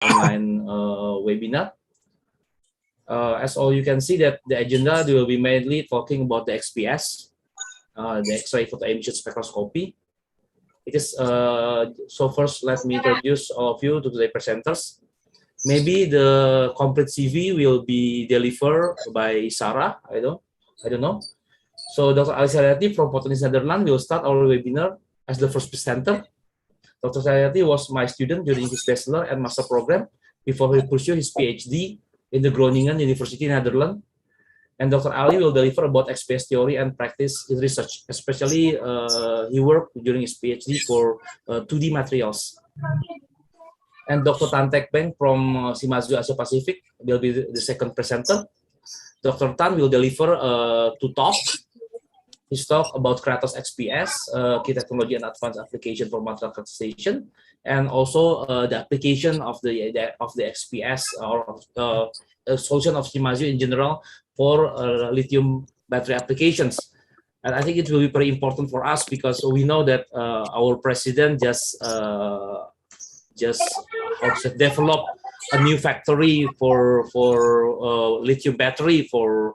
online webinar. As all you can see that the agenda will be mainly talking about the XPS, the X-ray photo emission spectroscopy. It is so first let me introduce all of you to the presenters. Maybe the complete CV will be delivered by Sarah. I don't know. So Dr. Ali Saryati from Photonics Netherlands will start our webinar as the first presenter. Dr. Saryati was my student during his bachelor and master program before he pursued his PhD in the Groningen University, Netherlands. And Dr. Ali will deliver about XPS theory and practice in research, especially he worked during his PhD for 2D materials. And Dr. Tan Tek Beng from Shimazu Asia Pacific will be the second presenter. Dr. Tan will deliver two talks. His talk about Kratos XPS, key technology and advanced application for material characterization, and also the application of the XPS or solution of Shimazu in general for lithium battery applications. And I think it will be very important for us because we know that our president just develop a new factory for lithium battery for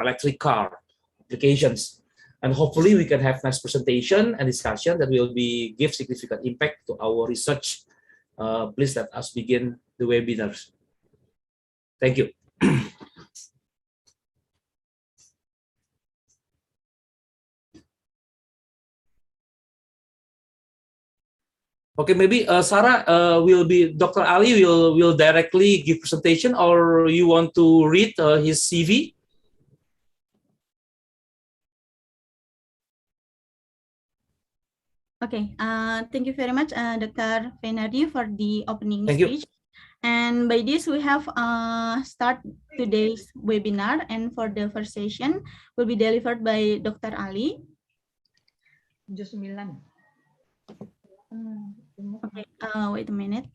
electric car applications. And hopefully we can have nice presentation and discussion that will give significant impact to our research. Please let us begin the webinars. Thank you. Okay, maybe Sarah Dr. Ali will directly give presentation, or you want to read his CV? Okay, thank you very much, Dr. Fenardi, for the opening speech. And by this, we have start today's webinar, and for the first session will be delivered by Dr. Ali. Okay, wait a minute.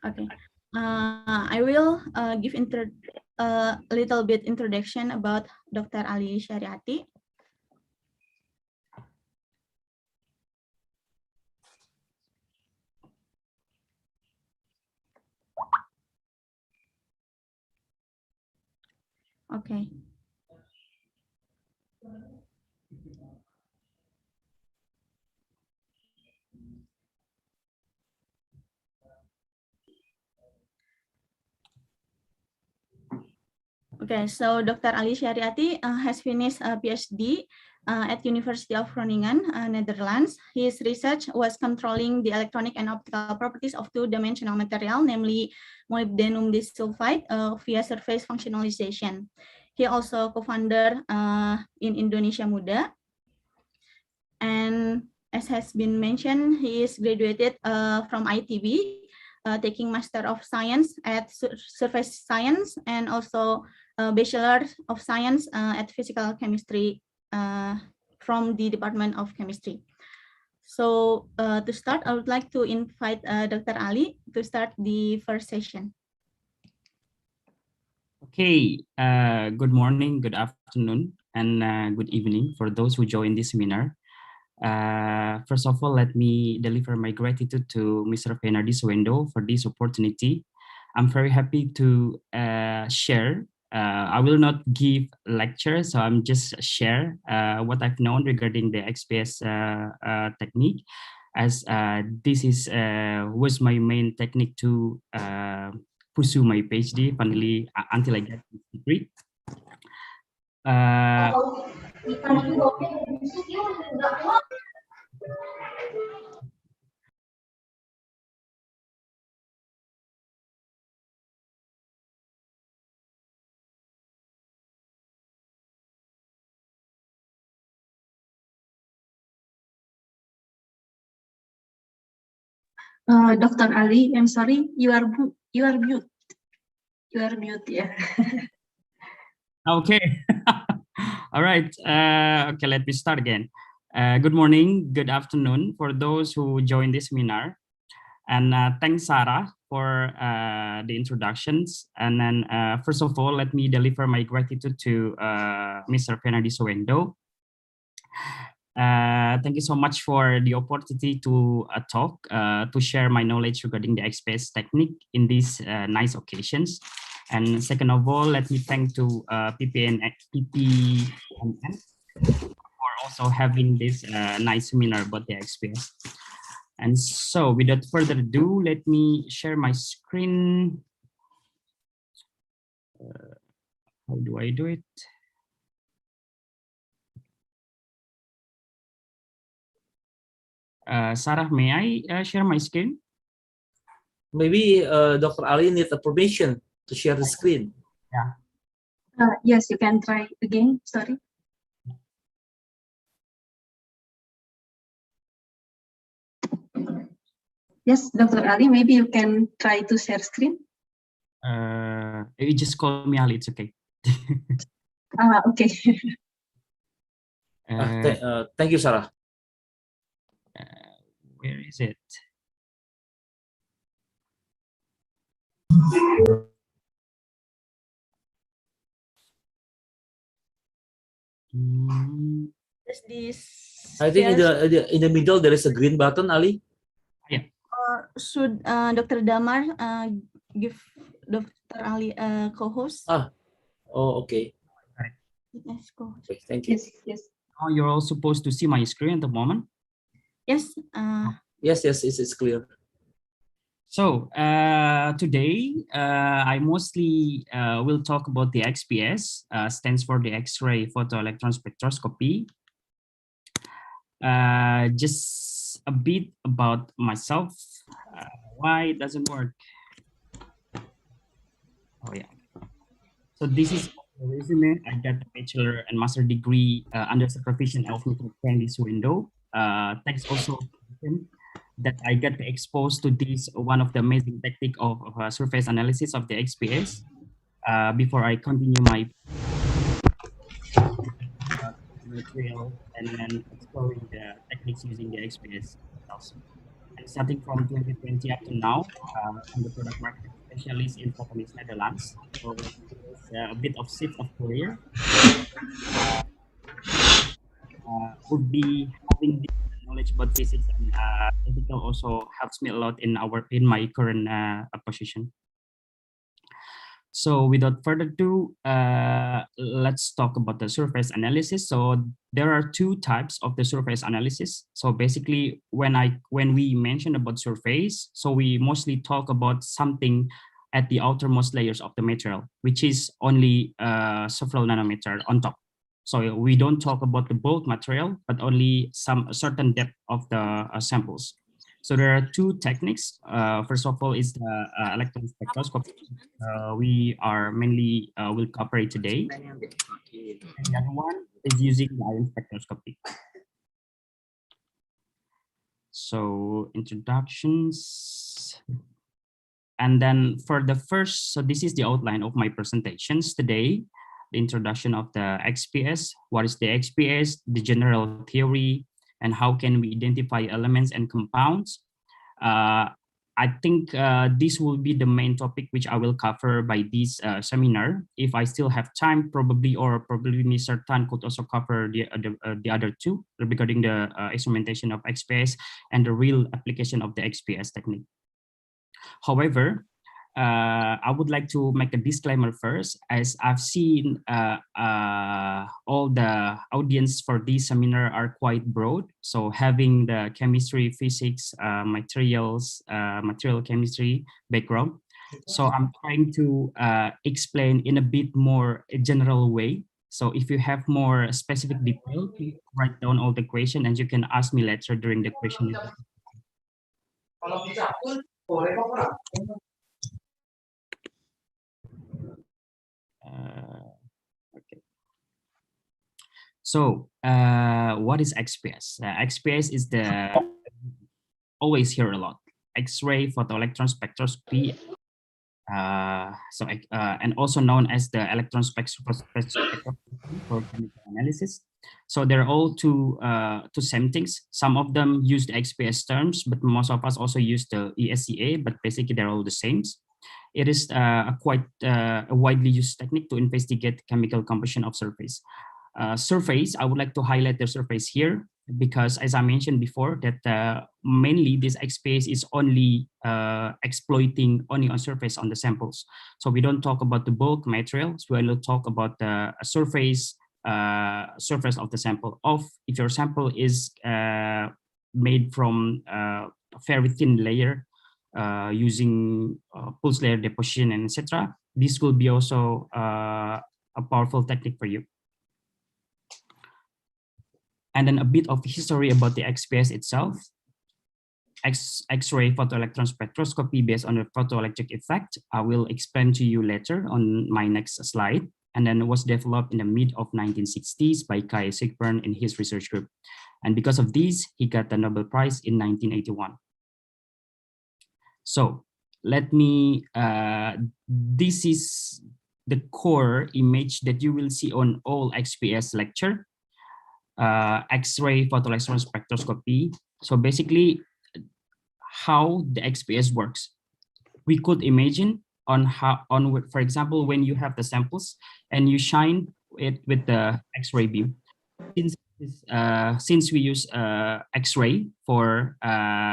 Okay, I will give a little bit introduction about Dr. Ali Saryati. Okay. Okay, so Dr. Ali Saryati has finished a PhD at University of Groningen, Netherlands. His research was controlling the electronic and optical properties of two-dimensional material, namely molybdenum disulfide via surface functionalization. He also co-founder in Indonesia Muda. And as has been mentioned, he is graduated from ITB, taking Master of Science at Surface Science and also Bachelor of Science at Physical Chemistry from the Department of Chemistry. So to start, I would like to invite Dr. Ali to start the first session. Okay, good morning, good afternoon, and good evening for those who join this seminar. First of all, let me deliver my gratitude to Mr. Fenardi Suwendo for this opportunity. I'm very happy to share. I will not give lecture, so I'm just share what I've known regarding the XPS technique, as this was my main technique to pursue my PhD finally until I get this degree. Dr. Ali, I'm sorry, you are mute. You are mute, yeah. Okay. All right. Okay, let me start again. Good morning, good afternoon for those who joined this seminar. And thanks, Sarah, for the introductions. And then, first of all, let me deliver my gratitude to Mr. Fenardi Suwendo. thank you so much for the opportunity to talk, to share my knowledge regarding the XPS technique in these nice occasions. And second of all, let me thank to PPNN for also having this nice seminar about the XPS. And so without further ado, let me share my screen. How do I do it? Sarah, may I share my screen? Maybe Dr. Ali needs a permission to share the screen. Yeah. Yes, you can try again. Sorry. Yes, Dr. Ali, maybe you can try to share screen. You just call me Ali, it's okay. Okay. Thank you, Sarah. Where is it? I think in the middle there is a green button, Ali. Yeah. Or should Dr. Damar give Dr. Ali a co-host? Oh, okay. Yes, co-host. Okay, thank you. Yes, yes. Oh, you're all supposed to see my screen at the moment. Yes. Yes, it's clear. So today I mostly will talk about the XPS, stands for the X-ray photoelectron spectroscopy. Just a bit about myself, why it doesn't work. Oh yeah. So this is the resume. I got a bachelor and master degree under supervision of Mr. Candy's window. Thanks also that I got exposed to this one of the amazing technique of surface analysis of the XPS before I continue my material and then exploring the techniques using the XPS also. And starting from 2020 up to now, I'm the product marketing specialist in Photonics, Netherlands. So it's a bit of shift of career. Would be having this knowledge about physics and technical also helps me a lot in my current position. So without further ado, let's talk about the surface analysis. So there are two types of the surface analysis. So basically, when we mention about surface, so we mostly talk about something at the outermost layers of the material, which is only several nanometer on top. So we don't talk about the bulk material, but only some certain depth of the samples. So there are two techniques. First of all is the electron spectroscopy. We are mainly will cover it today. And the other one is using the ion spectroscopy. So introductions. And then for the first, so this is the outline of my presentations today. The introduction of the XPS, what is the XPS, the general theory, and how can we identify elements and compounds. I think this will be the main topic which I will cover by this seminar. If I still have time, probably Mr. Tan could also cover the other two regarding the instrumentation of XPS and the real application of the XPS technique. However, I would like to make a disclaimer first, as I've seen all the audience for this seminar are quite broad. So having the chemistry, physics, material chemistry background. So I'm trying to explain in a bit more general way. So if you have more specific detail, please write down all the question and you can ask me later during the question. Okay. So what is XPS? XPS is the always hear a lot. X-ray photoelectron spectroscopy. And also known as the electron spectroscopy for chemical analysis. So they're all two same things. Some of them use the XPS terms, but most of us also use the ESCA, but basically they're all the same. It is a widely used technique to investigate chemical composition of surface. Surface, I would like to highlight the surface here. because as I mentioned before, that mainly this XPS is only exploiting only on surface on the samples. So we don't talk about the bulk materials. We will talk about the surface of the sample. If your sample is made from a very thin layer using pulse layer deposition and etc., this will be also a powerful technique for you. And then a bit of history about the XPS itself. X-ray photoelectron spectroscopy based on the photoelectric effect. I will explain to you later on my next slide. And then it was developed in the mid of 1960s by Kai Sigburn in his research group. And because of this, he got the Nobel Prize in 1981. So let me, this is the core image that you will see on all XPS lecture. X-ray photoelectron spectroscopy. So basically, how the XPS works. We could imagine for example, when you have the samples and you shine it with the X-ray beam. Since we use X-ray for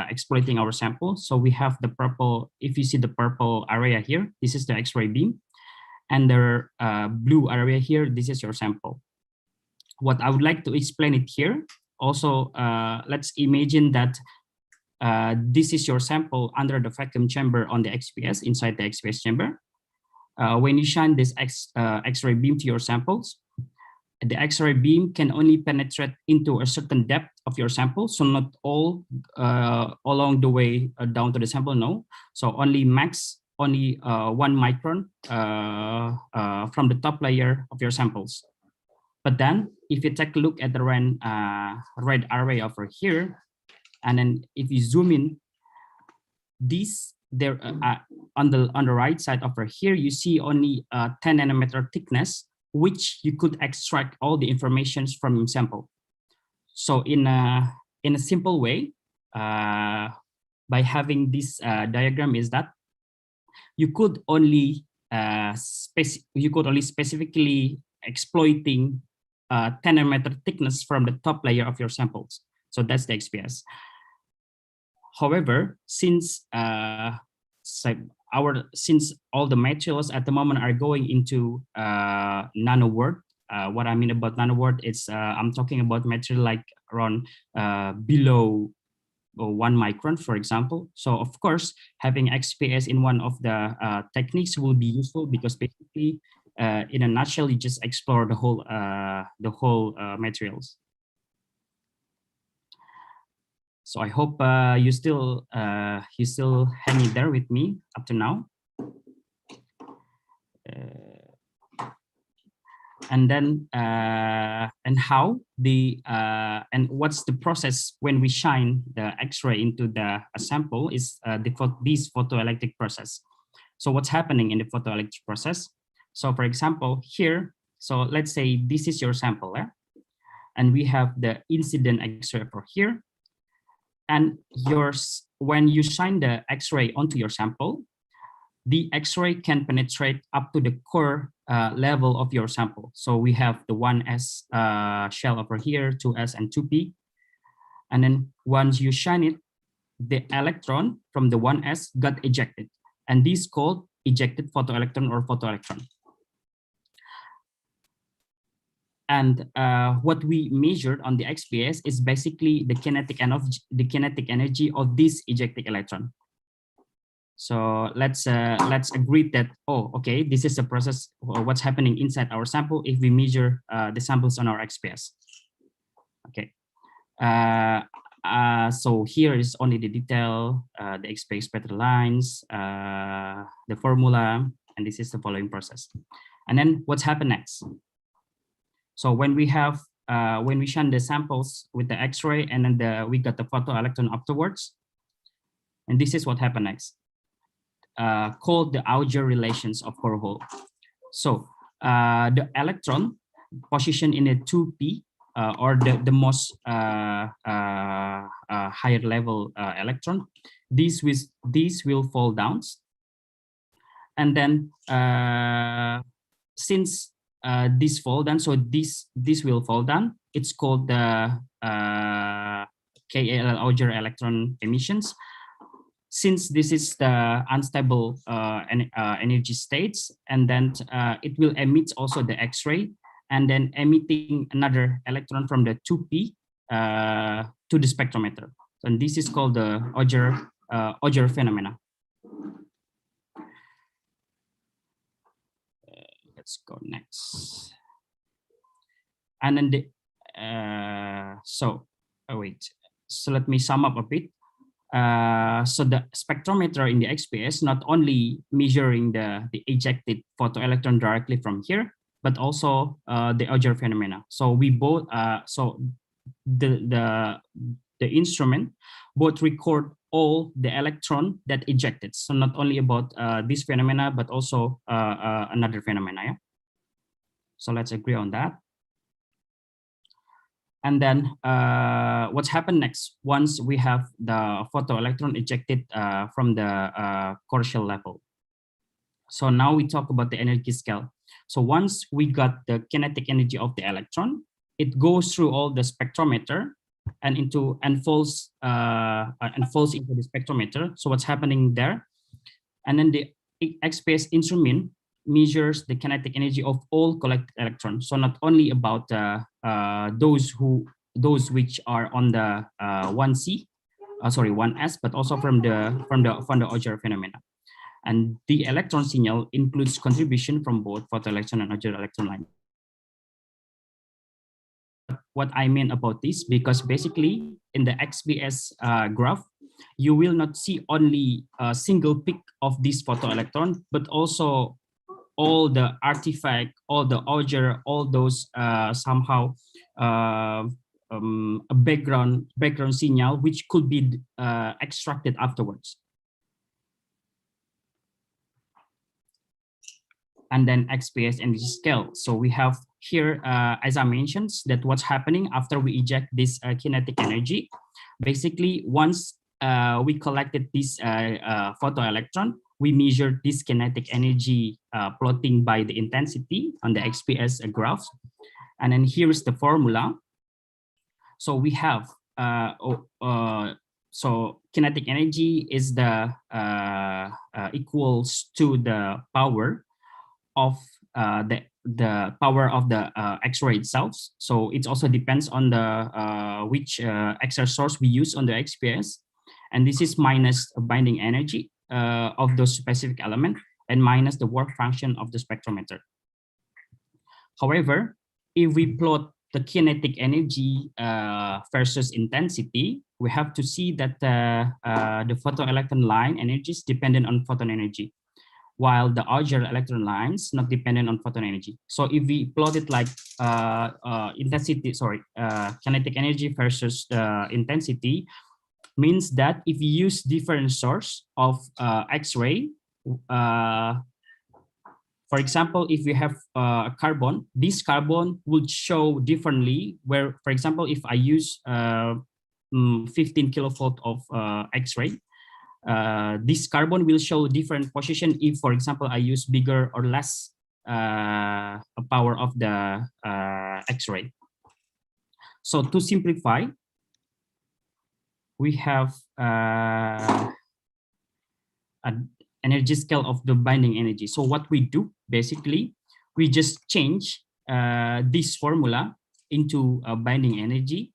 exploiting our sample, so we have the purple. If you see the purple area here, this is the X-ray beam, and the blue area here, this is your sample. What I would like to explain it here. Also, let's imagine that this is your sample under the vacuum chamber on the XPS, inside the XPS chamber. When you shine this X-ray beam to your samples, the X-ray beam can only penetrate into a certain depth of your sample. So not all along the way down to the sample, no. So only 1 micron from the top layer of your samples. But then if you take a look at the red array over here, and then if you zoom in, this there on the right side over here, you see only 10 nanometer thickness, which you could extract all the information from your sample. So in a simple way, by having this diagram, is that you could only specifically exploiting 10 nanometer thickness from the top layer of your samples. So that's the XPS. However, since all the materials at the moment are going into nano world, what I mean about nano world is I'm talking about material like around below 1 micron, for example. So of course, having XPS in one of the techniques will be useful, because basically, in a nutshell, you just explore the whole materials. So I hope you still hanging there with me up to now. And then and how the and what's the process when we shine the X-ray into the sample is this photoelectric process. So what's happening in the photoelectric process? So for example, here, so let's say this is your sample, and we have the incident X-ray over here. And when you shine the X-ray onto your sample, the X-ray can penetrate up to the core level of your sample. So we have the 1s shell over here, 2s and 2p. And then once you shine it, the electron from the 1s got ejected. And this is called ejected photoelectron or photoelectron. And what we measured on the XPS is basically the kinetic energy of this ejected electron. So let's agree that, oh, okay, this is the process or what's happening inside our sample if we measure the samples on our XPS. Okay. So here is only the detail, the XPS spectral lines, the formula, and this is the following process. And then what's happened next? So when we have when we shine the samples with the X-ray, and then we got the photoelectron afterwards, and this is what happened next, called the Auger relations of core hole. So the electron positioned in a 2p or the most higher level electron, this will fall down, and then since this fall down, so this will fall down, it's called the KEL Auger electron emissions. Since this is the unstable energy states, and then it will emit also the X-ray, and then emitting another electron from the 2p to the spectrometer. And this is called the Auger phenomena. Let's go next. And then so let me sum up a bit. So the spectrometer in the XPS not only measuring the ejected photoelectron directly from here, but also the Auger phenomena. So we both so the instrument both record all the electron that ejected. So not only about this phenomena, but also another phenomena. Yeah? So let's agree on that. And then what's happened next once we have the photoelectron ejected from the core shell level. So now we talk about the energy scale. So once we got the kinetic energy of the electron, it goes through all the spectrometer and falls into the spectrometer. So what's happening there? And then the XPS instrument measures the kinetic energy of all collected electrons. So not only about those which are on the 1s, but also from the Auger phenomena. And the electron signal includes contribution from both photoelectron and Auger electron line. What I mean about this, because basically in the XPS graph, you will not see only a single peak of this photoelectron, but also all the artifact, all the Auger, all those somehow a background signal which could be extracted afterwards. And then XPS energy scale. So we have here, as I mentioned, that what's happening after we eject this kinetic energy. Basically, once we collected this photoelectron, we measure this kinetic energy plotting by the intensity on the XPS graphs. And then here's the formula. So we have, so kinetic energy is the equals to the power of the power of the X-ray itself. So it also depends on the which X-ray source we use on the XPS. And this is minus binding energy of those specific element and minus the work function of the spectrometer. However, if we plot the kinetic energy versus intensity, we have to see that the photoelectron line energy is dependent on photon energy, while the Auger electron lines not dependent on photon energy. So if we plot it like kinetic energy versus intensity, means that if you use different source of X-ray, for example, if we have carbon, this carbon would show differently. Where, for example, if I use 15 kilovolt of X-ray, this carbon will show different position if, for example, I use bigger or less power of the X-ray. So to simplify, we have an energy scale of the binding energy. So what we do, basically, we just change this formula into a binding energy.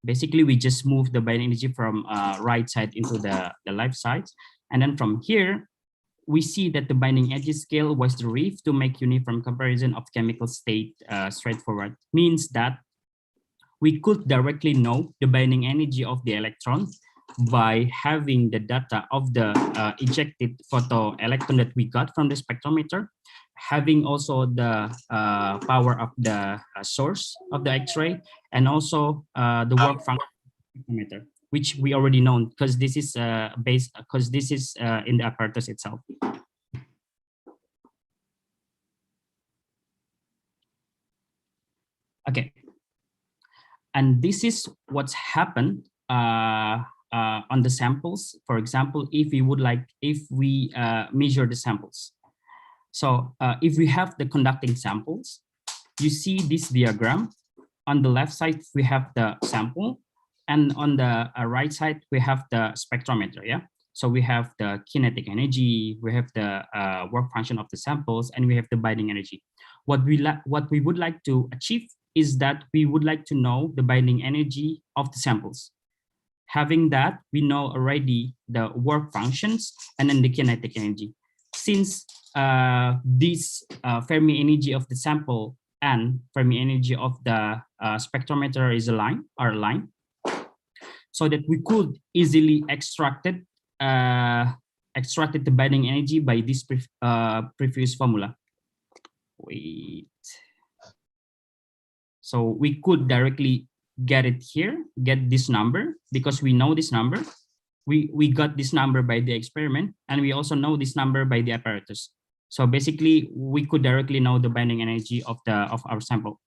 Basically, we just move the binding energy from right side into the left side. And then from here, we see that the binding energy scale was derived to make uniform comparison of chemical state straightforward. Means that we could directly know the binding energy of the electron by having the data of the ejected photoelectron that we got from the spectrometer, having also the power of the source of the X-ray, and also the work function spectrometer, which we already know because this is in the apparatus itself. Okay, and this is what's happened on the samples. For example, if we measure the samples. So if we have the conducting samples, you see this diagram on the left side, we have the sample, and on the right side, we have the spectrometer, yeah? So we have the kinetic energy, we have the work function of the samples, and we have the binding energy. What we would like to achieve is that we would like to know the binding energy of the samples. Having that, we know already the work functions and then the kinetic energy. Since this Fermi energy of the sample and Fermi energy of the spectrometer is aligned, so that we could easily extracted the binding energy by this previous formula. Wait. So we could directly get it here, get this number, because we know this number. We got this number by the experiment, and we also know this number by the apparatus. So basically, we could directly know the binding energy of our sample.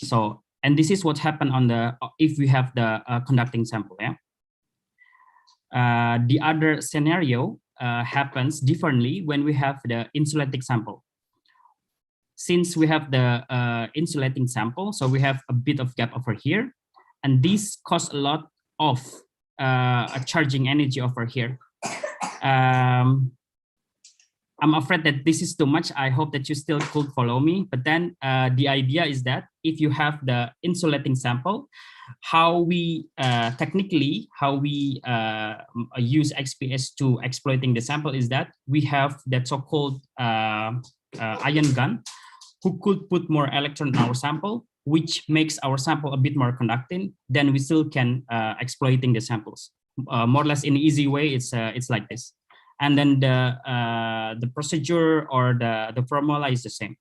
So, and this is what happened on the if we have the conducting sample. Yeah. The other scenario happens differently when we have the insulating sample. Since we have the insulating sample, so we have a bit of gap over here, and this costs a lot of a charging energy over here. I'm afraid that this is too much. I hope that you still could follow me. But then the idea is that if you have the insulating sample, how we technically, how we use XPS to exploiting the sample is that we have that so-called ion gun who could put more electron in our sample, which makes our sample a bit more conducting. Then we still can exploiting the samples. More or less in an easy way, it's like this. And then the procedure or the formula is the same.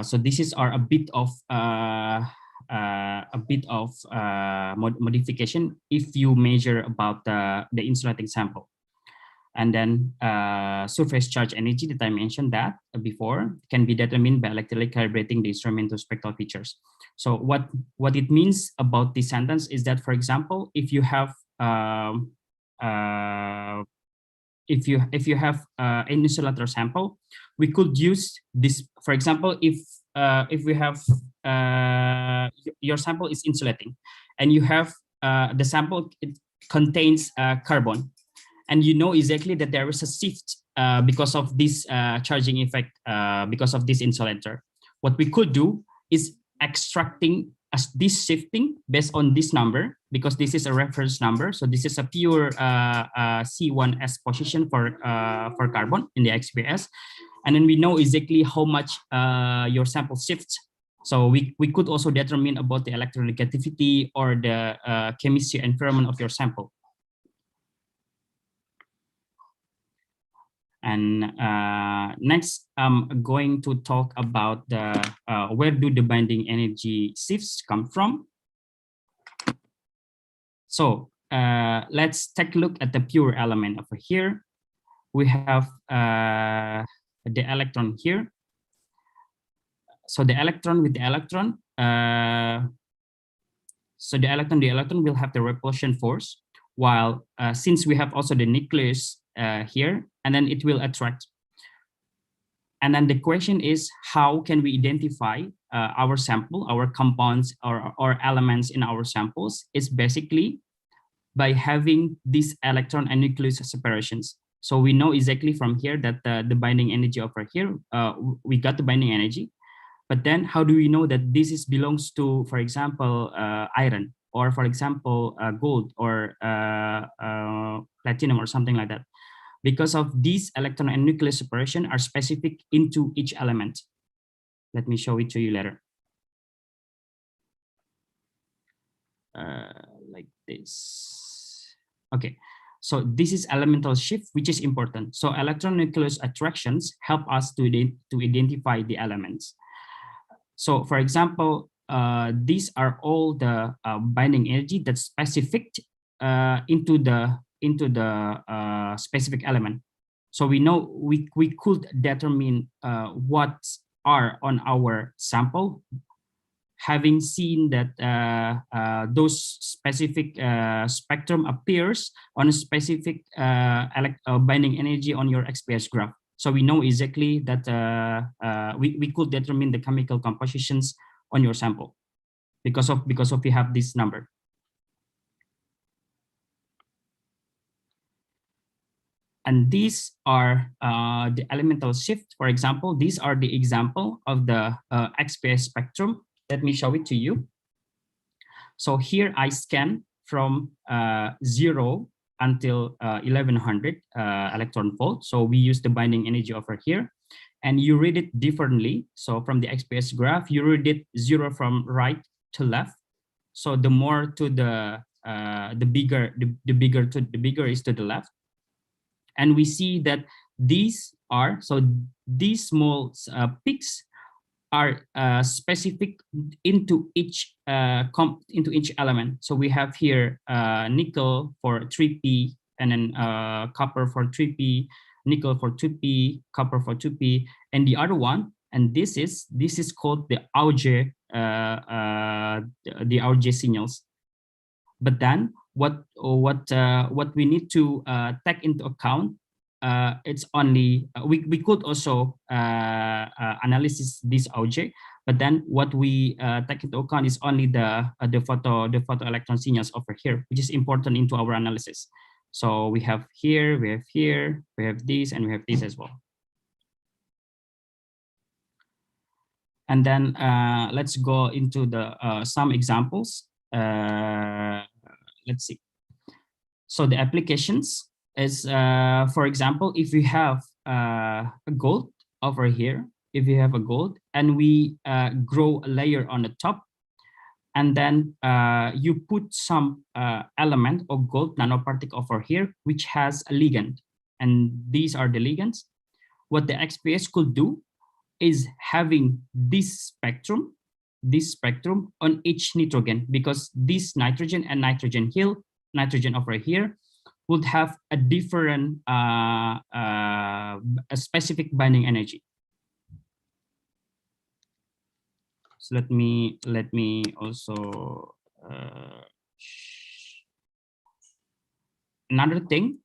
So this is a bit of modification if you measure about the insulating sample. And then surface charge energy that I mentioned that before can be determined by electrically calibrating the instrument to spectral features. So what it means about this sentence is that, for example, if you have an insulator sample, we could use this. For example, if we have your sample is insulating, and you have the sample, it contains carbon, and you know exactly that there is a shift because of this charging effect, because of this insulator. What we could do is extracting as this shifting based on this number, because this is a reference number. So this is a pure C1s position for carbon in the XPS. And then we know exactly how much your sample shifts. So we could also determine about the electronegativity or the chemistry environment of your sample. And next, I'm going to talk about the where do the binding energy shifts come from. So let's take a look at the pure element over here. We have the electron here. So the electron with the electron, so the electron will have the repulsion force, while since we have also the nucleus here, and then it will attract. And then the question is, how can we identify our sample, our compounds or elements in our samples? It's basically by having these electron and nucleus separations. So we know exactly from here that the binding energy over here, we got the binding energy. But then how do we know that this belongs to, for example, iron, or for example, gold, or platinum, or something like that? Because of these electron and nucleus separation are specific into each element. Let me show it to you later. Like this. Okay, so this is elemental shift, which is important. So electron nucleus attractions help us to identify the elements. So for example, these are all the binding energy that's specific into the specific element. So we know we could determine what are on our sample having seen that those specific spectrum appears on a specific binding energy on your XPS graph. So we know exactly that we could determine the chemical compositions on your sample because of we have this number. And these are the elemental shift. For example, these are the example of the XPS spectrum. Let me show it to you. So here I scan from 0 until 1100 electron volt. So we use the binding energy over here, and you read it differently. So from the XPS graph, you read it 0 from right to left. So the more to the bigger is to the left. And we see that these small peaks are specific into each element. So we have here nickel for 3p, and then copper for 3p, nickel for 2p, copper for 2p, and the other one, and this is called the Auger signals. But then what we need to take into account, it's only we could also analysis this object, but then what we take into account is only the photoelectron signals over here, which is important into our analysis. So we have here, we have this, and we have this as well. And then let's go into the some examples. Let's see. So the applications is, for example, if we have a gold over here, if we have a gold and we grow a layer on the top, and then you put some element of gold nanoparticle over here, which has a ligand, and these are the ligands. What the XPS could do is having this spectrum on each nitrogen, because this nitrogen and nitrogen over here would have a different a specific binding energy. So let me also another thing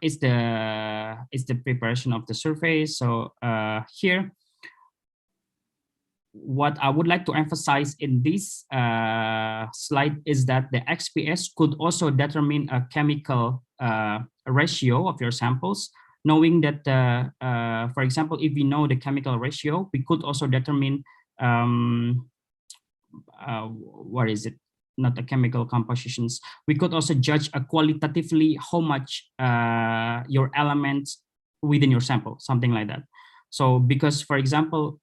is the preparation of the surface. So here, what I would like to emphasize in this slide is that the XPS could also determine a chemical ratio of your samples, knowing that, for example, if we know the chemical ratio, we could also determine what is it? Not the chemical compositions. We could also judge qualitatively how much your elements within your sample, something like that. So because, for example,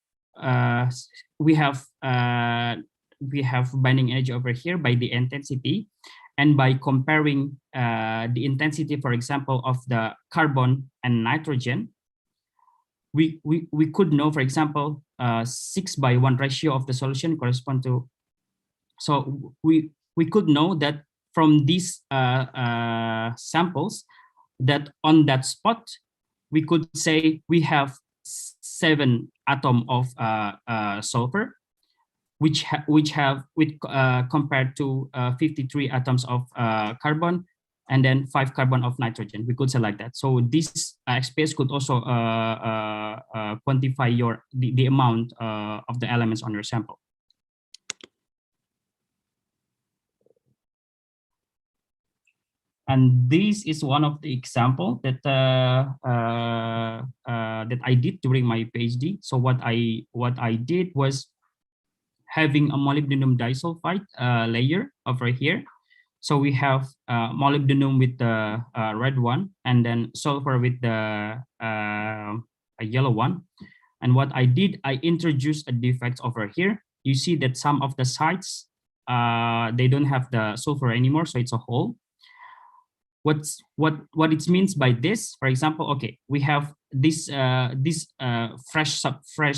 we have binding energy over here by the intensity, and by comparing the intensity, for example, of the carbon and nitrogen, we could know, for example, 6:1 ratio of the solution correspond to. So we could know that from these samples, that on that spot, we could say we have 7 atoms of sulfur, which compared to 53 atoms of carbon, and then 5 carbon of nitrogen. We could say like that. So this XPS could also quantify the amount of the elements on your sample. And this is one of the example that that I did during my PhD. So what I did was having a molybdenum disulfide layer over here. So we have molybdenum with the red one, and then sulfur with the yellow one. And what I did, I introduced a defect over here. You see that some of the sites they don't have the sulfur anymore, so it's a hole. What it means by this, for example, okay, we have this fresh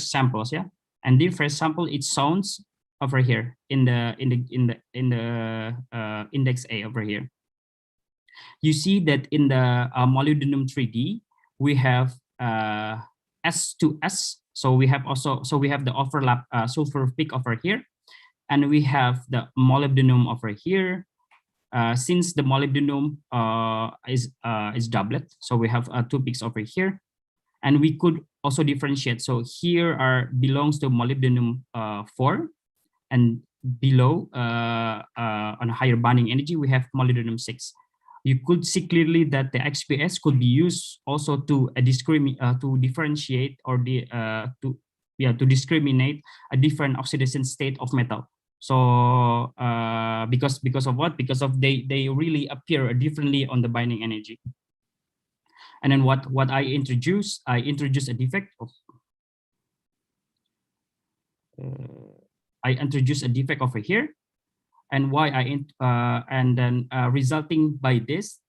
samples, yeah, and the fresh sample, it sounds over here in the index A over here. You see that in the molybdenum 3D we have S to S, so we have the overlap sulfur peak over here, And we have the molybdenum over here. Since the molybdenum is doublet, so we have 2 peaks over here, and we could also differentiate. So here belongs to molybdenum 4, and below on a higher bonding energy we have molybdenum 6. You could see clearly that the XPS could be used also to differentiate or to discriminate a different oxidation state of metal. So because of what? Because of they really appear differently on the binding energy. And then what I introduce a defect of I introduce a defect over here, and why resulting by this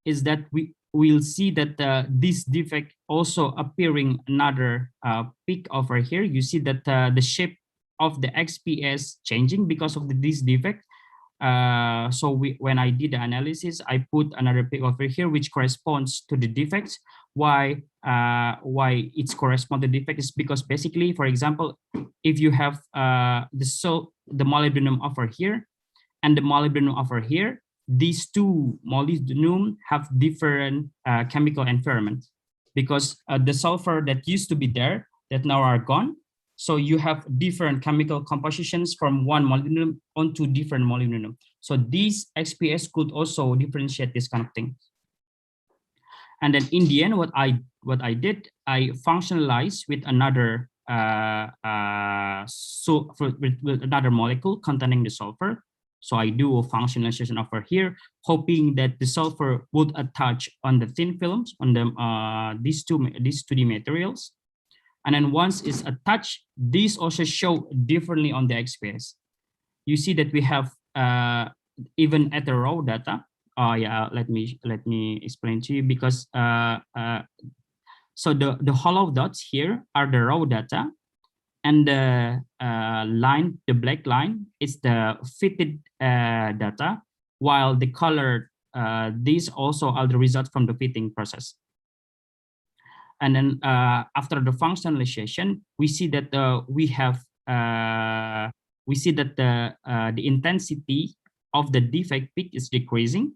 is that we will see that this defect also appearing another peak over here. You see that the shape of the XPS changing because of this defect. So when I did the analysis, I put another peak over here which corresponds to the defects. Why it's correspond to defect is because basically, for example, if you have the molybdenum over here and the molybdenum over here, these two molybdenum have different chemical environment, because the sulfur that used to be there that now are gone. So you have different chemical compositions from one molybdenum onto different molybdenum. So these XPS could also differentiate this kind of thing. And then in the end, what I did, I functionalized with another with another molecule containing the sulfur. So I do a functionalization over here, hoping that the sulfur would attach on the thin films on the these 2D materials. And then once it's attached, these also show differently on the XPS. You see that we have even at the raw data. Yeah, let me explain to you, because so the hollow dots here are the raw data, and the line, the black line, is the fitted data, while the colored these also are the results from the fitting process. And then after the functionalization, we see that the intensity of the defect peak is decreasing,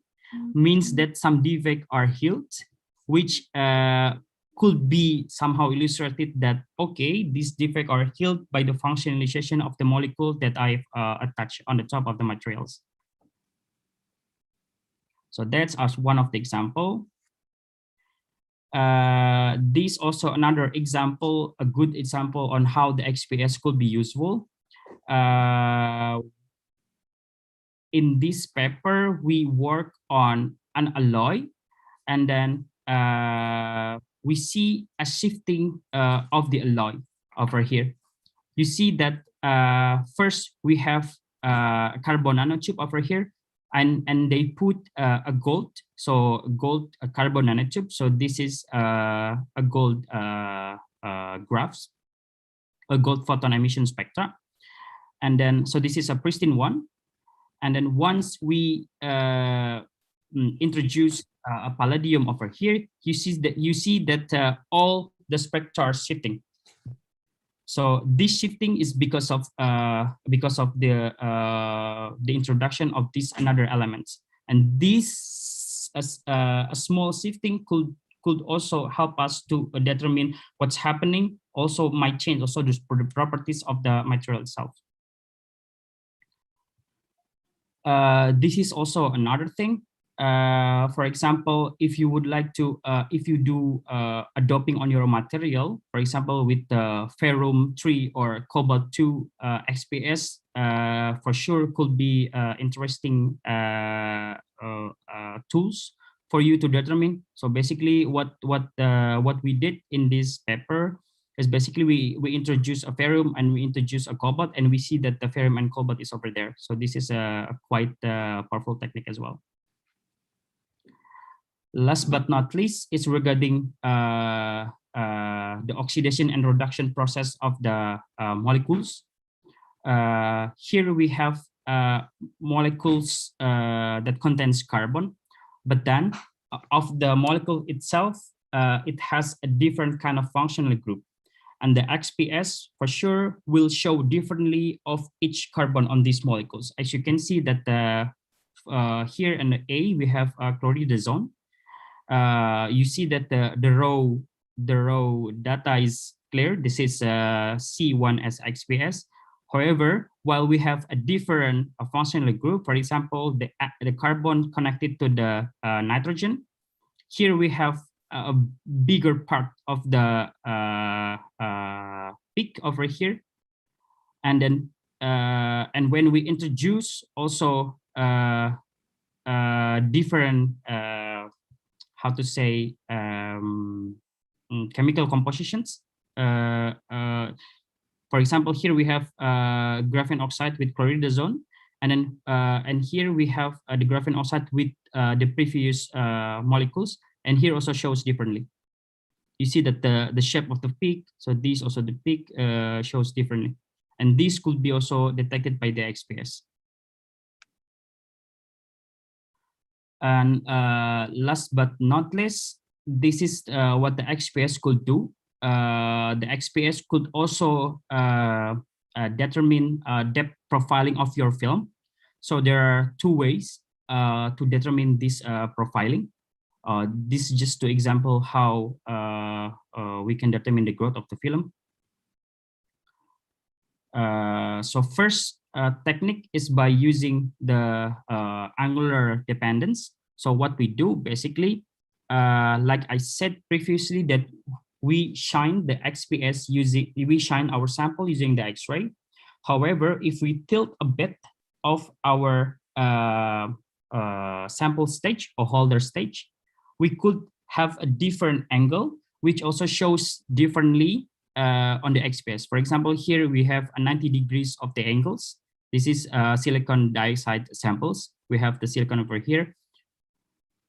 means that some defects are healed, which could be somehow illustrated that, okay, these defects are healed by the functionalization of the molecule that I've attached on the top of the materials. So that's as one of the example. This also another example, a good example on how the XPS could be useful. In this paper, we work on an alloy, and then we see a shifting of the alloy over here. You see that first we have a carbon nanotube over here, and they put a gold, so gold carbon nanotube. So this is a gold graphs, a gold photon emission spectra, and then so this is a pristine one. And then once we introduce a palladium over here, you see that all the spectra are shifting. So this shifting is because of the introduction of these another elements, and this a small shifting could also help us to determine what's happening. Also might change also the properties of the material itself. This is also another thing. For example, if you would like to, if you do a doping on your material, for example, with the ferrum 3 or cobalt 2 XPS, for sure could be interesting tools for you to determine. So basically, what we did in this paper is basically we introduce a ferrum and we introduce a cobalt, and we see that the ferrum and cobalt is over there. So this is a quite powerful technique as well. Last but not least, is regarding the oxidation and reduction process of the molecules. Here we have molecules that contains carbon, but then of the molecule itself, it has a different kind of functional group. And the XPS for sure will show differently of each carbon on these molecules. As you can see that here in the A, we have chloridazole. You see that the row data is clear. This is C1 as XPS. However, while we have a different functional group, for example, the carbon connected to the nitrogen, here we have a bigger part of the peak over here. And then, and when we introduce also different, how to say, chemical compositions. For example, here we have graphene oxide with chloridazole, and then and here we have the graphene oxide with the previous molecules, and here also shows differently. You see that the shape of the peak, so this also the peak shows differently, and this could be also detected by the XPS. And last but not least, this is what the XPS could do. The XPS could also determine depth profiling of your film. So there are two ways to determine this profiling. This is just to example how we can determine the growth of the film. So first technique is by using the angular dependence. So what we do basically, like I said previously, that we shine the XPS using, we shine our sample using the X-ray. However, if we tilt a bit of our sample stage or holder stage, we could have a different angle, which also shows differently on the XPS. For example, here we have a 90 degrees of the angles. This is silicon dioxide samples. We have the silicon over here.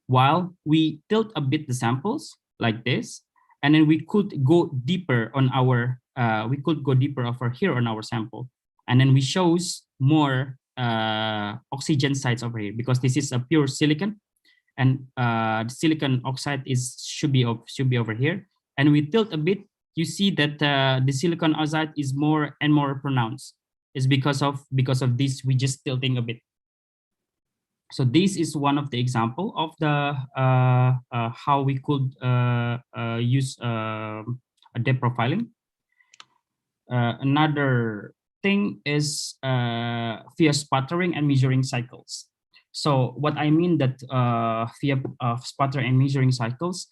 While we tilt a bit the samples like this, and then we could go deeper on our, over here on our sample. And then we shows more oxygen sites over here because this is a pure silicon, and the silicon oxide should be over here. And we tilt a bit, you see that the silicon oxide is more and more pronounced. It's because of this, we just tilting a bit. So this is one of the example of the how we could use depth profiling. Another thing is via sputtering and measuring cycles. So what I mean that via sputtering and measuring cycles.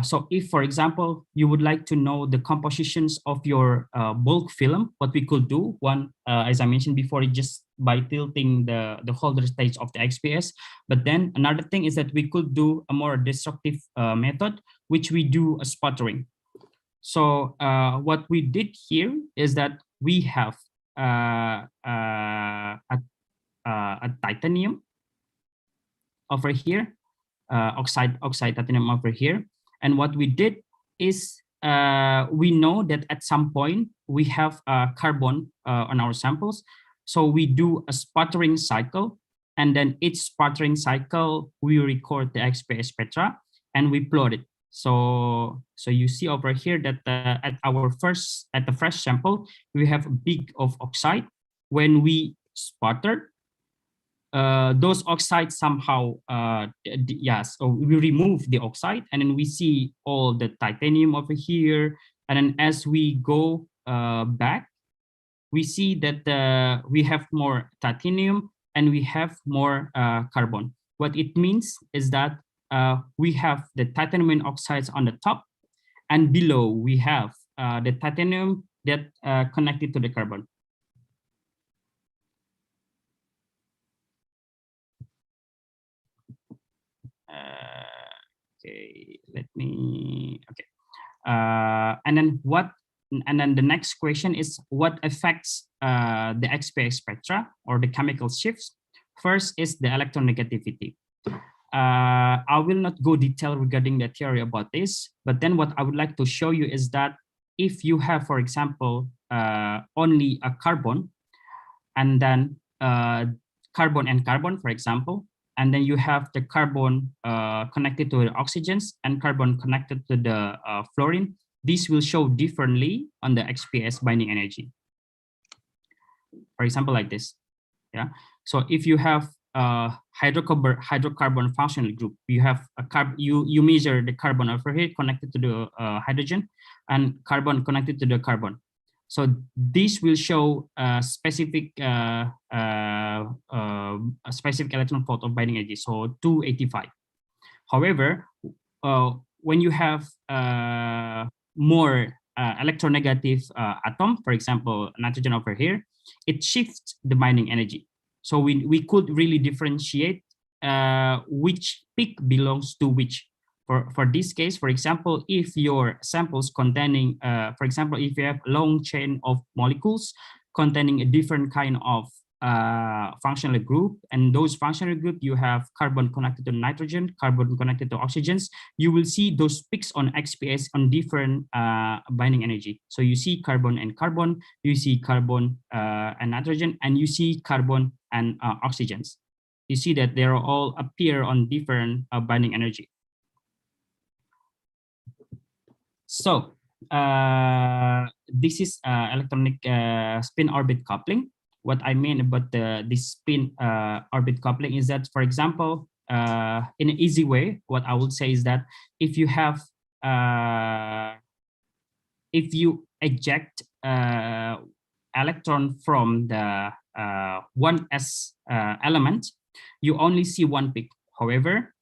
So if, for example, you would like to know the compositions of your bulk film, what we could do, one, as I mentioned before, just by tilting the holder stage of the XPS. But then another thing is that we could do a more destructive method, which we do a sputtering. So what we did here is that we have a titanium over here, oxide titanium over here. And what we did is we know that at some point we have carbon on our samples. So we do a sputtering cycle, and then each sputtering cycle, we record the XPS spectra and we plot it. So you see over here that at the first sample, we have a big of oxide. When we sputter, those oxides somehow, so we remove the oxide, and then we see all the titanium over here. And then as we go back, we see that we have more titanium and we have more carbon. What it means is that we have the titanium oxides on the top, and below we have the titanium that connected to the carbon. Okay, let me, okay. And then the next question is what affects the XPS spectra or the chemical shifts? First is the electronegativity. I will not go detail regarding the theory about this, but then what I would like to show you is that if you have, for example, only a carbon, and then carbon and carbon, for example, and then you have the carbon connected to the oxygens and carbon connected to the fluorine, this will show differently on the XPS binding energy. For example, like this. Yeah. So if you have a hydrocarbon functional group, you have a you measure the carbon over here connected to the hydrogen and carbon connected to the carbon. So this will show a specific electron volt of binding energy, so 285. However, when you have more electronegative atom, for example, nitrogen over here, it shifts the binding energy. So we could really differentiate which peak belongs to which. For this case, for example, if your samples containing, for example, if you have a long chain of molecules containing a different kind of functional group, and those functional group you have carbon connected to nitrogen, carbon connected to oxygens, you will see those peaks on XPS on different binding energy. So you see carbon and carbon, you see carbon and nitrogen, and you see carbon and oxygens. You see that they all appear on different binding energy. So this is electronic spin orbit coupling. What I mean about this spin orbit coupling is that, for example, in an easy way, what I would say is that if you have, if you eject electron from the 1s element, you only see one peak. However,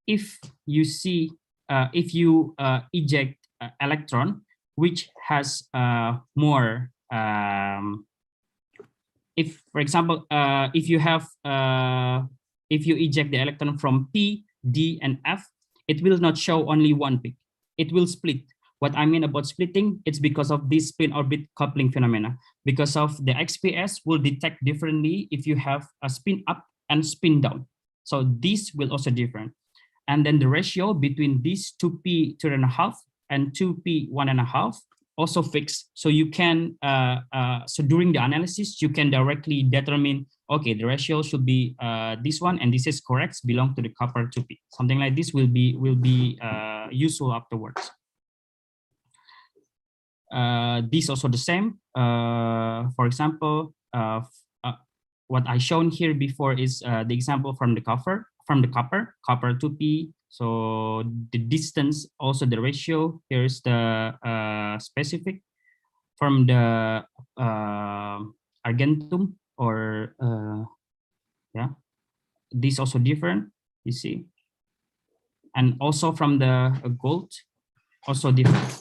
if you see, if you eject electron which has more, if, for example, if you have, if you eject the electron from P, D, and F, it will not show only one peak. It will split. What I mean about splitting, it's because of this spin orbit coupling phenomena. Because of the XPS will detect differently if you have a spin up and spin down. So this will also different. And then the ratio between these 2p 2.5 and 2p 1.5 also fixed. So you can, so during the analysis, you can directly determine, okay, the ratio should be this one, and this is correct, belong to the copper 2p. Something like this will be useful afterwards. This also the same. For example, what I shown here before is the example from the copper 2p. So the distance, also the ratio. Here's the specific from the argentum, or yeah, this also different, you see, and also from the gold, also different.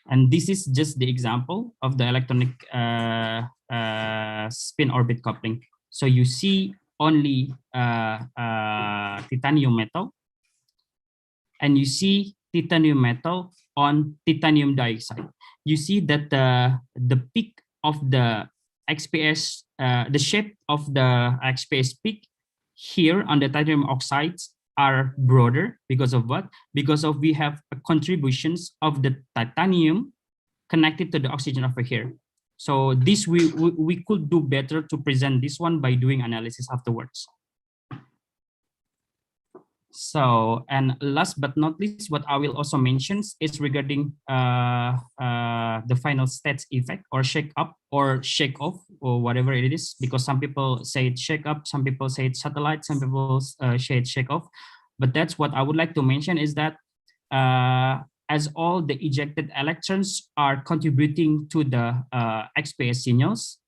And this is just the example of the electronic spin orbit coupling. So you see only titanium metal, and you see titanium metal on titanium dioxide. You see that the peak of the XPS, the shape of the XPS peak here on the titanium oxides are broader. Because of what? Because of we have contributions of the titanium connected to the oxygen over here. So this we could do better to present this one by doing analysis afterwards. So, and last but not least, what I will also mention is regarding the final stats effect, or shake up or shake off, or whatever it is, because some people say it's shake up, some people say it's satellite, some people say it's shake off. But that's what I would like to mention, is that as all the ejected electrons are contributing to the XPS signals,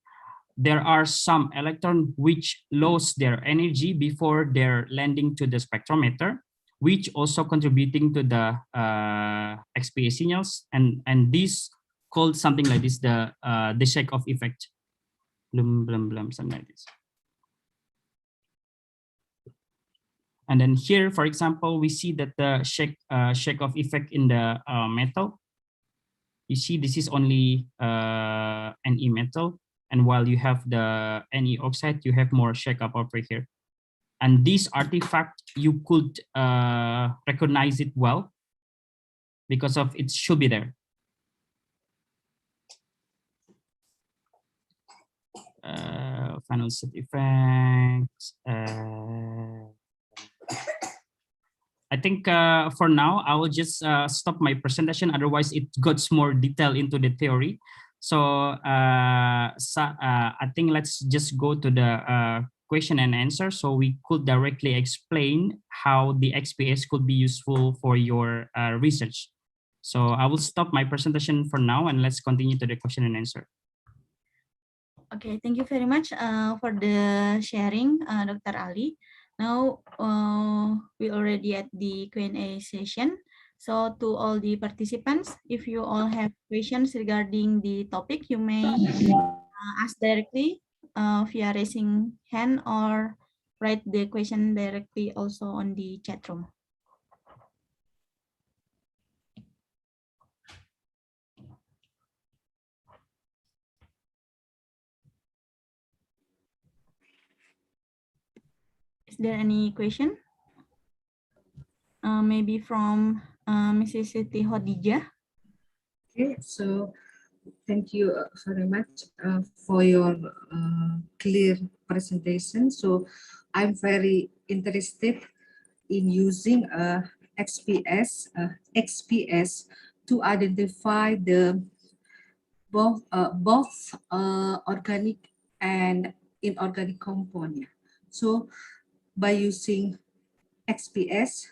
there are some electrons which lose their energy before they're landing to the spectrometer, which also contributing to the XPS signals, and this called something like this, the Checkoff effect. Something like this. And then here, for example, we see that the Checkoff effect in the metal. You see, this is only Ne metal. And while you have the Ne oxide, you have more shake up over here. And this artifact, you could recognize it well because of it should be there. Final set effects. I think for now, I will just stop my presentation. Otherwise, it gets more detail into the theory. So, I think let's just go to the question and answer. So we could directly explain how the XPS could be useful for your research. So I will stop my presentation for now and let's continue to the question and answer. Okay, thank you very much for the sharing, Dr. Ali. Now we already at the Q&A session. So to all the participants, if you all have questions regarding the topic, you may ask directly via raising hand or write the question directly also on the chat room. Is there any question? Maybe from Mrs. Siti Hodijah. Okay, so thank you very much for your clear presentation. So I'm very interested in using XPS to identify the both organic and inorganic component. So by using XPS,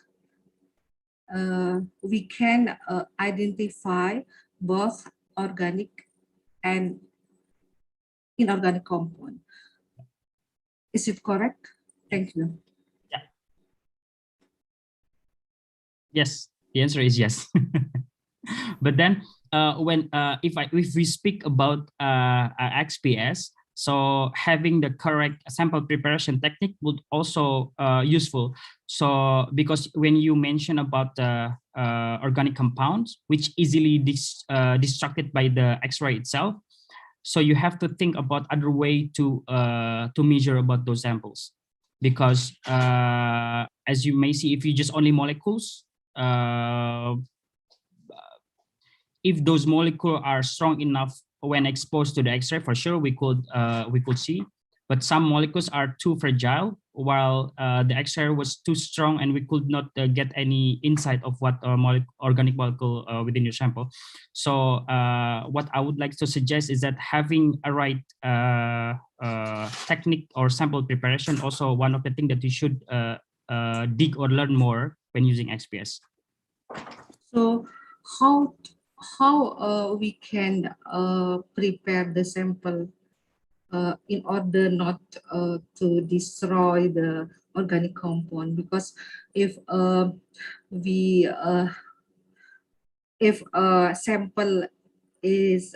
we can identify both organic and inorganic compound. Is it correct? Thank you. Yeah. Yes, the answer is yes. But then if we speak about XPS, so having the correct sample preparation technique would also useful. So because when you mention about the organic compounds, which easily destructed by the X-ray itself, so you have to think about other way to measure about those samples, because as you may see, if you just only molecules, if those molecules are strong enough when exposed to the X-ray, for sure we could see. But some molecules are too fragile, while the X-ray was too strong, and we could not get any insight of what organic molecule within your sample. So what I would like to suggest is that having a right technique or sample preparation also one of the things that you should dig or learn more when using XPS. So how we can prepare the sample in order not to destroy the organic compound, because if a sample is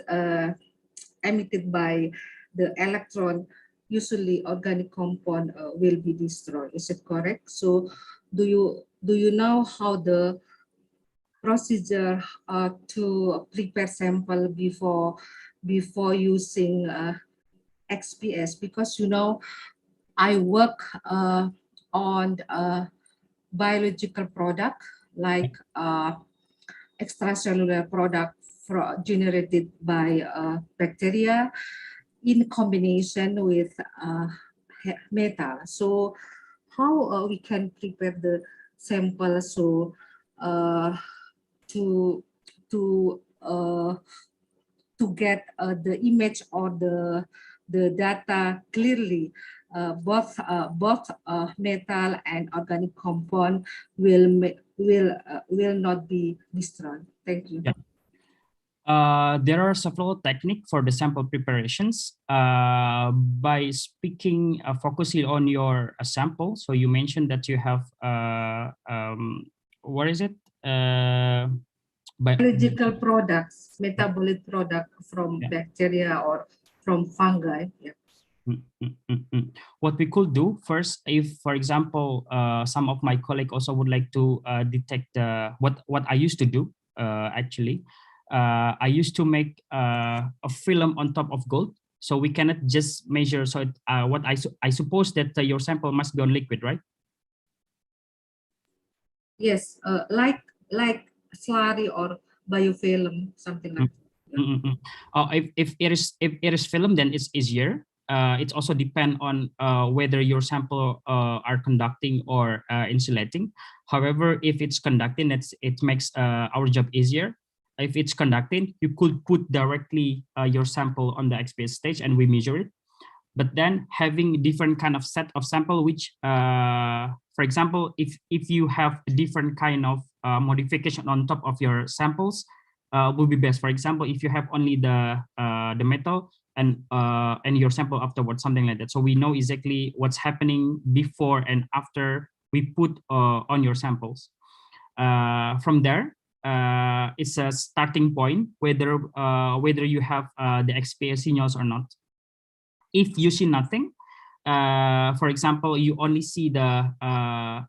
emitted by the electron, usually organic compound will be destroyed. Is it correct? So do you know how the procedure to prepare sample before using XPS? Because I work on biological product like extracellular product generated by bacteria in combination with metal. So how we can prepare the sample so to get the image or the data clearly, both metal and organic compound will not be destroyed. Thank you. Yeah. There are several techniques for the sample preparations. By speaking, focusing on your sample. So you mentioned that you have, what is it? Biological products, metabolic product from bacteria or from fungi. Yeah. What we could do first, if for example, some of my colleagues also would like to detect what I used to do actually. I used to make a film on top of gold, so we cannot just measure. So what I suppose that your sample must be on liquid, right? Yes, like slurry or biofilm, something like that. If it is film, then it's easier. it also depends on whether your sample are conducting or insulating. However, if it's conducting, it makes our job easier. If it's conducting, you could put directly your sample on the XPS stage and we measure it. But then having different kind of set of sample, which, for example, if you have a different kind of modification on top of your samples, will be best. For example, if you have only the metal and your sample afterwards, something like that. So we know exactly what's happening before and after we put on your samples. From there, it's a starting point whether you have the XPS signals or not. If you see nothing, for example, you only see the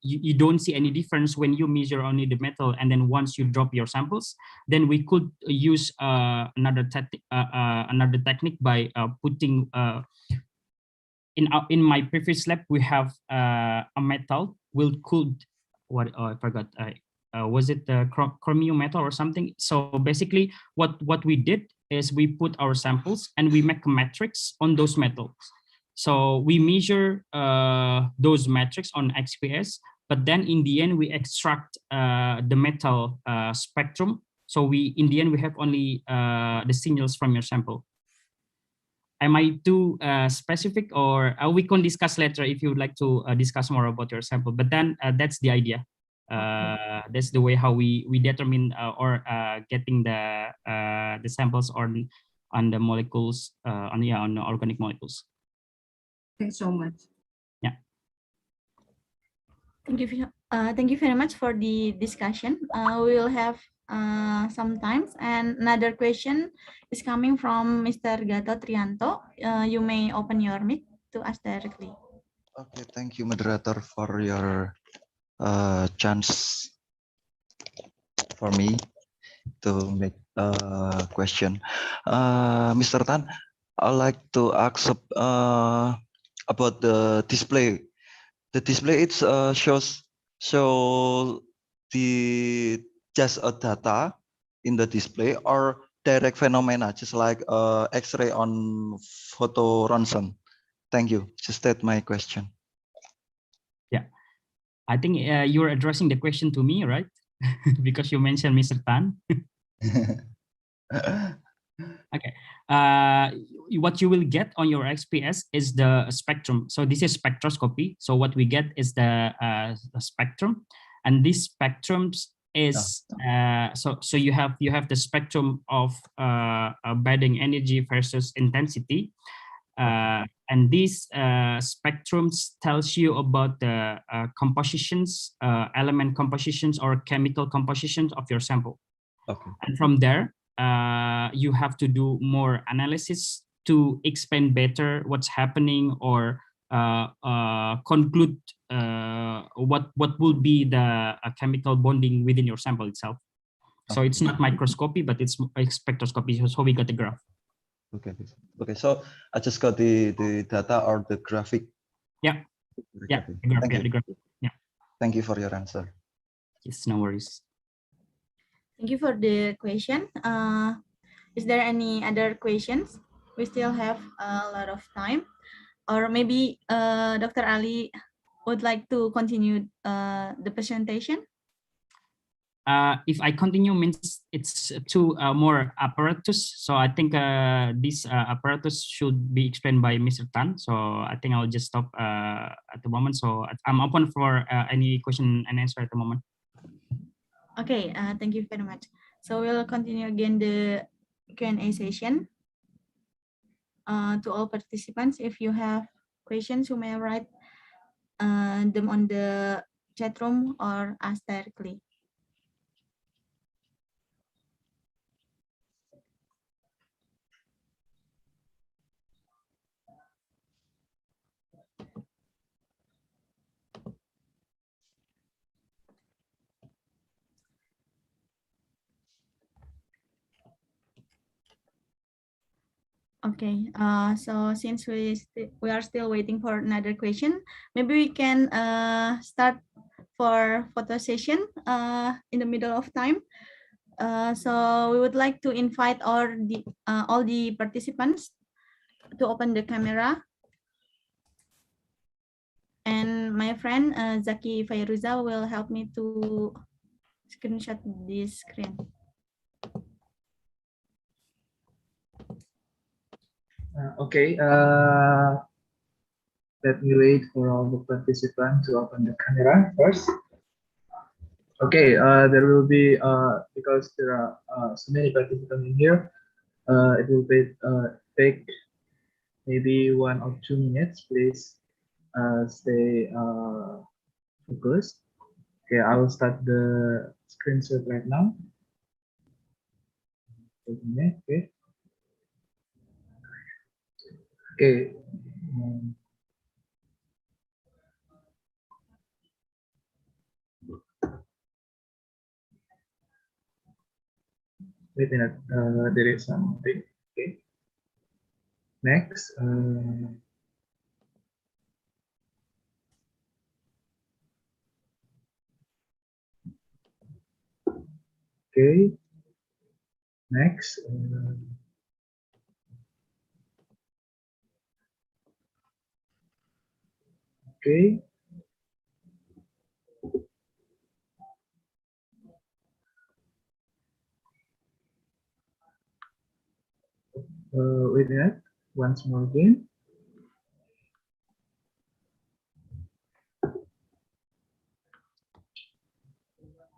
you don't see any difference when you measure only the metal, and then once you drop your samples, then we could use another technique by putting in my previous lab we have a metal will cooled I forgot. Was it the chromium metal or something? So basically, what we did is we put our samples and we make a matrix on those metals. So we measure those metrics on XPS, but then in the end we extract the metal spectrum. So in the end we have only the signals from your sample. Am I too specific, or we can discuss later if you would like to discuss more about your sample? But then that's the idea. That's the way how we determine or getting the samples on the molecules on the organic molecules. Thanks so much. Yeah. Thank you very much for the discussion. We will have sometimes, and another question is coming from Mr. Gatot Trianto. You may open your mic to ask directly. Okay, thank you, moderator, for your chance for me to make a question. Mr. Tan, I'd like to ask about the display. The display it shows the just a data in the display or direct phenomena, just like X-ray on photo ronsen. Thank you. Just that my question. Yeah, I think you're addressing the question to me, right? Because you mentioned Mr. Tan. Okay. What you will get on your XPS is the spectrum. So this is spectroscopy. So what we get is the spectrum, and this spectrum is so you have the spectrum of bending energy versus intensity, and these spectrums tells you about the compositions, element compositions or chemical compositions of your sample. Okay. And from there, you have to do more analysis to explain better what's happening or conclude what will be the chemical bonding within your sample itself. So it's not microscopy, but it's spectroscopy. So we got the graph. Okay. Okay. So I just got the data or the graphic. Yeah. Yeah. The graph, Thank you. The graph. Yeah. Thank you for your answer. Yes. No worries. Thank you for the question. Is there any other questions? We still have a lot of time, or maybe Dr. Ali would like to continue the presentation. If I continue means it's two more apparatus. So I think this apparatus should be explained by Mr. Tan. So I think I'll just stop at the moment. So I'm open for any question and answer at the moment. Okay, thank you very much. So we'll continue again the Q&A session. To all participants, if you have questions, you may write them on the chat room or ask directly. Okay, so since we are still waiting for another question, maybe we can start for photo session in the middle of time. So we would like to invite all the participants to open the camera And my friend Zaki Fairuza will help me to screenshot this screen. Okay, let me wait for all the participants to open the camera first. Okay, there will be, because there are so many participants in here, it will take maybe 1 or 2 minutes. Please stay focused. Okay, I will start the screenshot right now. Okay. Okay. Wait a minute. There is something. Okay. Next. Okay. Next. Okay. Wait a minute. Once more again.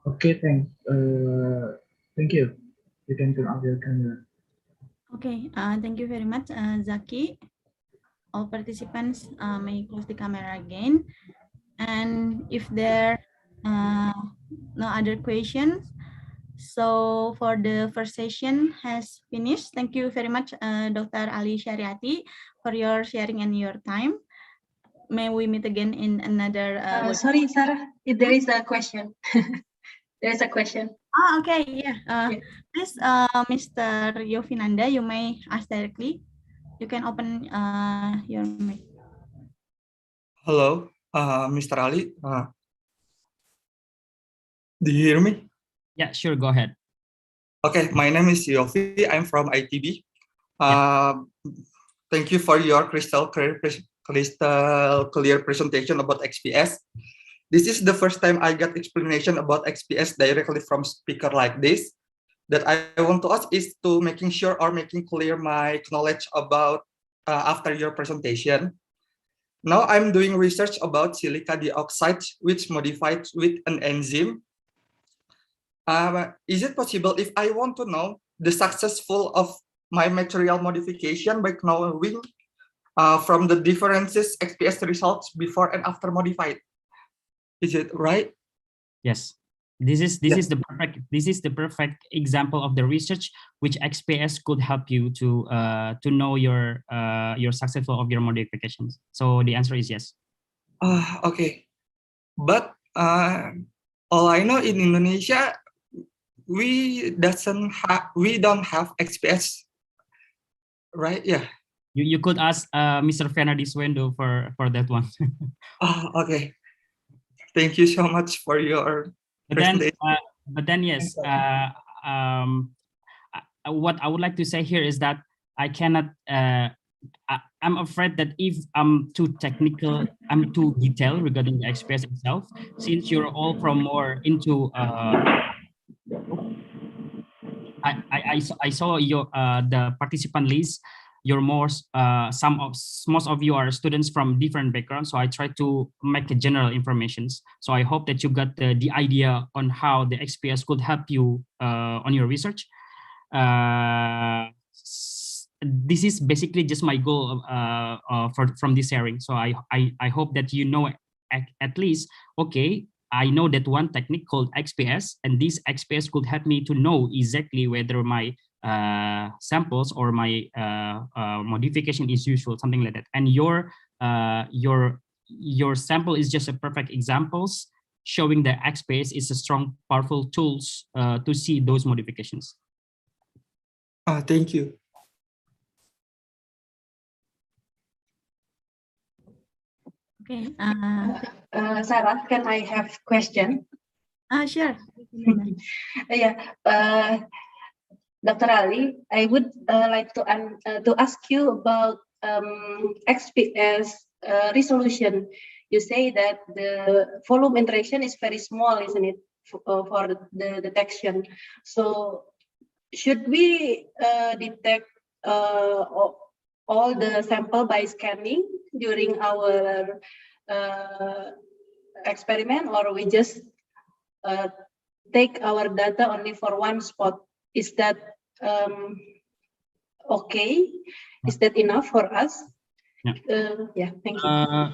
Okay, thank you. You can turn off your camera. Okay, thank you very much, Zaki. All participants may close the camera again. And if there no other questions, so for the first session has finished. Thank you very much, Dr. Ali Syariati, for your sharing and your time. May we meet again in another Sorry, Sarah, if there is a question. There is a question. Okay, yeah. Please, Mr. Yofinanda, you may ask directly. You can open your mic. Hello, Mr. Ali. Do you hear me? Yeah, sure. Go ahead. Okay, my name is Yoshi. I'm from ITB. Thank you for your crystal clear presentation about XPS. This is the first time I got explanation about XPS directly from speaker like this. That I want to ask is to making sure or making clear my knowledge about after your presentation. Now I'm doing research about silica dioxide, which modified with an enzyme. Is it possible if I want to know the successful of my material modification by knowing from the differences XPS results before and after modified? Is it right? Yes. This is the perfect example of the research which XPS could help you to know your successful of your modifications. So the answer is yes. Okay, but all I know in Indonesia we don't have XPS, right? Yeah. You could ask Mr. Fernandez Wendo for that one. Okay. Thank you so much for your but then yes, what I would like to say here is that I cannot I'm afraid that if I'm too technical, I'm too detailed regarding the XPS itself, since you're all from more into I saw your the participant list. You're most of you are students from different backgrounds, so I try to make a general informations. So I hope that you got the idea on how the XPS could help you on your research. This is basically just my goal from this sharing. So I hope that you know at least, okay, I know that one technique called XPS, and this XPS could help me to know exactly whether my samples or my modification is useful, something like that. And your sample is just a perfect examples showing that XPS is a strong, powerful tools to see those modifications. Thank you. Okay. Sarah, can I have question? Sure. Yeah. Dr. Ali, I would like to ask you about XPS resolution. you say that the volume interaction is very small, isn't it, for the detection? So should we detect all the sample by scanning during our experiment, or we just take our data only for one spot? Is that okay? Is that enough for us? Yeah, thank you.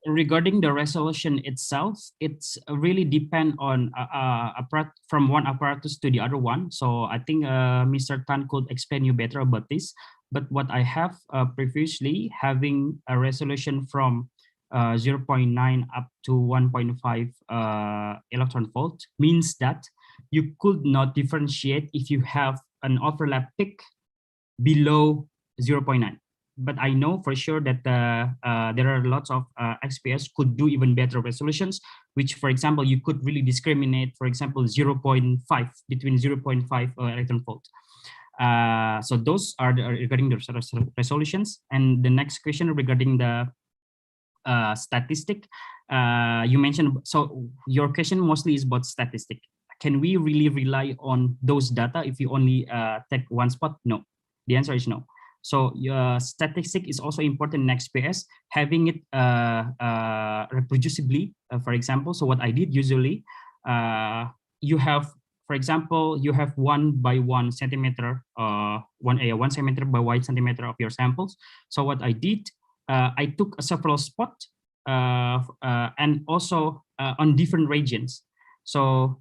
Regarding the resolution itself, it's really depend on from one apparatus to the other one. So I think Mr. Tan could explain you better about this. But what I have previously, having a resolution from 0.9 up to 1.5 electron volt means that you could not differentiate if you have an overlap peak below 0.9. But I know for sure that there are lots of XPS could do even better resolutions, which, for example, you could really discriminate, for example, 0.5 between 0.5 electron volt. So those are regarding the resolutions. And the next question regarding the statistic, you mentioned, so your question mostly is about statistic. Can we really rely on those data if you only take one spot? No, the answer is no. So statistic is also important in XPS, having it reproducibly, for example. So what I did usually, you have, for example, you have 1 by 1 centimeter, 1 centimeter by 1 centimeter of your samples. So what I did, I took several spots and also on different regions. So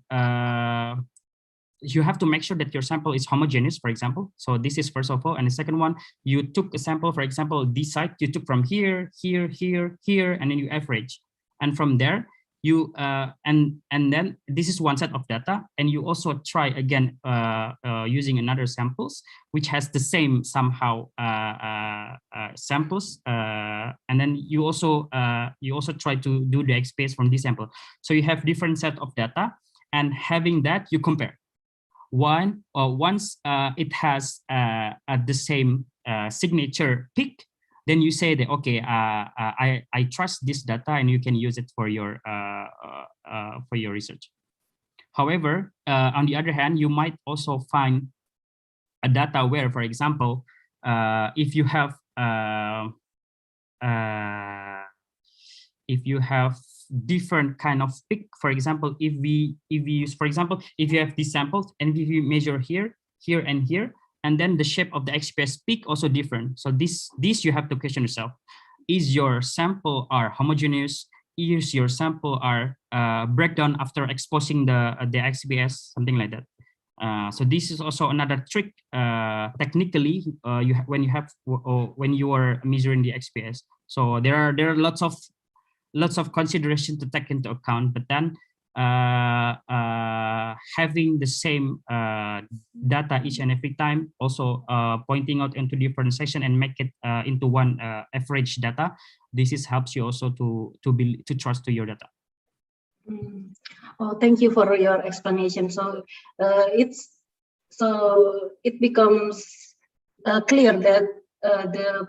you have to make sure that your sample is homogeneous, for example. So this is first of all. And the second one, you took a sample, for example, this side, you took from here, here, here, here, and then you average. And from there, you, and then this is one set of data. And you also try again using another samples, which has the same somehow samples. And then you also try to do the XPS from this sample. So you have different set of data, and having that, you compare. Once it has the same signature peak, then you say that, okay, I trust this data and you can use it for your research. However, on the other hand, you might also find a data where, for example, if you have different kind of peak, for example, if we use, for example, if you have these samples and if you measure here, here, and here, and then the shape of the XPS peak also different. So this you have to question yourself: is your sample are homogeneous? Is your sample are breakdown after exposing the XPS, something like that. So this is also another trick technically when you are measuring the XPS. So there are lots of consideration to take into account, but then having the same data each and every time, also pointing out into different section and make it into one average data. This helps you also to trust to your data. Oh, thank you for your explanation. So it becomes clear that the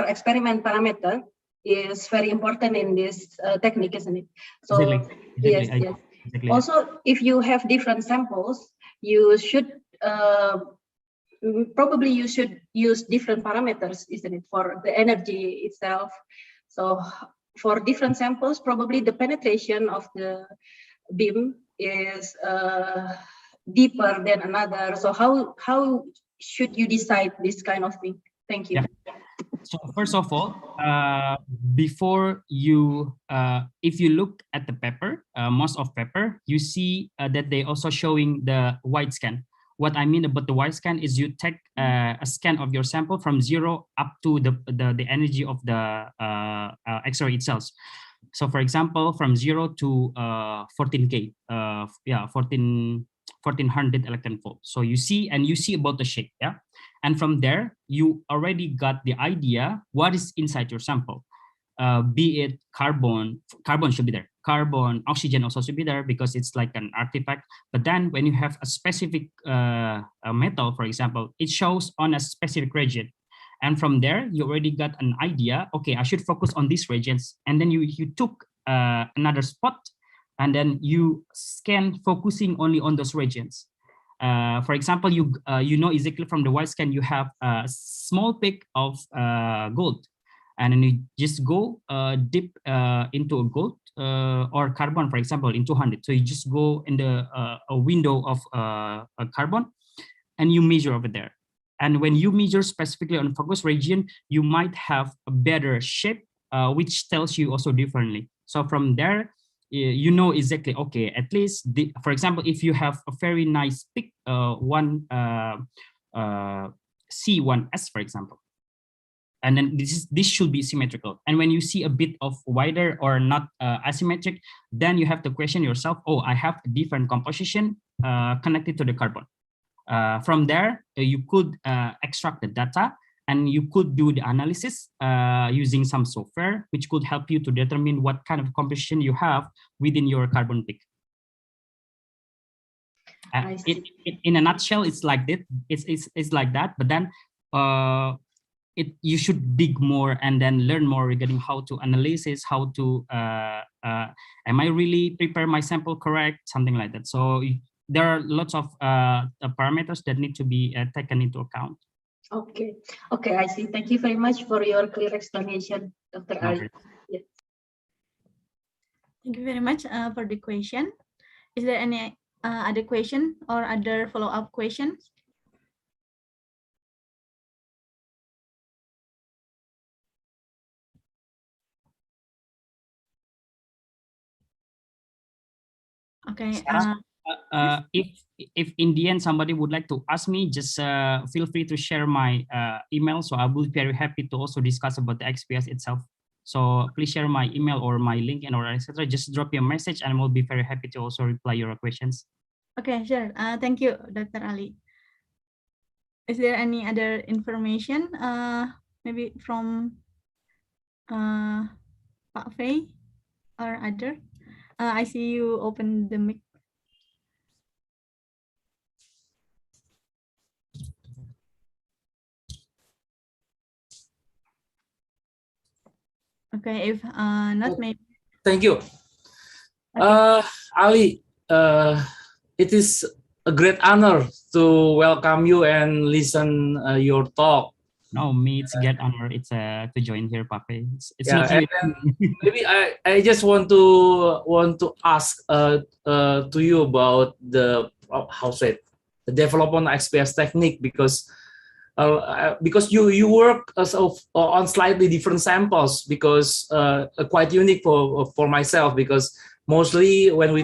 experiment parameter is very important in this technique, isn't it? So exactly. Yes. Exactly. Also, if you have different samples, you should probably use different parameters, isn't it, for the energy itself? So for different samples, probably the penetration of the beam is deeper than another. So how should you decide this kind of thing? Thank you. Yeah. So first of all, before you, if you look at the paper, most of paper, you see that they also showing the wide scan. What I mean about the wide scan is you take a scan of your sample from 0 up to the energy of the X-ray itself. So for example, from 0 to 14K, 1400 electron volt. So you see about the shape, yeah. And from there, you already got the idea what is inside your sample. Be it carbon should be there. Carbon, oxygen also should be there because it's like an artifact. But then when you have a specific metal, for example, it shows on a specific region. And from there, you already got an idea. Okay, I should focus on these regions. And then you took another spot, and then you scan focusing only on those regions. For example, you know exactly from the wide scan you have a small peak of gold, and then you just go deep into a gold or carbon, for example, in 200. So you just go in the a window of a carbon, and you measure over there. And when you measure specifically on focus region, you might have a better shape, which tells you also differently. So from there, you know exactly, okay, at least, for example, if you have a very nice peak, C1S, for example, and then this should be symmetrical. And when you see a bit of wider or not asymmetric, then you have to question yourself, oh, I have a different composition connected to the carbon. From there, you could extract the data, and you could do the analysis using some software, which could help you to determine what kind of composition you have within your carbon peak. In a nutshell, it's like that. It's like that. But then you should dig more and then learn more regarding how to analysis, how to am I really prepare my sample correct, something like that. So there are lots of parameters that need to be taken into account. Okay, I see. Thank you very much for your clear explanation, Dr. Ali. Yeah. Thank you very much for the question. Is there any other question or other follow-up questions? Okay. If in the end somebody would like to ask me, just feel free to share my email. So I will be very happy to also discuss about the XPS itself. So please share my email or my LinkedIn or etc. Just drop me a message, and we'll be very happy to also reply your questions. Okay, sure. Thank you, Dr. Ali. Is there any other information? Maybe from Pak Fei or other? I see you open the mic. Okay, if not, maybe. Thank you. Okay. Ali, it is a great honor to welcome you and listen your talk. No, me, it's a great honor. It's to join here, Pape. It's Yeah, not you. maybe I just want to ask to you about the the development XPS technique, because you work on slightly different samples, because quite unique for myself, because mostly when we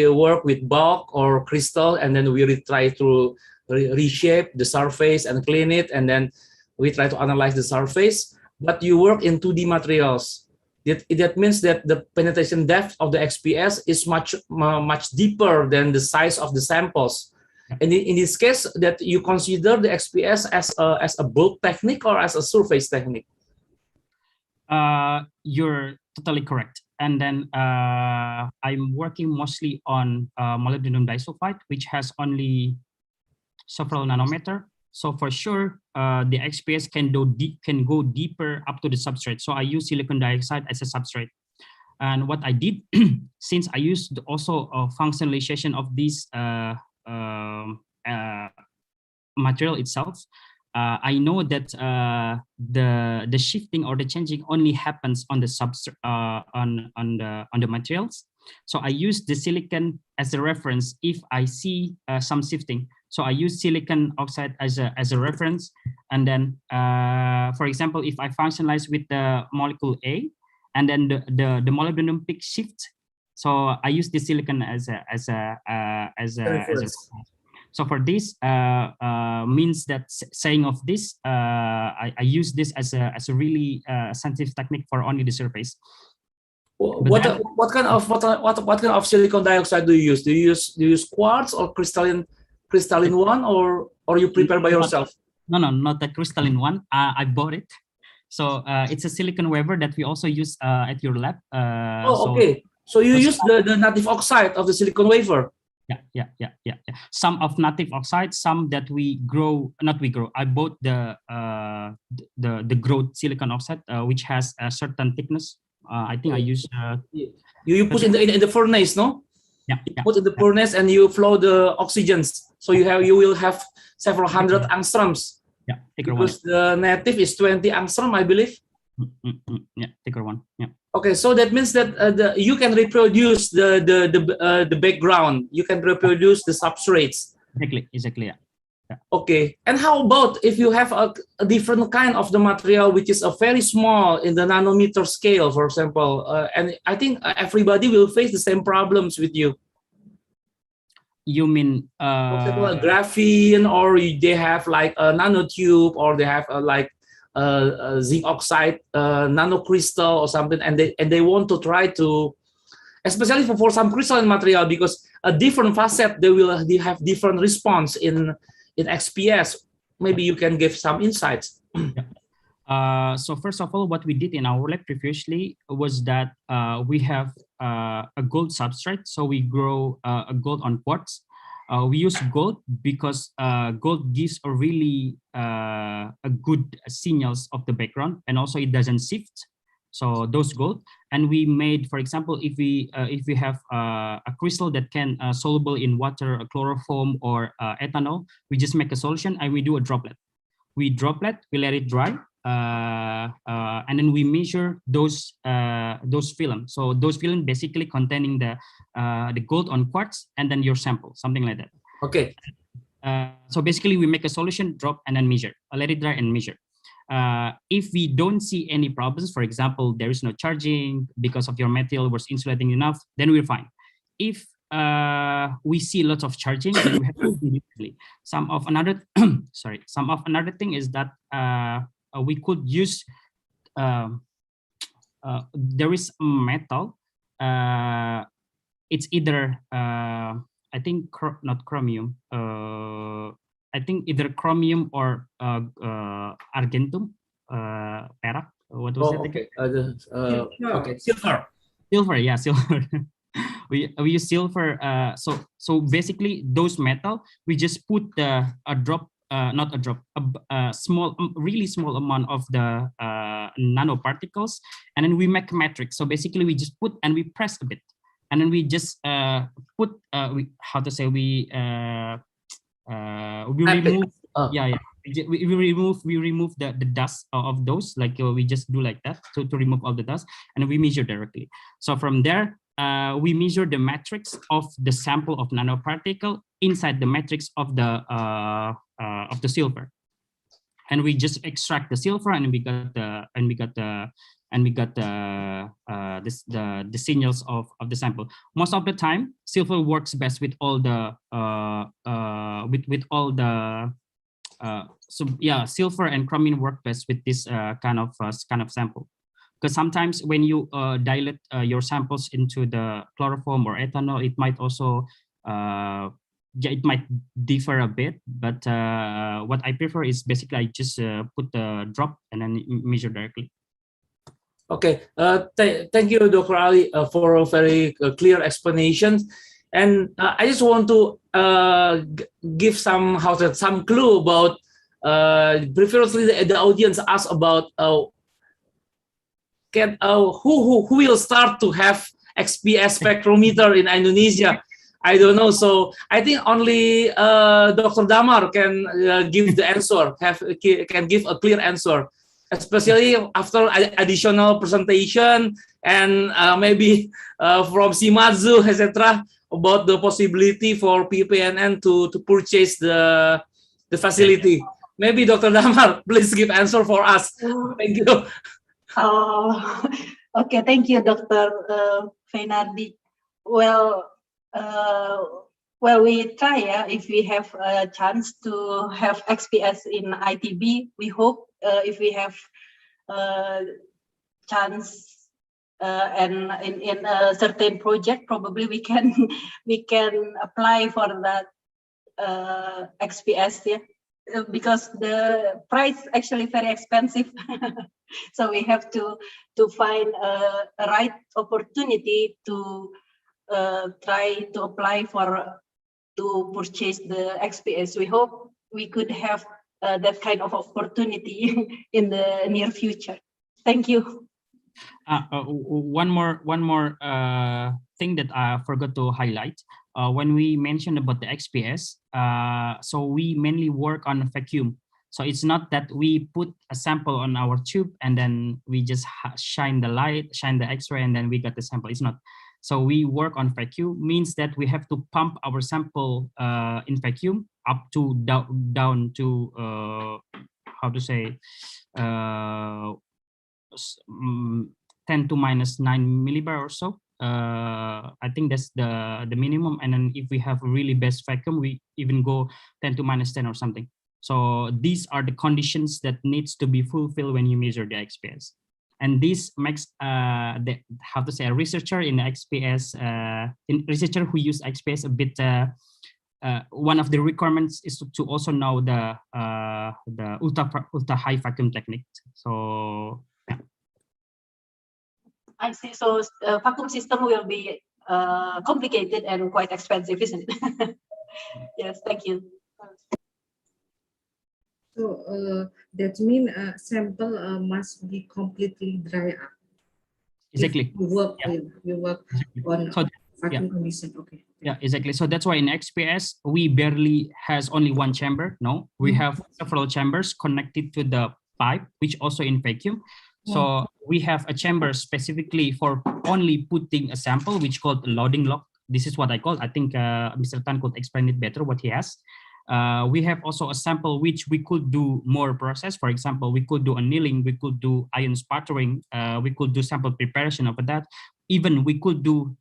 work with bulk or crystal, and then we try to reshape the surface and clean it, and then we try to analyze the surface. But you work in 2D materials. That means that the penetration depth of the XPS is much deeper than the size of the samples. And in this case, that you consider the XPS as a bulk technique or as a surface technique? You're totally correct. And then I'm working mostly on molybdenum disulfide, which has only several nanometer. So for sure, the XPS can go deeper up to the substrate. So I use silicon dioxide as a substrate. And what I did, since I used also a functionalization of this material itself, I know that the shifting or the changing only happens on the substrate on the materials. So I use the silicon as a reference if I see some shifting. So I use silicon oxide as a reference, and then for example, if I functionalize with the molecule A, and then the molybdenum peak shift, so I use the silicon as a so for this means that saying of this, I use this as a really scientific technique for only the surface. What kind of silicon dioxide do you use? Do you use quartz or crystalline one, or you prepare by yourself? No, not the crystalline one. I bought it. So it's a silicon wafer that we also use at your lab. Okay. So you use the native oxide of the silicon wafer. Yeah. Some of native oxide, some that we grow, not we grow. I bought the growth silicon oxide, which has a certain thickness. I think I use. You put in the furnace, no? Yeah. You put in the furnace and you flow the oxygens. So you will have several hundred angstroms. Yeah, thicker because one. the native is 20 angstrom, I believe. Yeah, thicker one. Yeah. Okay, so that means that you can reproduce the background. You can reproduce the substrates. Exactly. Yeah. Okay, and how about if you have a different kind of the material which is a very small in the nanometer scale, for example, and I think everybody will face the same problems with you. You mean for example, a graphene, or they have like a nanotube, or they have like zinc oxide nanocrystal or something, and they want to try to, especially for some crystalline material, because a different facet they have different response in XPS. Maybe you can give some insights. So first of all, what we did in our lab previously was that we have a gold substrate, so we grow a gold on quartz. We use gold because gold gives a really a good signals of the background, and also it doesn't shift. So those gold, and we made, for example, if we have a crystal that can soluble in water, chloroform, or ethanol, we just make a solution and we do a droplet. We let it dry, and then we measure those film. So those film basically containing the gold on quartz, and then your sample, something like that. Okay. So basically we make a solution, drop, and then measure. Let it dry and measure. If we don't see any problems, for example, there is no charging because of your material was insulating enough, then we're fine. If we see lots of charging, then we have to do differently. Some of another thing is that we could use there is metal. It's either I think not chromium. I think either chromium or argentum, perak. What was it? Okay. Okay. Silver. Silver, yeah, silver. we use silver. So basically, those metal we just put a drop, not a drop, a small, really small amount of the nanoparticles, and then we make a matrix. So basically, we just put and we press a bit, and then we just put we remove. We remove the dust of those, like we just do like that to remove all the dust, and we measure directly. So from there we measure the matrix of the sample of nanoparticle inside the matrix of the silver, and we just extract the silver, and we got the signals of the sample. Most of the time silver works best with all the so yeah, silver and chromium work best with this kind of sample, because sometimes when you dilute your samples into the chloroform or ethanol, it might also it might differ a bit, but what I prefer is basically I just put the drop and then measure directly. Okay, thank you, Dr. Ali, for a very clear explanation. And I just want to give some clue about previously the audience asked about who will start to have XPS spectrometer in Indonesia. I don't know, so I think only Dr. Damar can give the answer, can give a clear answer, especially after additional presentation and maybe from Shimadzu, etc., about the possibility for PPNN to purchase the facility. Maybe Dr. Damar, please give answer for us. Thank you. Okay, thank you, Dr. Fenardi. Well, we try, if we have a chance to have XPS in ITB, we hope if we have chance and in a certain project, probably we can apply for that XPS, yeah, because the price actually very expensive. So we have to find a right opportunity to try to apply for to purchase the XPS. We hope we could have that kind of opportunity in the near future. Thank you. One more thing that I forgot to highlight. When we mentioned about the XPS, so we mainly work on vacuum. So it's not that we put a sample on our tube and then we just shine the light, shine the X-ray, and then we got the sample. It's not. So we work on vacuum, means that we have to pump our sample in vacuum up to down to how to say 10 to minus 9 millibar or so. I think that's the minimum. And then if we have a really best vacuum, we even go 10 to minus 10 or something. So these are the conditions that needs to be fulfilled when you measure the XPS. And this makes a researcher in XPS, researcher who use XPS a bit. One of the requirements is to also know the ultra high vacuum technique. So yeah. I see. So vacuum system will be complicated and quite expensive, isn't it? Yes, thank you. So that means sample must be completely dry up. Exactly. You work on vacuum condition. Okay. Yeah, exactly. So that's why in XPS we barely has only one chamber. No, we have several chambers connected to the pipe, which also in vacuum. So we have a chamber specifically for only putting a sample, which called loading lock. This is what I call. I think Mr. Tan could explain it better what he has. We have also a sample which we could do more process. For example, we could do annealing, we could do ion sputtering, we could do sample preparation of that. Even we could do,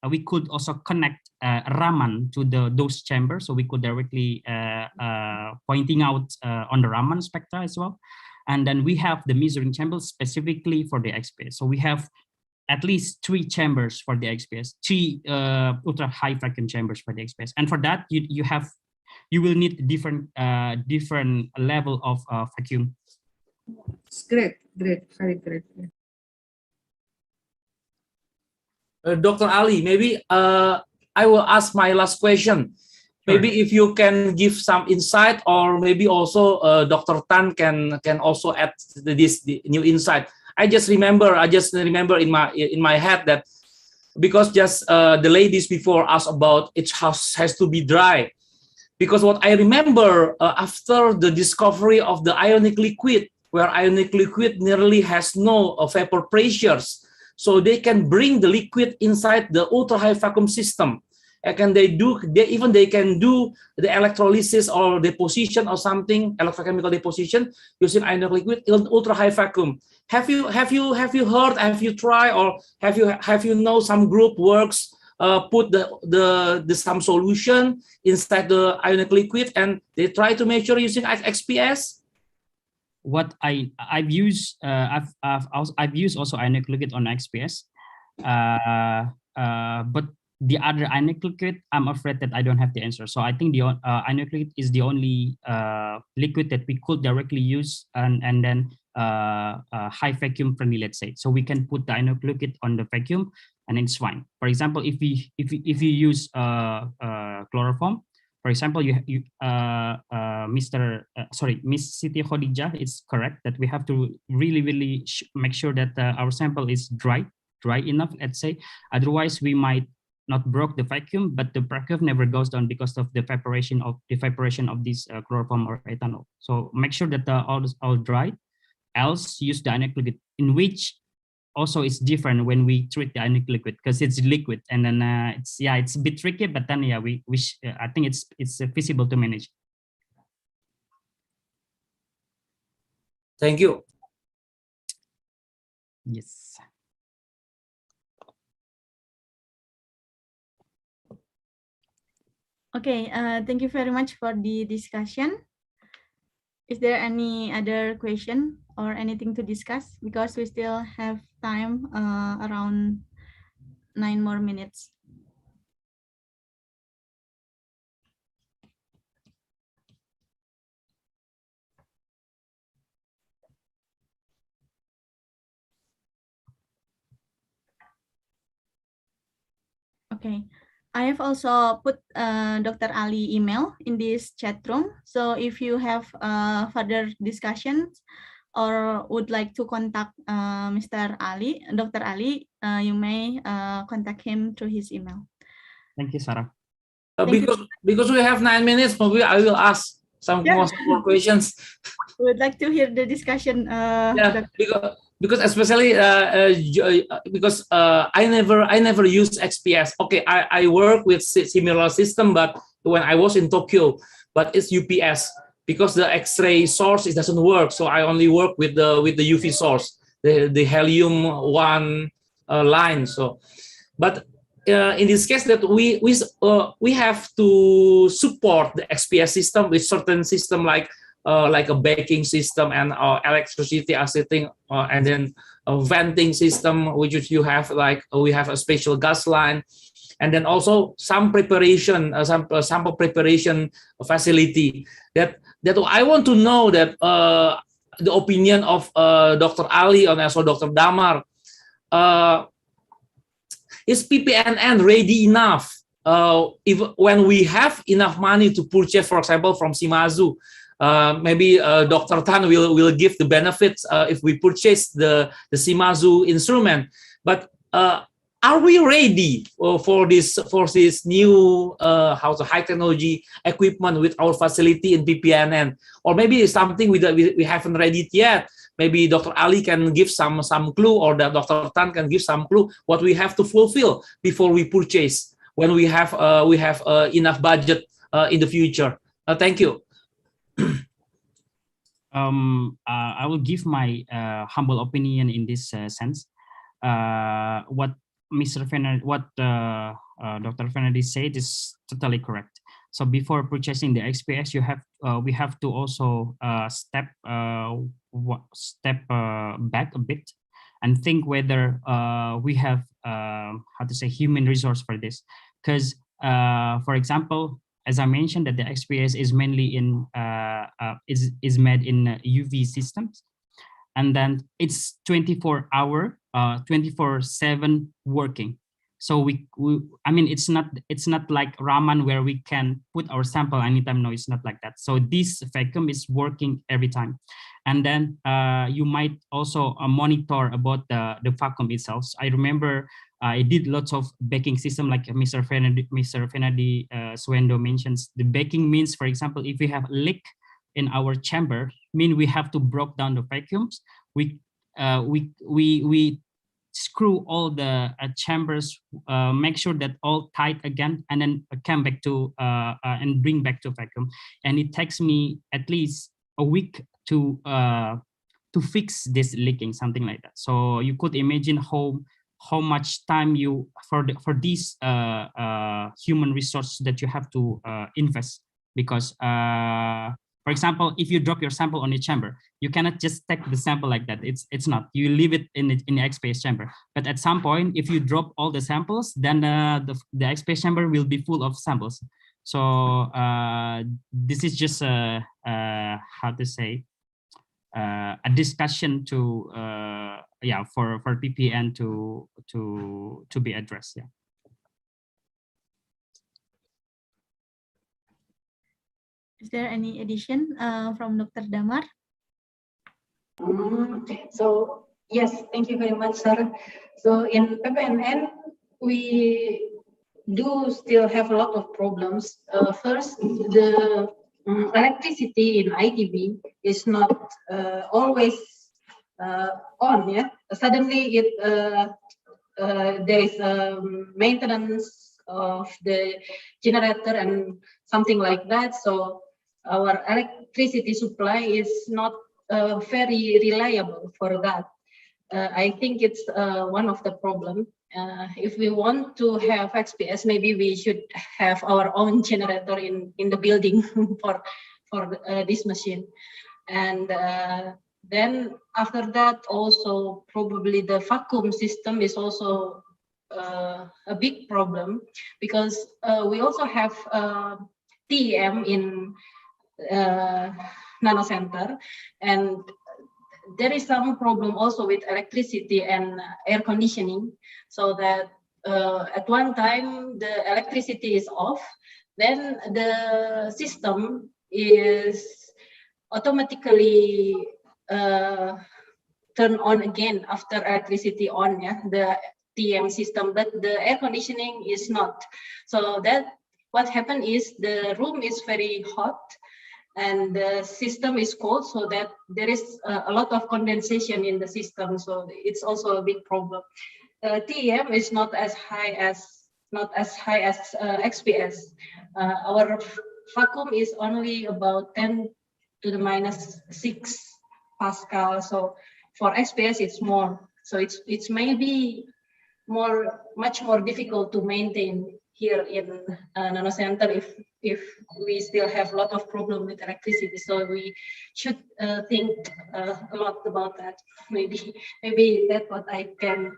we could also connect Raman to those chambers, so we could directly pointing out on the Raman spectra as well. And then we have the measuring chamber specifically for the XPS. So we have at least 3 chambers for the XPS, 3 ultra high vacuum chambers for the XPS. And for that, you will need different level of vacuum. It's great, very great. Dr. Ali, maybe I will ask my last question. Sure. Maybe if you can give some insight, or maybe also Dr. Tan can also add this new insight. I just remember in my head that because just the ladies before asked about each house has to be dry. Because what I remember after the discovery of the ionic liquid, where ionic liquid nearly has no vapor pressures, so they can bring the liquid inside the ultra high vacuum system, and they can do the electrolysis or deposition or something, electrochemical deposition using ionic liquid in ultra high vacuum. Have you heard? Have you tried, or have you know some group works? Put the some solution inside the ionic liquid and they try to measure using XPS. What I've used I've used also ionic liquid on XPS, but the other ionic liquid, I'm afraid that I don't have the answer. So I think the ionic liquid is the only liquid that we could directly use and then high vacuum friendly, let's say. So we can put the ionic liquid on the vacuum and it's fine. For example, if you use chloroform, for example, Miss Siti Khadijah, it's correct that we have to really make sure that our sample is dry enough, let's say. Otherwise, we might not broke the vacuum, but the vacuum never goes down because of the evaporation of this chloroform or ethanol. So make sure that all dry. Else use the ionic liquid, in which also it's different when we treat the ionic liquid because it's liquid, and then it's a bit tricky, but then I think it's feasible to manage. Thank you. Yes. Okay, thank you very much for the discussion. Is there any other question or anything to discuss? Because we still have time, around 9 more minutes. Okay, I have also put Dr. Ali email in this chat room. So if you have further discussions or would like to contact Mr. Ali, Dr. Ali, you may contact him through his email. Thank you, Sarah. Because we have 9 minutes, maybe I will ask some more questions. We would like to hear the discussion. Yeah, because especially because I never use XPS. Okay, I work with similar system, but when I was in Tokyo, but it's UPS because the X-ray source it doesn't work. So I only work with the UV source, the helium 1 line. So, but in this case that we have to support the XPS system with certain system like a baking system and electricity acetting and then a venting system, which you have like we have a special gas line, and then also some preparation, some sample preparation facility. That I want to know that the opinion of Dr. Ali and also Dr. Damar. Is PPNN ready enough? If when we have enough money to purchase, for example, from Shimazu, maybe Dr. Tan will give the benefits if we purchase the Shimazu instrument. But are we ready for this new high technology equipment with our facility in PPNN? Or maybe it's something we haven't ready yet. Maybe Dr. Ali can give some clue, or that Dr. Tan can give some clue what we have to fulfill before we purchase when we have enough budget in the future. Thank you. I will give my humble opinion in this sense. What Dr. Fernandez said is totally correct. So before purchasing the XPS, we have to also step back a bit and think whether we have human resource for this. Because for example, as I mentioned, that the XPS is mainly in is made in UV systems, and then it's 24/7 working. So I mean, it's not like Raman where we can put our sample anytime. No, it's not like that. So this vacuum is working every time, and then you might also monitor about the vacuum itself. So I remember I did lots of baking system, like Mr. Fernandi Swendo mentions. The baking means, for example, if we have a leak in our chamber, mean we have to break down the vacuums. We screw all the chambers, make sure that all tight again, and then come back to and bring back to vacuum. And it takes me at least a week to fix this leaking, something like that. So you could imagine how much time you for these human resource that you have to invest, because for example, if you drop your sample on a chamber, you cannot just take the sample like that. It's not. You leave it in the XPS chamber. But at some point, if you drop all the samples, then the XPS chamber will be full of samples. So this is just a discussion to for PPN to be addressed. Yeah. Is there any addition from Dr. Damar? So yes, thank you very much, sir. So in PPNN, we do still have a lot of problems. First, the electricity in ITB is not always on. Yeah, suddenly there is maintenance of the generator and something like that. So our electricity supply is not very reliable for that. I think it's one of the problem. If we want to have XPS, maybe we should have our own generator in the building for this machine. And then after that, also probably the vacuum system is also a big problem, because we also have TEM in Nano Center, and there is some problem also with electricity and air conditioning, so that at one time the electricity is off, then the system is automatically turn on again after electricity on, yeah, the TM system, but the air conditioning is not. So that what happened is the room is very hot and the system is cold, so that there is a lot of condensation in the system. So it's also a big problem. TEM is not as high as XPS. Our vacuum is only about 10 to the -6 Pascal. So for XPS it's more. So it's maybe much more difficult to maintain here in Nano Center if we still have a lot of problem with electricity. So we should think a lot about that. Maybe that's what I can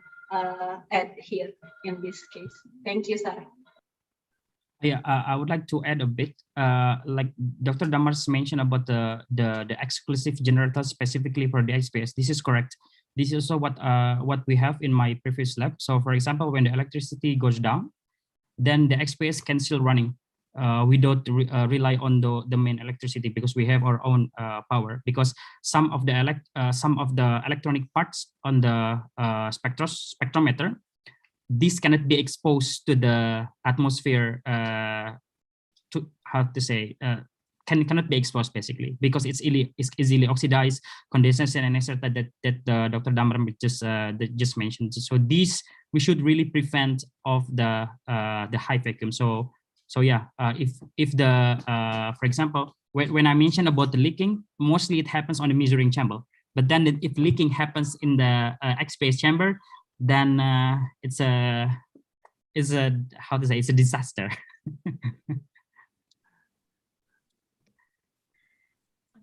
add here in this case. Thank you, Sarah. Yeah, I would like to add a bit. Like Dr. Damars mentioned about the exclusive generator specifically for the XPS. This is correct. This is also what we have in my previous lab. So, for example, when the electricity goes down, then the XPS can still running. We don't rely on the main electricity because we have our own power. Because some of the electronic parts on the spectrometer, this cannot be exposed to the atmosphere. To how to say. Cannot be exposed basically because it's easily oxidized, condensation, and etc. that Dr. Damar just mentioned. So these we should really prevent of the high vacuum. So yeah, if the for example when I mentioned about the leaking, mostly it happens on the measuring chamber. But then if leaking happens in the XPS chamber, then it's a how to say, it's a disaster.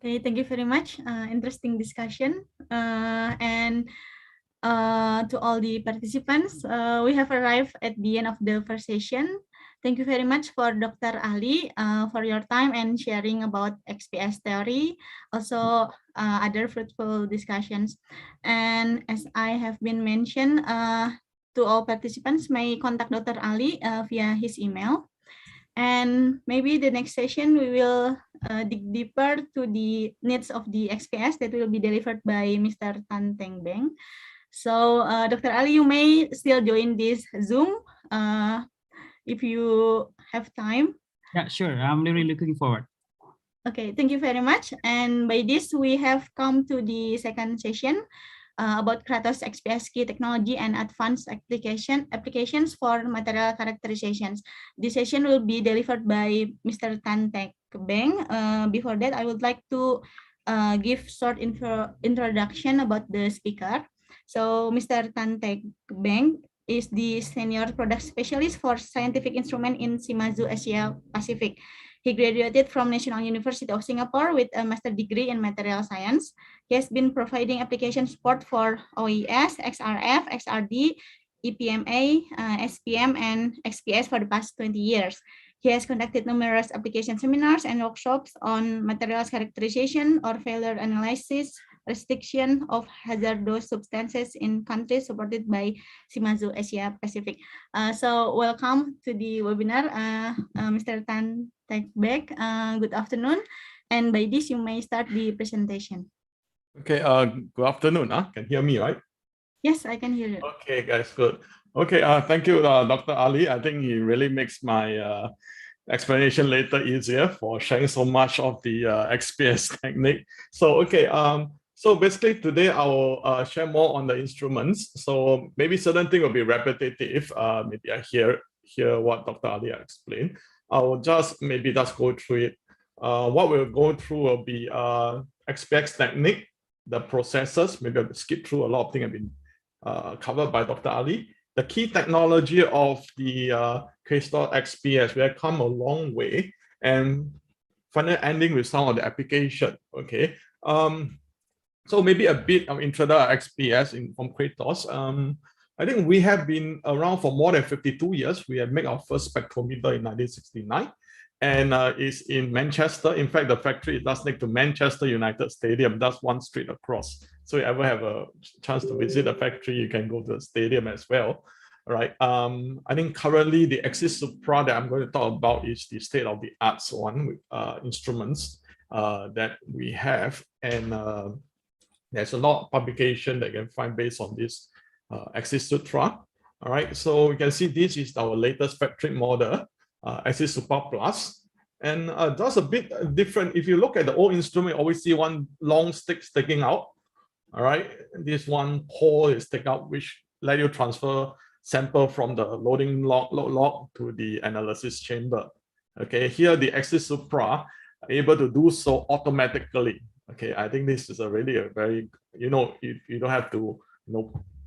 Okay, thank you very much. Interesting discussion. And to all the participants, we have arrived at the end of the first session. Thank you very much for Dr. Ali for your time and sharing about XPS theory, also other fruitful discussions. And as I have been mentioned, to all participants may contact Dr. Ali via his email. And maybe the next session we will dig deeper to the needs of the XPS that will be delivered by Mr. Tan Teng Beng. So Dr. Ali, you may still join this Zoom if you have time. Yeah, sure. I'm really looking forward. Okay, thank you very much. And by this, we have come to the second session about Kratos XPS key technology and advanced applications for material characterizations. This session will be delivered by Mr. Tan Teng Beng. Before that, I would like to give short introduction about the speaker. So Mr. Tan Teng Beng is the senior product specialist for scientific instrument in Shimazu Asia Pacific. He graduated from National University of Singapore with a master's degree in material science. He has been providing application support for OES, XRF, XRD, EPMA, SPM, and XPS for the past 20 years. He has conducted numerous application seminars and workshops on materials characterization or failure analysis, restriction of hazardous substances in countries supported by Shimazu Asia Pacific. So welcome to the webinar, Mr. Tan Teng Beng. Good afternoon. And by this, you may start the presentation. Okay, good afternoon. Can you hear me, right? Yes, I can hear you. Okay, guys, good. Okay, thank you, Dr. Ali. I think he really makes my explanation later easier for sharing so much of the XPS technique. So, okay, so basically today I will share more on the instruments. So maybe certain thing will be repetitive. Maybe I hear what Dr. Ali explained. I will just maybe just go through it. What we'll go through will be XPS technique, the processes. Maybe I'll skip through a lot of things have been covered by Dr. Ali. The key technology of the crystal XPS, we have come a long way, and finally ending with some of the application. Okay, so maybe a bit of introduction XPS from Kratos. I think we have been around for more than 52 years. We have made our first spectrometer in 1969. And it's in Manchester. In fact, the factory is just next to Manchester United Stadium. That's one street across. So if you ever have a chance to visit the factory, you can go to the stadium as well. right? I think currently the XC Supra that I'm going to talk about is the state-of-the-art one with instruments that we have, and there's a lot of publication that you can find based on this XC Supra. All right, so you can see this is our latest factory model, XC Supra Plus, and that's a bit different. If you look at the old instrument, you always see one long stick sticking out. All right, this one pole is taken out, which let you transfer sample from the loading log to the analysis chamber. Okay, here the XC Supra are able to do so automatically. Okay, I think this is really a very, you don't have to,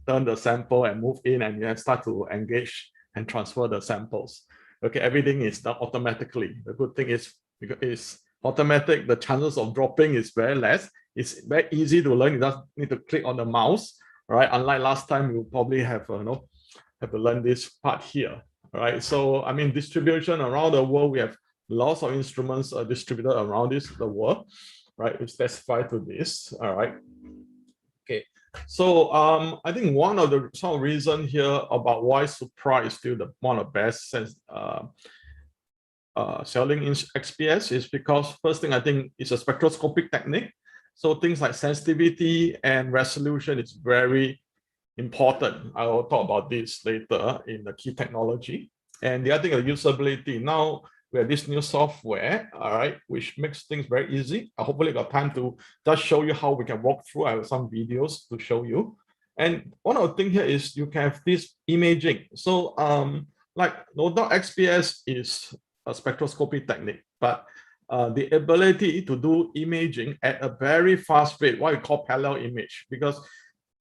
turn the sample and move in, and you have start to engage and transfer the samples. Okay, everything is done automatically. The good thing is, because it's automatic, the chances of dropping is very less. It's very easy to learn. You just need to click on the mouse, right? Unlike last time, you probably have have to learn this part here, right? So I mean, distribution around the world, we have lots of instruments distributed around the world, right? We specify to this, all right? Okay, so I think one of the some reason here about why Supra is still one of the best selling in XPS is because first thing, I think it's a spectroscopic technique. So things like sensitivity and resolution is very important. I will talk about this later in the key technology. And the other thing, the usability. Now we have this new software, all right, which makes things very easy. I hopefully got time to just show you how we can walk through. I have some videos to show you. And one of the things here is you can have this imaging. So like no doubt XPS is a spectroscopy technique, but the ability to do imaging at a very fast rate, what we call parallel image, because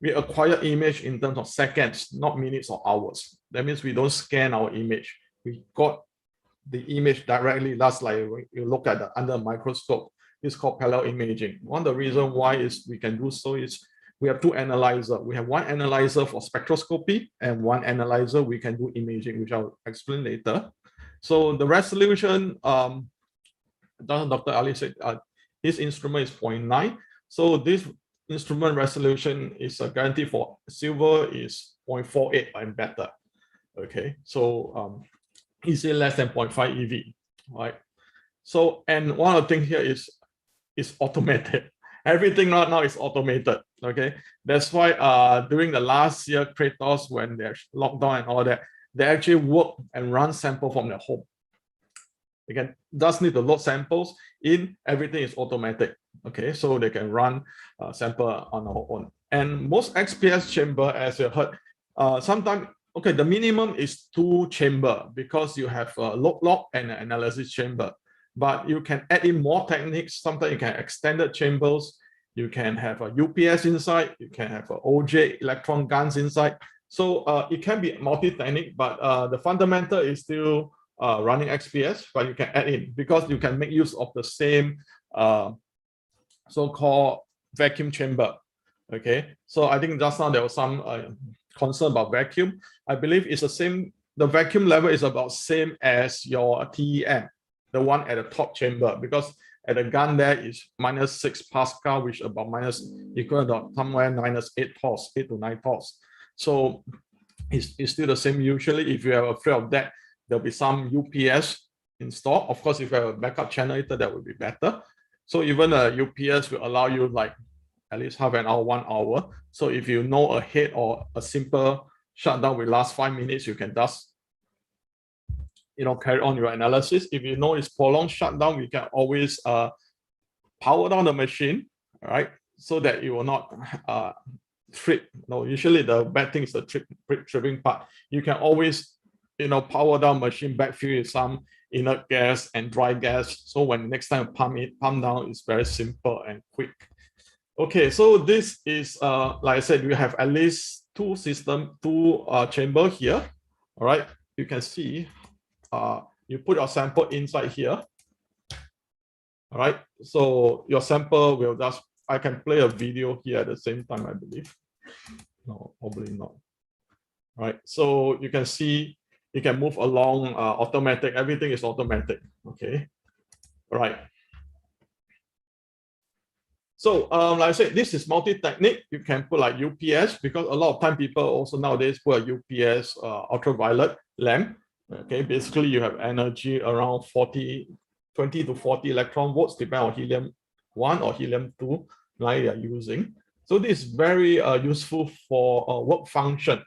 we acquire image in terms of seconds, not minutes or hours. That means we don't scan our image. We got the image directly. That's like when you look at under a microscope. It's called parallel imaging. One of the reasons why is we can do so is we have two analyzers. We have one analyzer for spectroscopy and one analyzer we can do imaging, which I'll explain later. So the resolution, Dr. Ali said his instrument is 0.9. So this instrument resolution is a guarantee for silver is 0.48 and better. Okay, so easily less than 0.5 EV, right? So, and one of the things here is automated. Everything right now is automated. Okay, that's why during the last year, Kratos, when they're locked down and all that, they actually work and run sample from their home. Again, does need to load samples in, everything is automatic. Okay, so they can run sample on our own. And most XPS chamber, as you heard, sometimes, okay, the minimum is 2 chamber because you have a load log and an analysis chamber. But you can add in more techniques. Sometimes you can extended chambers. You can have a UPS inside. You can have a OJ electron guns inside. So it can be multi-technique, but the fundamental is still running XPS, but you can add in because you can make use of the same so-called vacuum chamber. Okay, so I think just now there was some concern about vacuum. I believe it's the same. The vacuum level is about same as your TEM, the one at the top chamber, because at the gun there is -6 Pascal, which about equal to somewhere -8 torrs, 8 to 9 torrs. So it's still the same. Usually, if you are afraid of that, there'll be some UPS installed. Of course, if you have a backup generator, that would be better. So even a UPS will allow you like at least half an hour, 1 hour. So if you know ahead or a simple shutdown will last 5 minutes, you can just carry on your analysis. If you know it's prolonged shutdown, we can always power down the machine, right? So that you will not trip. No, usually the bad thing is the tripping part. You can always power down machine, backfill with some inert gas and dry gas. So when next time pump down, it's very simple and quick. Okay, so this is like I said, we have at least two chamber here. All right, you can see you put your sample inside here. All right, so your sample will just, I can play a video here at the same time, I believe. No, probably not. All right, so you can see you can move along automatic. Everything is automatic. Okay, all right. So like I said, this is multi-technique. You can put like UPS, because a lot of time people also nowadays put a UPS ultraviolet lamp. Okay, basically you have energy around 20 to 40 electron volts, depending on helium-1 or helium-2 line you're using. So this is very useful for work function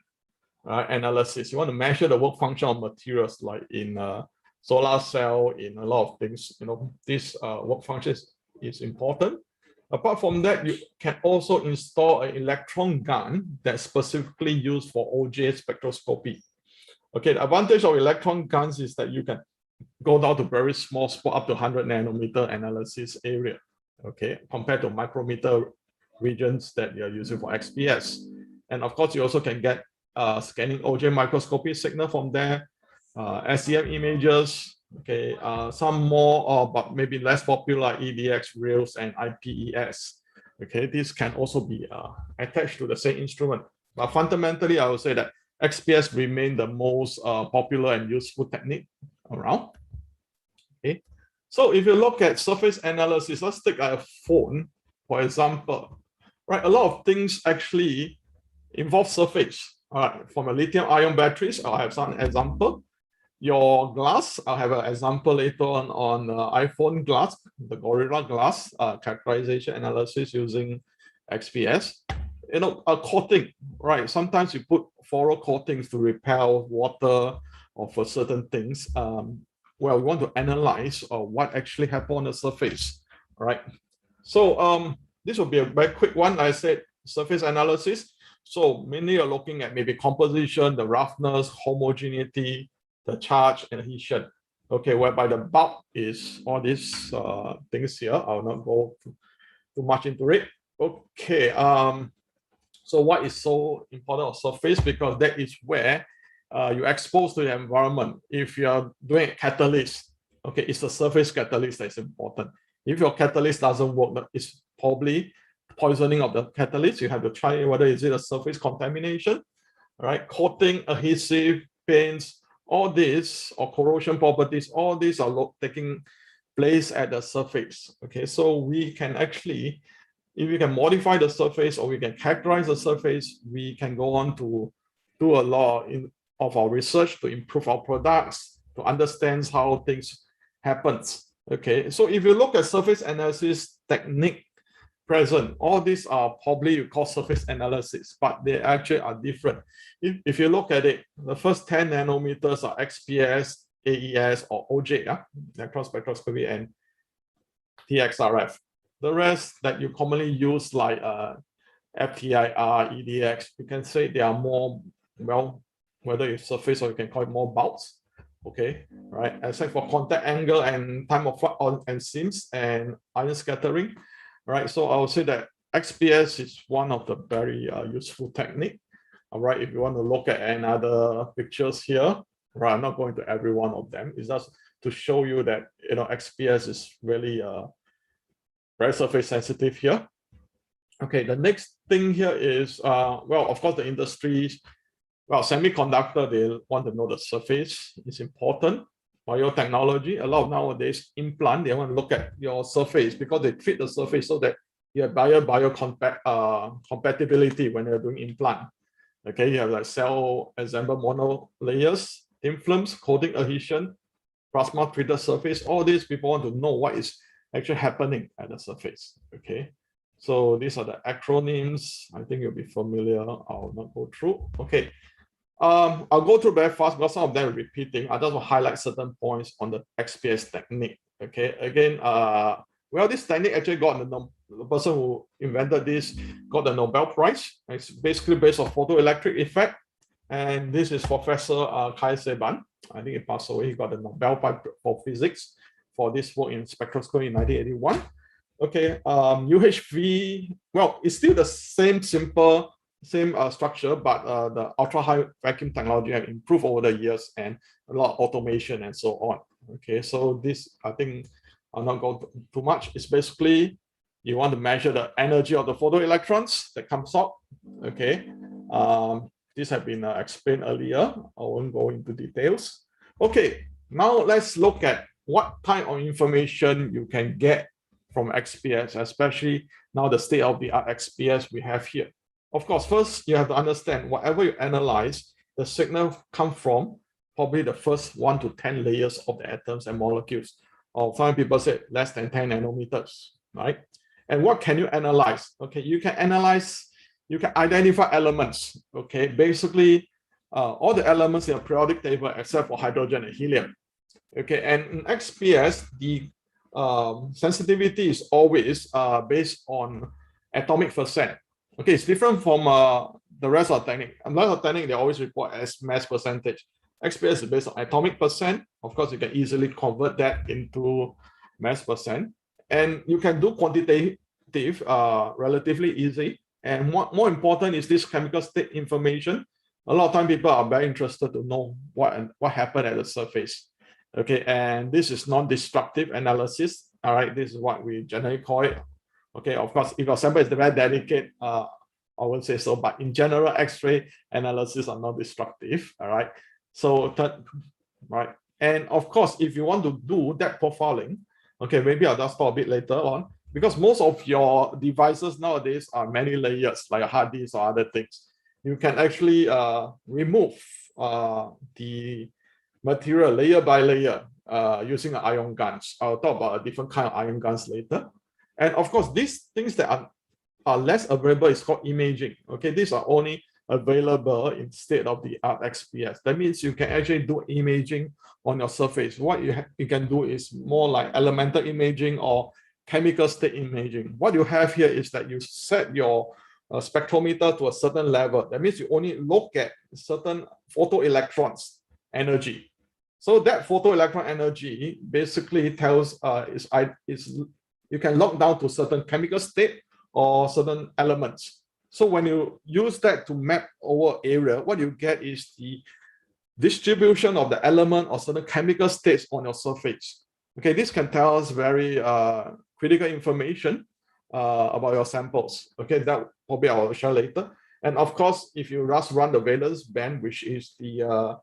analysis. You want to measure the work function of materials, like in solar cell, in a lot of things. You know, this work function is important. Apart from that, you can also install an electron gun that's specifically used for OJ spectroscopy. Okay, the advantage of electron guns is that you can go down to very small spot, up to 100 nanometer analysis area, okay, compared to micrometer regions that you're using for XPS. And of course, you also can get scanning OJ microscopy signal from there, SEM images, okay, some more, but maybe less popular, EDX, rails, and IPES. Okay, these can also be attached to the same instrument. But fundamentally, I would say that XPS remain the most popular and useful technique around. Okay, so if you look at surface analysis, let's take a phone, for example. Right, a lot of things actually involve surface. All right, from a lithium-ion batteries, I'll have some example. Your glass, I'll have an example later on iPhone glass, the Gorilla Glass characterization analysis using XPS. You know, a coating, right? Sometimes you put floral coatings to repel water or for certain things. Well, we want to analyze what actually happened on the surface, right? So this will be a very quick one. I said surface analysis. So mainly you're looking at maybe composition, the roughness, homogeneity, the charge, and adhesion. Okay, whereby the bulk is all these things here. I'll not go too much into it. Okay, so what is so important of surface? Because that is where you expose to the environment. If you're doing a catalyst, okay, it's the surface catalyst that's important. If your catalyst doesn't work, it's probably poisoning of the catalyst. You have to try whether is it a surface contamination, right? Coating, adhesive, paints, all this, or corrosion properties, all these are taking place at the surface. Okay, so we can actually, if we can modify the surface or we can characterize the surface, we can go on to do a lot of our research to improve our products, to understand how things happens. Okay, so if you look at surface analysis technique present, all these are probably you call surface analysis, but they actually are different. If you look at it, the first 10 nanometers are XPS, AES, or OJ, electron spectroscopy, and TXRF. The rest that you commonly use, like FTIR, EDX, you can say they are more, well, whether it's surface or you can call it more bulks. Okay, right? Except for contact angle and time of flight on and seams and ion scattering, right? So I would say that XPS is one of the very useful technique. All right, if you want to look at another pictures here, right? I'm not going to every one of them. It's just to show you that, you know, XPS is really very surface sensitive here. Okay, the next thing here is, well, of course, the industries. Well, semiconductor, they want to know the surface is important. Biotechnology, a lot of nowadays implant, they want to look at your surface because they treat the surface so that you have compatibility when you're doing implant. Okay, you have like cell assembled monolayers, thin films, coating adhesion, plasma treated surface. All these people want to know what is actually happening at the surface. Okay, so these are the acronyms. I think you'll be familiar. I'll not go through. Okay. I'll go through very fast because some of them are repeating. I just want to highlight certain points on the XPS technique. Okay, again, well, this technique actually got the person who invented this got the Nobel Prize. It's basically based on photoelectric effect, and this is Professor Kai Seban. I think he passed away. He got the Nobel Prize for physics for this work in spectroscopy in 1981. Okay, UHV. Well, it's still the same simple. Same structure, but the ultra high vacuum technology have improved over the years and a lot of automation and so on. Okay, so this, I think I'll not go too much. It's basically you want to measure the energy of the photoelectrons that comes out. Okay, these have been explained earlier. I won't go into details. Okay, now let's look at what type of information you can get from XPS, especially now the state-of-the-art XPS we have here. Of course, first you have to understand whatever you analyze, the signal comes from probably the first 1 to 10 layers of the atoms and molecules, or some people say less than 10 nanometers, right? And what can you analyze? Okay, you can analyze, you can identify elements. Okay, basically all the elements in a periodic table except for hydrogen and helium. Okay, and in XPS, the sensitivity is always based on atomic percent. Okay, it's different from the rest of the technique. And the rest of the technique, they always report as mass percentage. XPS is based on atomic percent. Of course, you can easily convert that into mass percent. And you can do quantitative relatively easy. And more important is this chemical state information. A lot of time people are very interested to know what happened at the surface. Okay, and this is non-destructive analysis. All right, this is what we generally call it. Okay, of course, if your sample is very delicate, I won't say so, but in general, X-ray analysis are non-destructive. All right, so right, and of course, if you want to do that profiling, okay, maybe I'll just talk a bit later on, because most of your devices nowadays are many layers, like a hard disk or other things. You can actually remove the material layer by layer using ion guns. I'll talk about a different kind of ion guns later. And of course, these things that are less available is called imaging. Okay, these are only available in state-of-the-art XPS. That means you can actually do imaging on your surface. What you can do is more like elemental imaging or chemical state imaging. What you have here is that you set your spectrometer to a certain level. That means you only look at certain photoelectrons energy. So that photoelectron energy basically tells you can lock down to certain chemical state or certain elements. So when you use that to map over area, what you get is the distribution of the element or certain chemical states on your surface. Okay, this can tell us very critical information about your samples. Okay, that probably I will share later. And of course, if you just run the valence band, which is the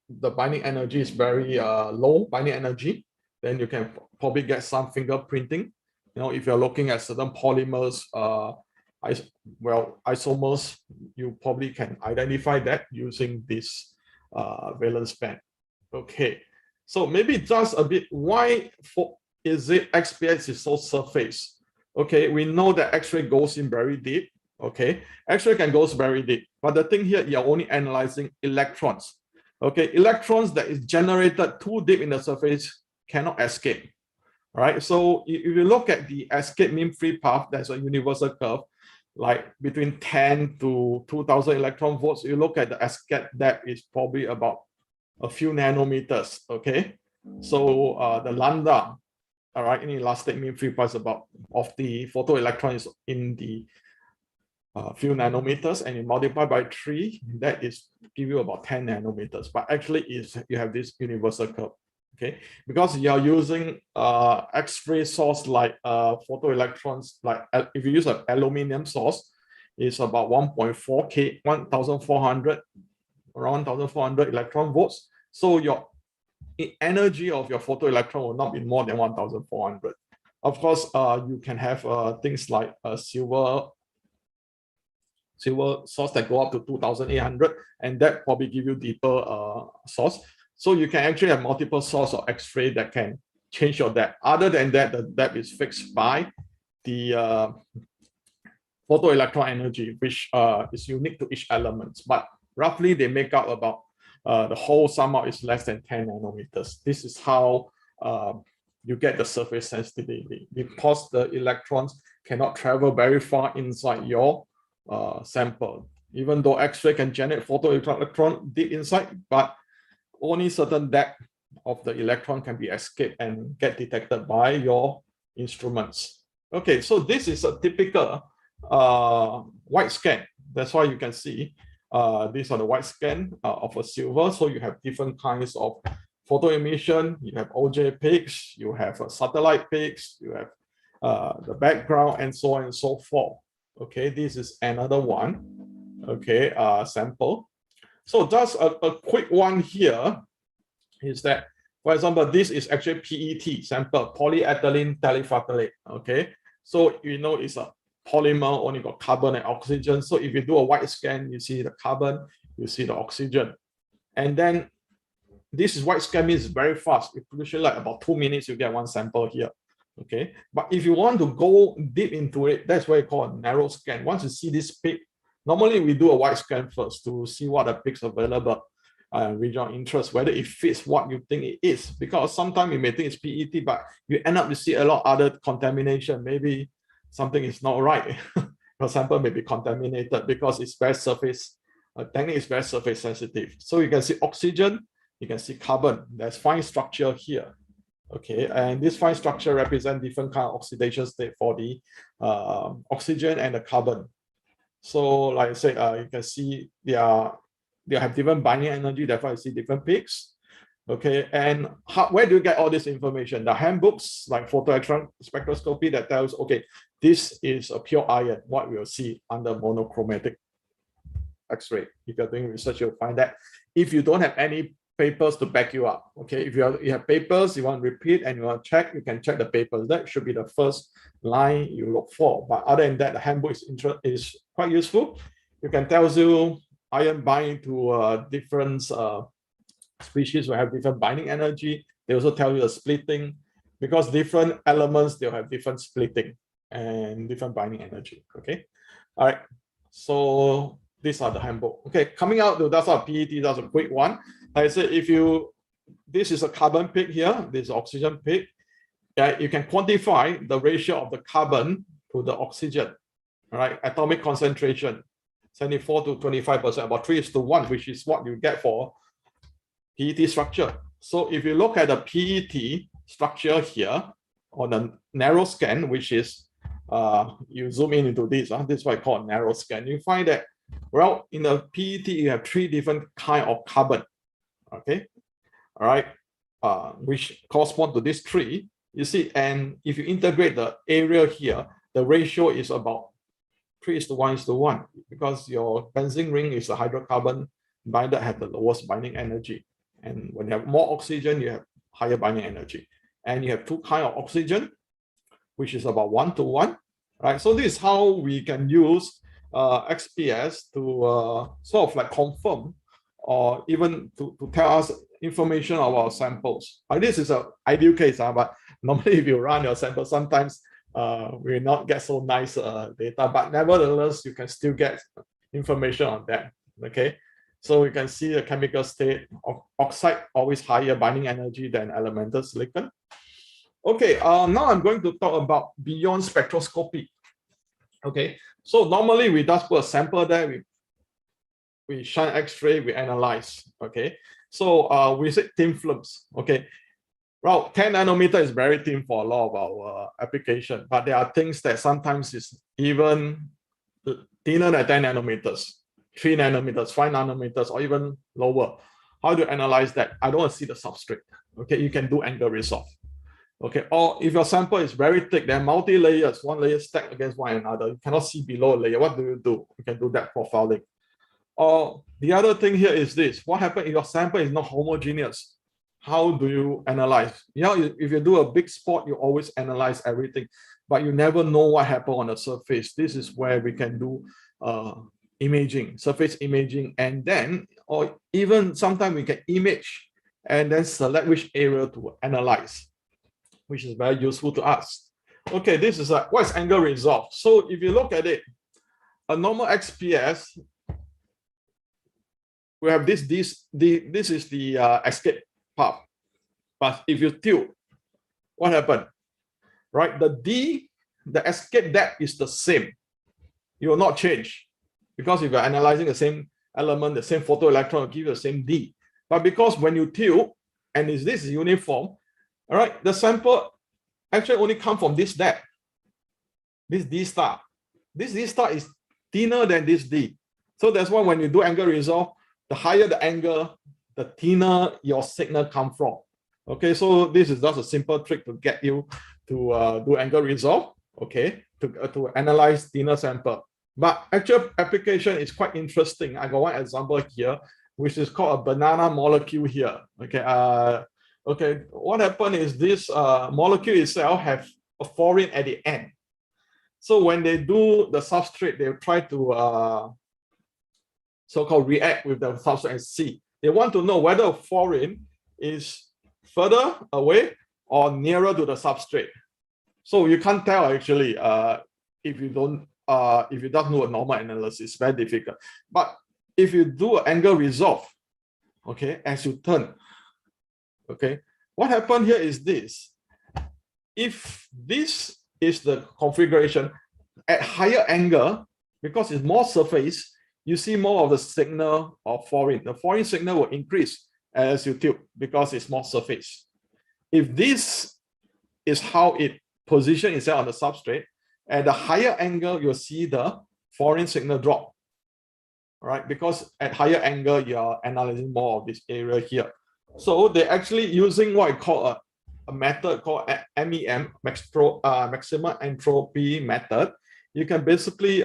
the binding energy is very low binding energy, then you can probably get some fingerprinting. You know, if you're looking at certain polymers, isomers, you probably can identify that using this valence band. Okay, so maybe just a bit, why is it XPS is so surface? Okay, we know that X-ray goes in very deep. Okay, X-ray can go very deep, but the thing here, you're only analyzing electrons. Okay, electrons that is generated too deep in the surface cannot escape. All right, so if you look at the escape mean free path, that's a universal curve, like between 10 to 2000 electron volts. You look at the escape depth is probably about a few nanometers. Okay, so the lambda, all right, in elastic mean free path about of the photoelectron is in the few nanometers, and you multiply by 3, that is give you about 10 nanometers. But actually, you have this universal curve. Okay, because you are using X-ray source like photoelectrons, like if you use an aluminum source, it's about 1.4K, 1,400, around 1,400 electron volts. So your energy of your photoelectron will not be more than 1,400. Of course, you can have things like silver source that go up to 2,800, and that probably give you deeper source. So you can actually have multiple source of X-ray that can change your depth. Other than that, the depth is fixed by the photoelectron energy, which is unique to each element. But roughly, they make up about the whole sum out is less than 10 nanometers. This is how you get the surface sensitivity, because the electrons cannot travel very far inside your sample. Even though X-ray can generate photoelectron deep inside, but only certain depth of the electron can be escaped and get detected by your instruments. Okay, so this is a typical white scan. That's why you can see these are the white scan of a silver. So you have different kinds of photo emission. You have OJ peaks, you have satellite peaks, you have the background, and so on and so forth. Okay, this is another one. Okay, sample. So just a quick one here is that For example, this is actually PET sample, polyethylene terephthalate. Okay, so you know it's a polymer, only got carbon and oxygen. So if you do a white scan, you see the carbon, you see the oxygen, and then this is white scan means very fast. It usually like about 2 minutes, you get one sample here. Okay, but if you want to go deep into it, that's what you call a narrow scan. Once you see this peak, normally we do a white scan first to see what the peaks available, region of interest, whether it fits what you think it is. Because sometimes you may think it's PET, but you end up to see a lot of other contamination. Maybe something is not right. Your sample may be contaminated because it's very surface. Technique is very surface sensitive. So you can see oxygen, you can see carbon. There's fine structure here. Okay, and this fine structure represents different kind of oxidation state for the oxygen and the carbon. So like I said, you can see they have different binding energy, therefore you see different peaks. Okay, and where do you get all this information? The handbooks like photoelectron spectroscopy that tells, okay, this is a pure iron, what we'll see under monochromatic X-ray. If you're doing research, you'll find that. If you don't have any papers to back you up, okay, if you have papers, you want to repeat and you want to check, you can check the papers. That should be the first line you look for. But other than that, the handbook is quite useful. You can tell you iron bind to different species will have different binding energy. They also tell you the splitting, because different elements, they'll have different splitting and different binding energy. Okay, all right, so these are the handbook. Okay, coming out to that's our PET, that's a quick one. Like I said, this is a carbon peak here, this is oxygen peak. You can quantify the ratio of the carbon to the oxygen. All right, atomic concentration, 74 to 25%, about 3:1, which is what you get for PET structure. So if you look at the PET structure here on a narrow scan, which is you zoom in into this, this is what I call a narrow scan. You find that, well, in the PET you have 3 different kind of carbon. Okay, all right, which correspond to this 3. You see, and if you integrate the area here, the ratio is about 3:1:1, because your benzene ring is a hydrocarbon binder, have the lowest binding energy. And when you have more oxygen, you have higher binding energy. And you have 2 kind of oxygen, which is about 1:1. Right? So this is how we can use XPS to sort of like confirm or even to tell us information about our samples. This is an ideal case, but normally if you run your sample, sometimes we will not get so nice data, but nevertheless, you can still get information on that. Okay, so you can see the chemical state of oxide always higher binding energy than elemental silicon. Okay, now I'm going to talk about beyond spectroscopy. Okay, so normally we just put a sample there, we shine X-ray, we analyze. Okay, so we say thin films. Okay, well, 10 nanometer is very thin for a lot of our application, but there are things that sometimes is even thinner than 10 nanometers, 3 nanometers, 5 nanometers, or even lower. How do you analyze that? I don't want to see the substrate. Okay, you can do angle resolve. Okay, or if your sample is very thick, there are multi-layers, one layer stacked against one another, you cannot see below a layer. What do? You can do that profiling. Or the other thing here is this: what happens if your sample is not homogeneous? How do you analyze? You know, if you do a big spot, you always analyze everything, but you never know what happened on the surface. This is where we can do imaging, surface imaging, and then, or even sometimes we can image and then select which area to analyze, which is very useful to us. Okay, this is what's angle resolve. So if you look at it, a normal XPS, we have this is the escape path. But if you tilt, what happened? Right, the escape depth is the same. You will not change, because if you're analyzing the same element, the same photoelectron will give you the same D. But because when you tilt, and this is uniform, all right, the sample actually only come from this depth, this D star. This D star is thinner than this D. So that's why when you do angle resolve, the higher the angle, the thinner your signal come from. Okay, so this is just a simple trick to get you to do angle resolve, okay, to analyze thinner sample. But actual application is quite interesting. I got one example here, which is called a banana molecule here. Okay, Okay, what happened is this molecule itself have a fluorine at the end. So when they do the substrate, they try to so-called react with the substrate and see. They want to know whether fluorine is further away or nearer to the substrate. So you can't tell actually if you don't do a normal analysis, very difficult. But if you do an angle resolve, okay, as you turn, okay, what happened here is this. If this is the configuration at higher angle, because it's more surface, you see more of the signal of fluorine. The fluorine signal will increase as you tilt because it's more surface. If this is how it positions itself on the substrate, at the higher angle, you'll see the fluorine signal drop. All right, because at higher angle, you're analyzing more of this area here. So they're actually using what I call a method called MEM, maximum entropy method. You can basically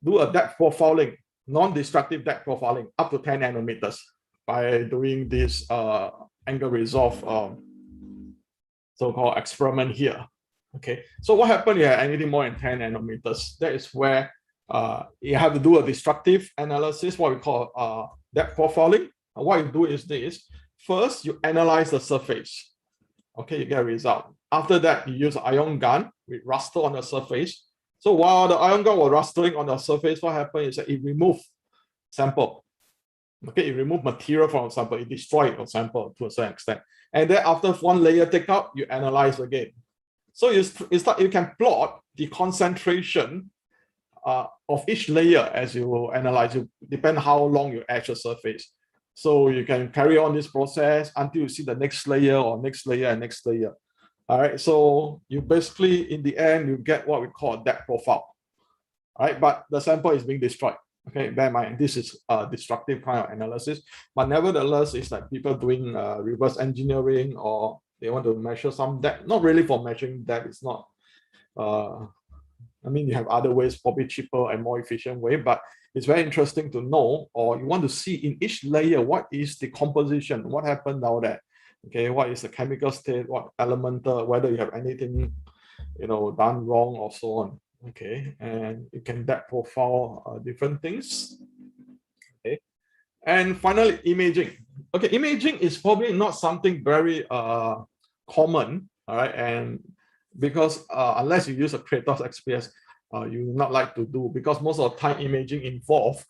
do a depth profiling, non-destructive depth profiling up to 10 nanometers by doing this angle resolve so-called experiment here. Okay, so what happened? You have anything more than 10 nanometers. That is where you have to do a destructive analysis, what we call depth profiling. And what you do is this. First, you analyze the surface. Okay, you get a result. After that, you use an ion gun with raster on the surface. So while the ion gun was rastering on the surface, what happened is that it removed sample. Okay, it removed material from the sample. It destroyed the sample to a certain extent. And then after one layer take out, you analyze again. So you can plot the concentration of each layer as you analyze. It depends how long you etch the surface. So you can carry on this process until you see the next layer or next layer and next layer. All right, so you basically, in the end, you get what we call a depth profile. All right, but the sample is being destroyed. Okay, bear in mind, this is a destructive kind of analysis, but nevertheless, it's like people doing reverse engineering, or they want to measure some depth, not really for measuring depth. It's not, I mean, you have other ways, probably cheaper and more efficient way, but it's very interesting to know, or you want to see in each layer, what is the composition, what happened down there. Okay, what is the chemical state, what elemental, whether you have anything, done wrong or so on. Okay, and you can depth profile different things. Okay, and finally, imaging. Okay, imaging is probably not something very common. All right, and because unless you use a Kratos XPS, you not like to do, because most of the time imaging involve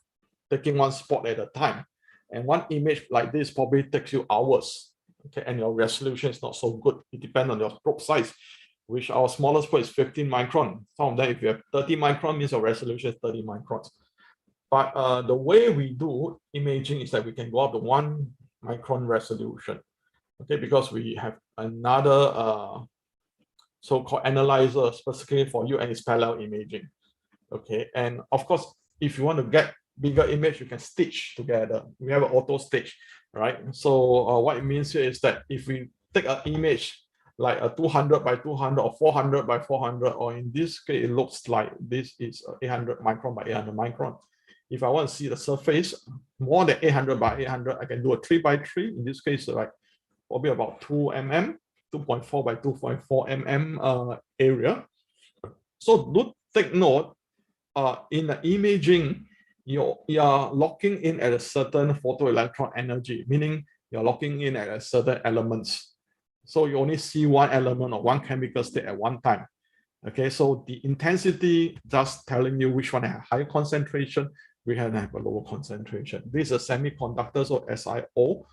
taking one spot at a time, and one image like this probably takes you hours. Okay, and your resolution is not so good. It depends on your probe size, which our smallest probe is 15 micron. Some of them, if you have 30 micron, means your resolution is 30 microns. But the way we do imaging is that we can go up to 1 micron resolution. Okay, because we have another so-called analyzer specifically for you, and it's parallel imaging. Okay, and of course, if you want to get bigger image, you can stitch together. We have an auto stitch, right? So what it means here is that if we take an image like a 200 by 200 or 400 by 400, or in this case, it looks like this is 800 micron by 800 micron. If I want to see the surface more than 800 by 800, I can do a 3 by 3. In this case, like probably about 2 mm, 2.4 by 2.4 mm area. So do take note, in the imaging, you are locking in at a certain photoelectron energy, meaning you're locking in at a certain elements. So you only see one element or one chemical state at one time. Okay, so the intensity just telling you which one has higher concentration, we have a lower concentration. This is a semiconductor, so SiO.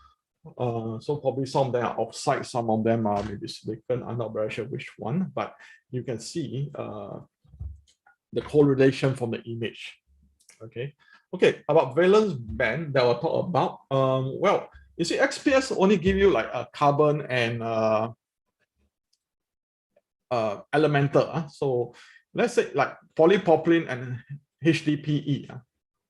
So probably some of them are oxide, some of them are maybe silicon. I'm not very sure which one, but you can see the correlation from the image. Okay, about valence band that we'll talk about. Well, you see, XPS only give you like a carbon and elemental. So let's say like polypropylene and HDPE.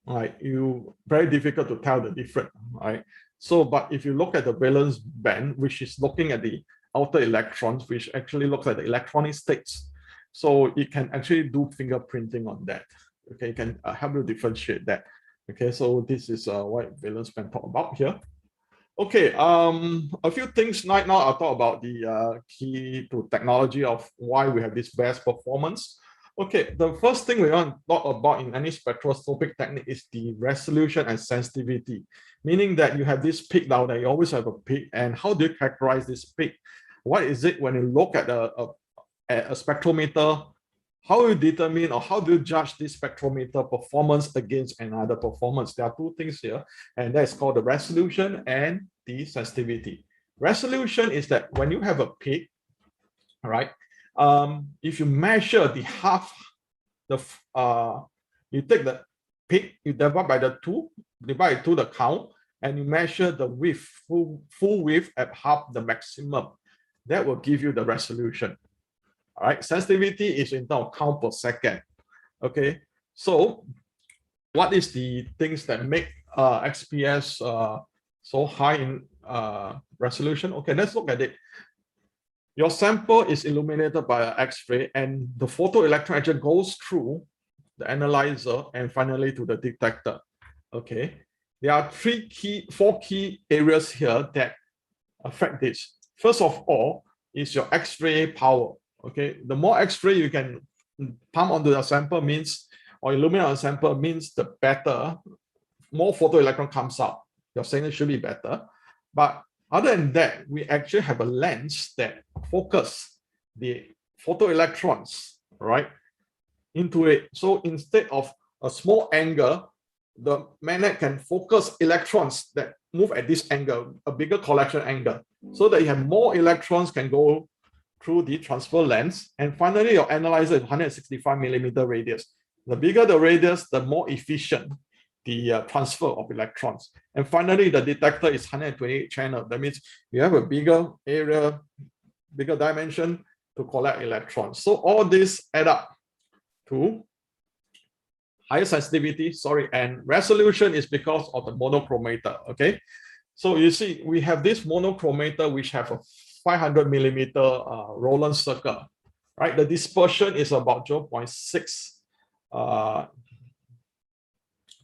Right, you very difficult to tell the difference. Right. So, but if you look at the valence band, which is looking at the outer electrons, which actually looks at the electronic states, so it can actually do fingerprinting on that. Okay, you can help you differentiate that. Okay, so this is what valence band talk about here. Okay, a few things right now. I'll talk about the key to technology of why we have this best performance. Okay, the first thing we want to talk about in any spectroscopic technique is the resolution and sensitivity, meaning that you have this peak down there, you always have a peak, and how do you characterize this peak? What is it when you look at a spectrometer? How do you determine or how do you judge this spectrometer performance against another performance? There are two things here, and that is called the resolution and the sensitivity. Resolution is that when you have a peak, all right, if you measure the you take the peak, you divide by the 2, divide to the count, and you measure the width, full width at half the maximum. That will give you the resolution. All right, sensitivity is in terms of count per second. Okay, so what is the things that make XPS so high in resolution? Okay, let's look at it. Your sample is illuminated by an X-ray, and the photoelectric agent goes through the analyzer and finally to the detector. Okay, there are four key areas here that affect this. First of all is your X-ray power. Okay, the more X-ray you can pump onto the sample means, or illuminate on a sample means, the better, more photoelectron comes out. Your signal should be better. But other than that, we actually have a lens that focus the photoelectrons, right, into it. So instead of a small angle, the magnet can focus electrons that move at this angle, a bigger collection angle, so that you have more electrons can go through the transfer lens. And finally, your analyzer is 165 millimeter radius. The bigger the radius, the more efficient the transfer of electrons. And finally, the detector is 128 channel. That means you have a bigger area, bigger dimension to collect electrons. So all this add up to higher sensitivity, and resolution is because of the monochromator. Okay, so you see we have this monochromator which have a 500 millimeter Rowland circle, right? The dispersion is about 0.6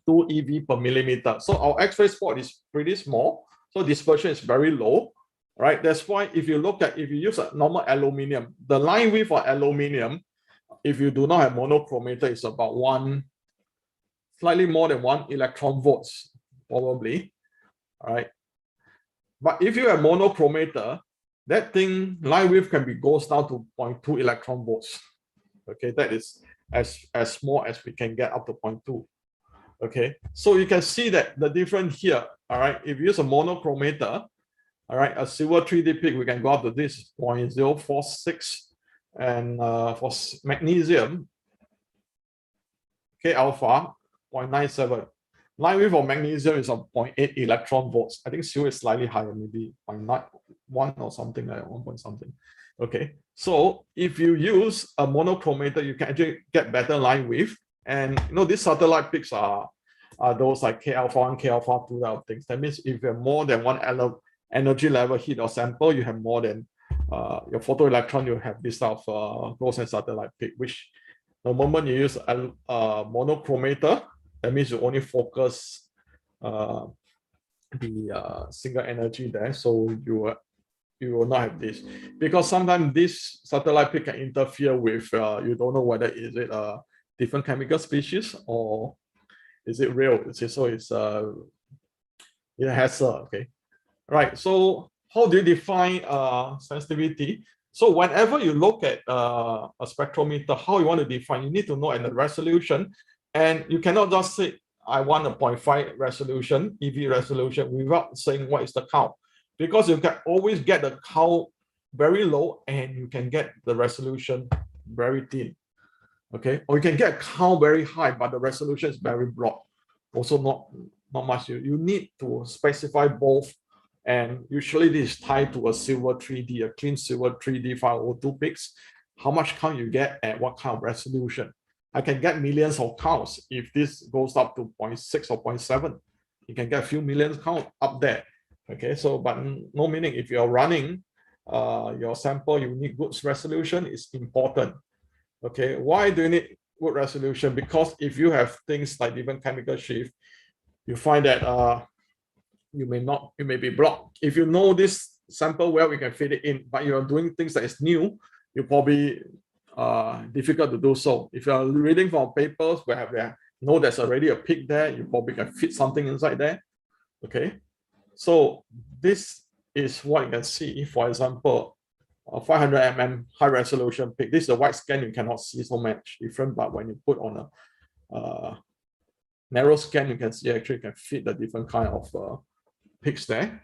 2 EV per millimeter. So our X-ray spot is pretty small, so dispersion is very low, right? That's why if you use a normal aluminum, the line width for aluminum, if you do not have monochromator, is about slightly more than 1 electron volts, probably, all right? But if you have monochromator, that thing, line width goes down to 0.2 electron volts. Okay, that is as small as we can get, up to 0.2. Okay, so you can see that the difference here, all right, if you use a monochromator, all right, a silver 3D peak, we can go up to this 0.046, and for magnesium, K alpha, 0.97. Line width for magnesium is of 0.8 electron volts. I think silver is slightly higher, maybe 0.91 or something like 1 point something. Okay, so if you use a monochromator, you can actually get better line width. And you know, these satellite peaks are those like K alpha 1, K alpha 2 type of things. That means if you have more than one energy level hit or sample, you have more than your photoelectron, you have this type of ghost and satellite peak, which the moment you use a monochromator, that means you only focus the single energy there. So you will not have this, because sometimes this satellite peak can interfere with, you don't know whether is it a different chemical species or is it real. So it's it has okay, right? So how do you define sensitivity? So whenever you look at a spectrometer, how you want to define, you need to know at the resolution, and you cannot just say I want a 0.5 resolution, EV resolution, without saying what is the count, because you can always get the count very low and you can get the resolution very thin. Okay, or you can get a count very high, but the resolution is very broad. Also not much. You need to specify both, and usually this is tied to a silver 3D, a clean silver 3D 502 pix. How much count you get at what kind of resolution? I can get millions of counts if this goes up to 0.6 or 0.7. You can get a few million count up there. Okay, so but no meaning if you're running your sample, you need good resolution. Is important. Okay, why do you need good resolution? Because if you have things like different chemical shift, you find that you may be blocked. If you know this sample well, we can fit it in, but you're doing things that is new, you probably difficult to do so. If you're reading from papers where you know there's already a peak there, you probably can fit something inside there. Okay, so this is what you can see. For example, 500 mm high resolution peak. This is a wide scan, you cannot see so much different, but when you put on a narrow scan, you can see actually you can fit the different kind of peaks there.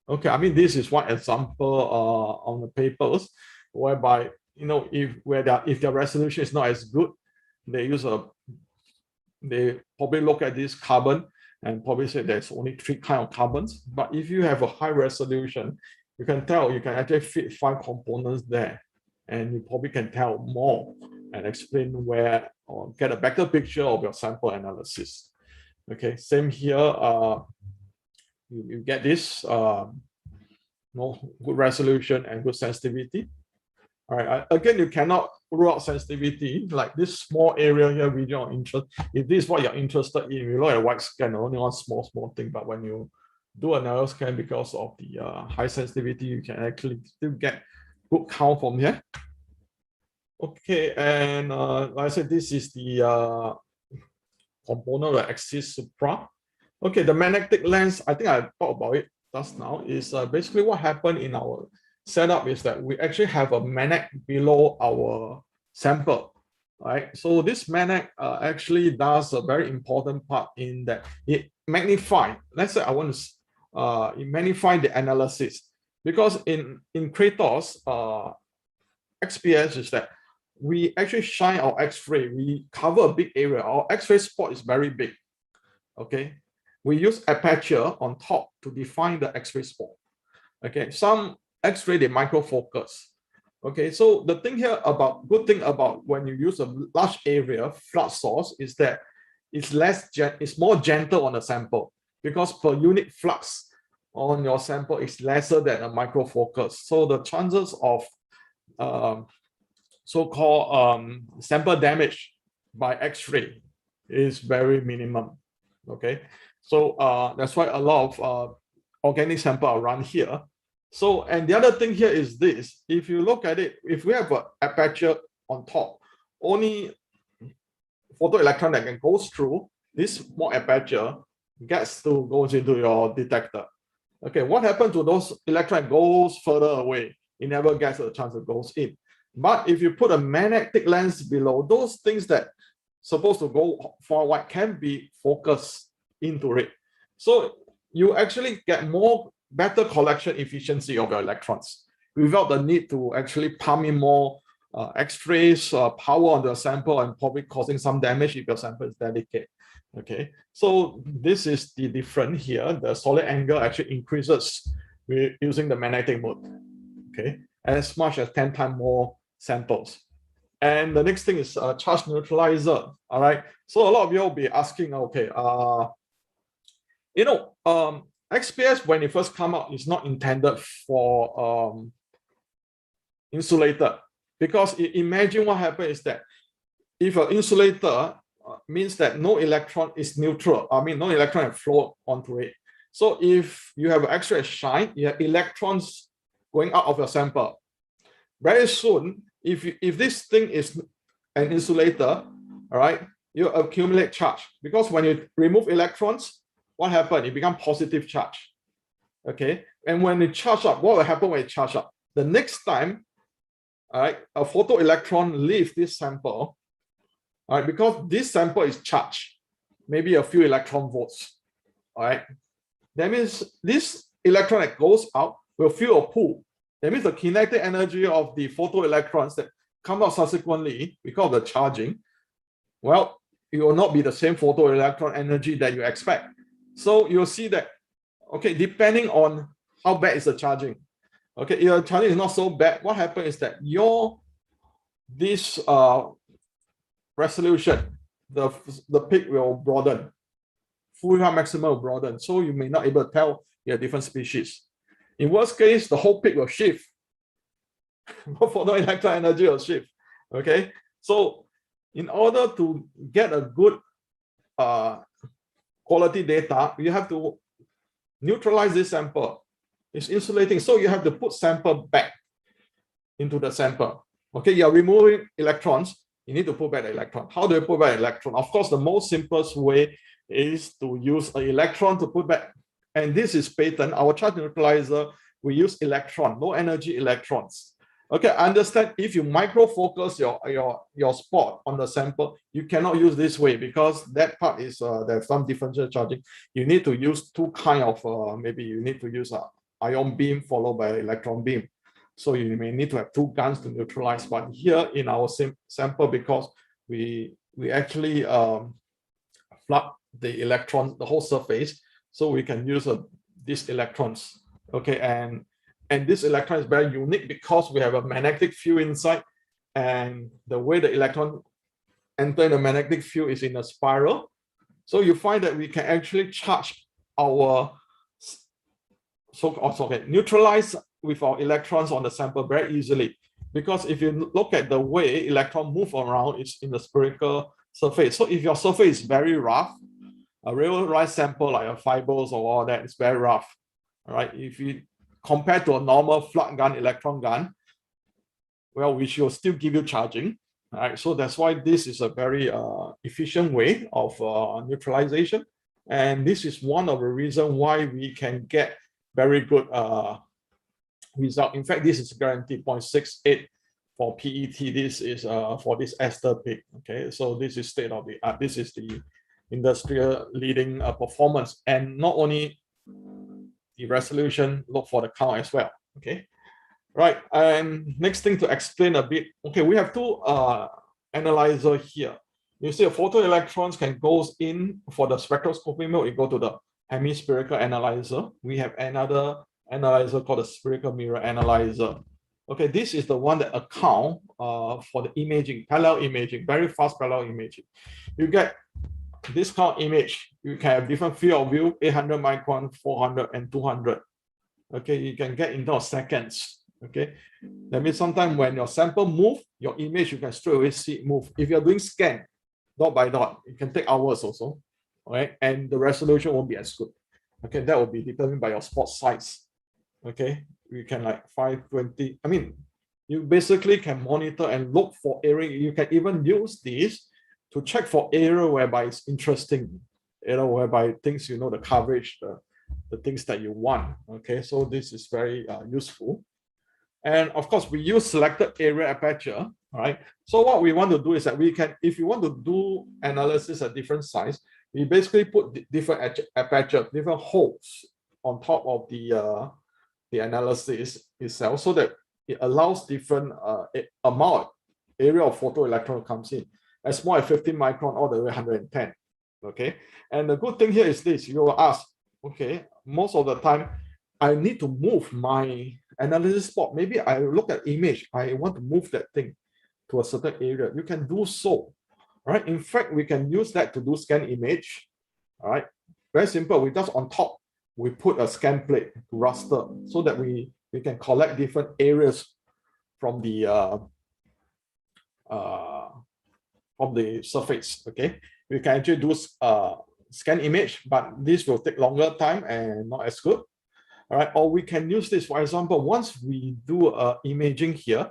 Okay, I mean, this is one example on the papers whereby, you know, if their resolution is not as good, they probably look at this carbon and probably say there's only 3 kinds of carbons. But if you have a high resolution, you can actually fit 5 components there, and you probably can tell more and explain where or get a better picture of your sample analysis. Okay, same here. You get this good resolution and good sensitivity. All right. Again, you cannot rule out sensitivity, like this small area here, region of interest. If this is what you're interested in, you look at a wide scan, only one small thing. But when you do a narrow scan, because of the high sensitivity, you can actually still get good count from here. Okay, and like I said, this is the component of axis supra. Okay, the magnetic lens, I think I talked about it just now, is basically what happened in our setup is that we actually have a magnet below our sample, right? So this magnet actually does a very important part in that it magnifies. Let's say I want to it magnify the analysis, because in Kratos, XPS is that we actually shine our X-ray. We cover a big area. Our X-ray spot is very big. Okay, we use aperture on top to define the X-ray spot. Okay, some X-ray they micro focus. Okay, so the thing here about good thing about when you use a large area flood source is that it's more gentle on the sample, because per unit flux on your sample is lesser than a micro focus. So the chances of so-called sample damage by X-ray is very minimum. Okay, so that's why a lot of organic sample are run here. So, and the other thing here is this: if you look at it, if we have an aperture on top, only photoelectron that can go through this small aperture goes into your detector. Okay, what happens to those electron goes further away? It never gets a chance it goes in. But if you put a magnetic lens below, those things that supposed to go far wide can be focused into it. So you actually get better collection efficiency of your electrons without the need to actually pump in more X-rays, power on the sample, and probably causing some damage if your sample is delicate. Okay, so this is the difference here. The solid angle actually increases using the magnetic mode. Okay, as much as 10 times more samples. And the next thing is charge neutralizer. All right, so a lot of you will be asking, okay, XPS when it first come out is not intended for insulator, because imagine what happens is that if an insulator means that no electron is neutral, I mean no electron can flow onto it. So if you have X-ray shine, you have electrons going out of your sample. Very soon, if this thing is an insulator, all right, you accumulate charge, because when you remove electrons, what happens? It becomes positive charge. Okay, and when it charge up, what will happen when it charge up? The next time, all right, a photoelectron leaves this sample, all right, because this sample is charged, maybe a few electron volts, all right. That means this electron that goes out will feel a pull. That means the kinetic energy of the photoelectrons that come out subsequently because of the charging, well, it will not be the same photoelectron energy that you expect. So you'll see that, okay, depending on how bad is the charging. Okay, if your charging is not so bad, what happens is that this resolution, the peak will broaden. Full maximum will broaden. So you may not be able to tell you have different species. In worst case, the whole peak will shift. Photoelectron energy will shift. Okay, so in order to get a good quality data, you have to neutralize this sample. It's insulating, so you have to put sample back into the sample. Okay, you're removing electrons, you need to put back the electron. How do you put back electron? Of course, the most simplest way is to use an electron to put back. And this is patent. Our charge neutralizer, we use electron, low energy electrons. Okay, understand if you micro focus your spot on the sample, you cannot use this way because that part is there's some differential charging. You need to use two kind of maybe you need to use a ion beam followed by electron beam. So you may need to have two guns to neutralize. But here in our sample, because we actually flood the electrons, the whole surface, so we can use these electrons. Okay, and this electron is very unique because we have a magnetic field inside, and the way the electron enter the magnetic field is in a spiral. So you find that we can actually charge our neutralize with our electrons on the sample very easily, because if you look at the way electron move around, it's in the spherical surface. So if your surface is very rough, a real rice sample like a fibers or all that is very rough. All right, if you compare to a normal flood gun, electron gun, well, we should still give you charging. All right, so that's why this is a very efficient way of neutralization, and this is one of the reasons why we can get very good result. In fact, this is guaranteed 0.68 for PET. This is for this ester peak. Okay, so this is state of the art. This is the industrial leading performance, and not only the resolution, look for the count as well. Okay, right. And next thing to explain a bit. Okay, we have two analyzer here. You see, photoelectrons can go in for the spectroscopy mode. You go to the hemispherical analyzer. We have another analyzer called the spherical mirror analyzer. Okay, this is the one that account for the imaging, parallel imaging, very fast parallel imaging. You get this kind of image. You can have different field of view, 800 micron, 400, and 200. Okay, you can get into seconds. Okay, that means sometimes when your sample move, your image, you can straight away see it move. If you're doing scan, dot by dot, it can take hours also. All right, and the resolution won't be as good. Okay, that will be determined by your spot size. Okay, we can like 520. I mean, you basically can monitor and look for area. You can even use this to check for area whereby it's interesting, you know, whereby things, you know, the coverage, the things that you want. Okay, so this is very useful. And of course, we use selected area aperture. Right. So what we want to do is that we can, if you want to do analysis at different size, we basically put different aperture, different holes on top of the analysis itself, so that it allows different amount area of photoelectron comes in, as small as 15 micron all the way 110. Okay, and the good thing here is this: you will ask, okay, most of the time I need to move my analysis spot. Maybe I look at image, I want to move that thing to a certain area. You can do so. All right. In fact, we can use that to do scan image. All right. Very simple. We just on top, we put a scan plate to raster, so that we can collect different areas from the surface. Okay. We can actually do scan image, but this will take longer time and not as good. All right. Or we can use this, for example, once we do imaging here,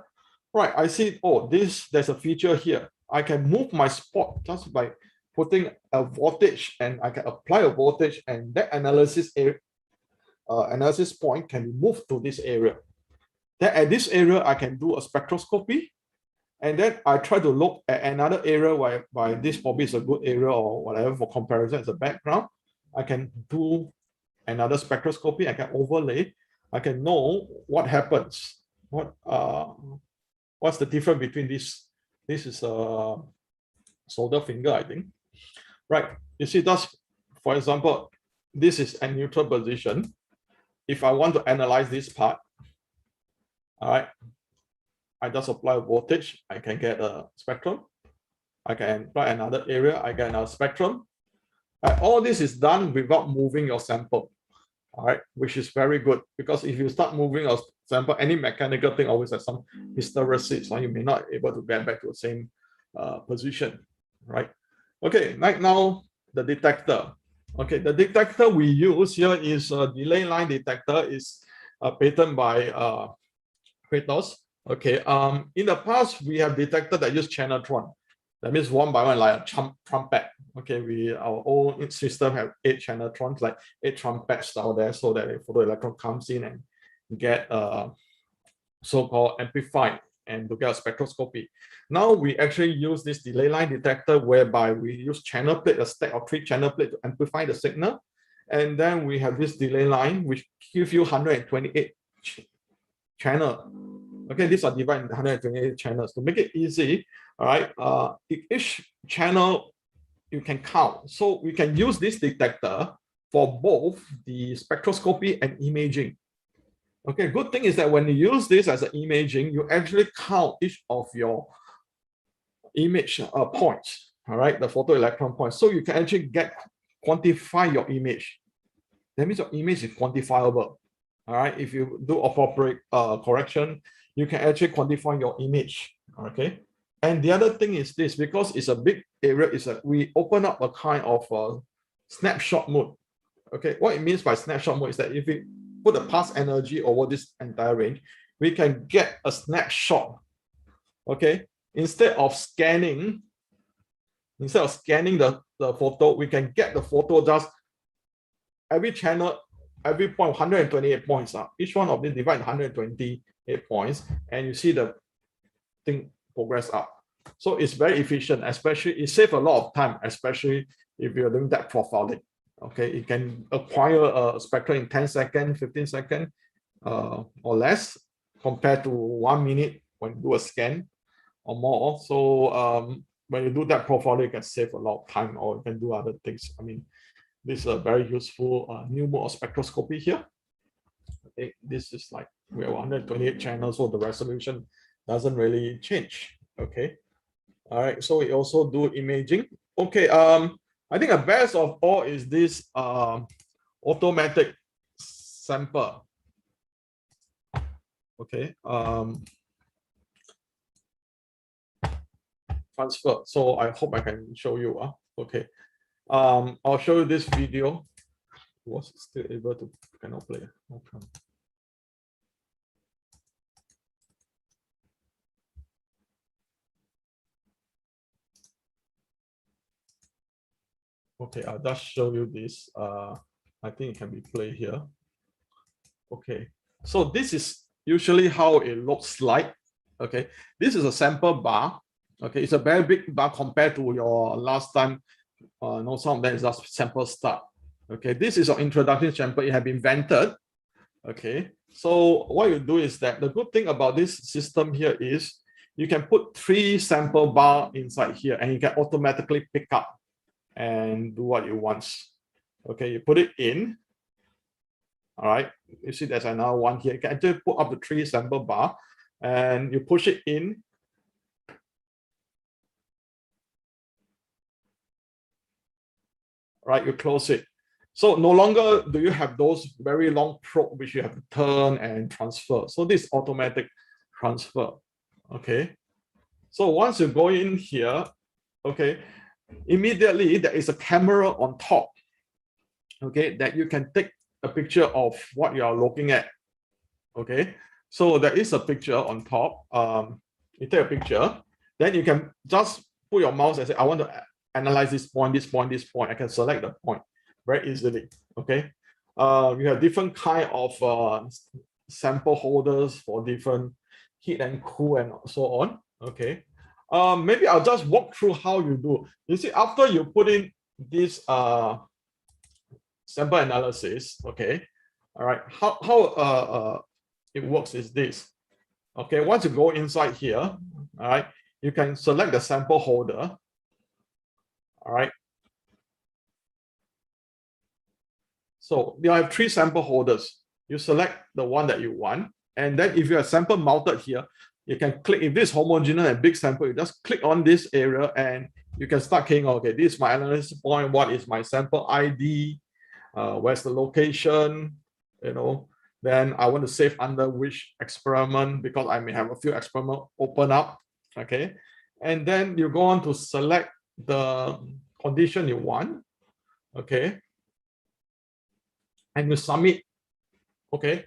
right, I see, oh, there's a feature here. I can move my spot just by putting a voltage, and I can apply a voltage, and that analysis point can be moved to this area. Then at this area, I can do a spectroscopy, and then I try to look at another area whereby this probably is a good area or whatever for comparison as a background. I can do another spectroscopy. I can overlay. I can know what happens. What's the difference between this? This is a solder finger, I think. Right. You see, that's, for example, this is a neutral position. If I want to analyze this part, all right, I just apply a voltage. I can get a spectrum. I can apply another area. I get another spectrum. All this is done without moving your sample. All right, which is very good, because if you start moving a sample, any mechanical thing always has some hysteresis, so you may not be able to get back to the same position, right? Okay, right now the detector. Okay, the detector we use here is a delay line detector. Is patented by Kratos. Okay. In the past, we have detected that use channeltron. That means one by one, like a trumpet. Okay, our own system have 8 channeltrons, like 8 trumpets down there, so that a photoelectron comes in and get so-called amplified and to get a spectroscopy. Now we actually use this delay line detector whereby we use channel plate, a stack of 3 channel plate to amplify the signal. And then we have this delay line which gives you 128 channel. Okay, these are divided into 128 channels. To make it easy, all right, each channel you can count. So we can use this detector for both the spectroscopy and imaging. Okay, good thing is that when you use this as an imaging, you actually count each of your image points, all right, the photoelectron points. So you can actually quantify your image. That means your image is quantifiable. All right, if you do appropriate correction, you can actually quantify your image. Okay, and the other thing is this, because it's a big area, is that we open up a kind of snapshot mode. Okay, what it means by snapshot mode is that if we put the pulse energy over this entire range, we can get a snapshot. Okay, instead of scanning the photo, we can get the photo just every channel, every point, 128 points. Each one of them divided 128 points, and you see the thing progress up. So it's very efficient, especially it saves a lot of time, especially if you're doing that profiling. Okay, you can acquire a spectrum in 10 seconds, 15 seconds, or less, compared to 1 minute when you do a scan or more. So when you do that profiling, you can save a lot of time, or you can do other things. I mean, this is a very useful new mode of spectroscopy here. Okay, this is like we have 128 channels, so the resolution doesn't really change. Okay, all right. So we also do imaging. Okay, I think the best of all is this automatic sample. Okay, transfer. So I hope I can show you. Okay, I'll show you this video. Was still able to cannot play. Okay. Okay, I'll just show you this. I think it can be played here. Okay, so this is usually how it looks like. Okay, this is a sample bar. Okay, it's a very big bar compared to your last time. No, some of them is just sample start. Okay, this is your introduction sample. It has been invented. Okay, so what you do is that the good thing about this system here is you can put 3 sample bar inside here, and you can automatically pick up and do what you want. Okay, you put it in. All right, you see there's another one here. You can just put up the 3 sample bar and you push it in. Right, you close it. So no longer do you have those very long probe which you have to turn and transfer. So this automatic transfer. Okay, so once you go in here, okay, immediately there is a camera on top, okay, that you can take a picture of what you are looking at. Okay, so there is a picture on top. You take a picture, then you can just put your mouse and say, I want to analyze this point, this point, this point. I can select the point very easily. Okay, you have different kind of sample holders for different heat and cool and so on. Okay, maybe I'll just walk through how you do. You see, after you put in this sample analysis, okay, all right, how it works is this. Okay, once you go inside here, all right, you can select the sample holder. All right, so you have 3 sample holders. You select the one that you want, and then if you have sample mounted here, you can click. If this homogeneous and big sample, you just click on this area and you can start clicking. Okay, this is my analysis point. What is my sample ID? Where's the location? You know, then I want to save under which experiment, because I may have a few experiments open up. Okay, and then you go on to select the condition you want. Okay, and you submit, okay,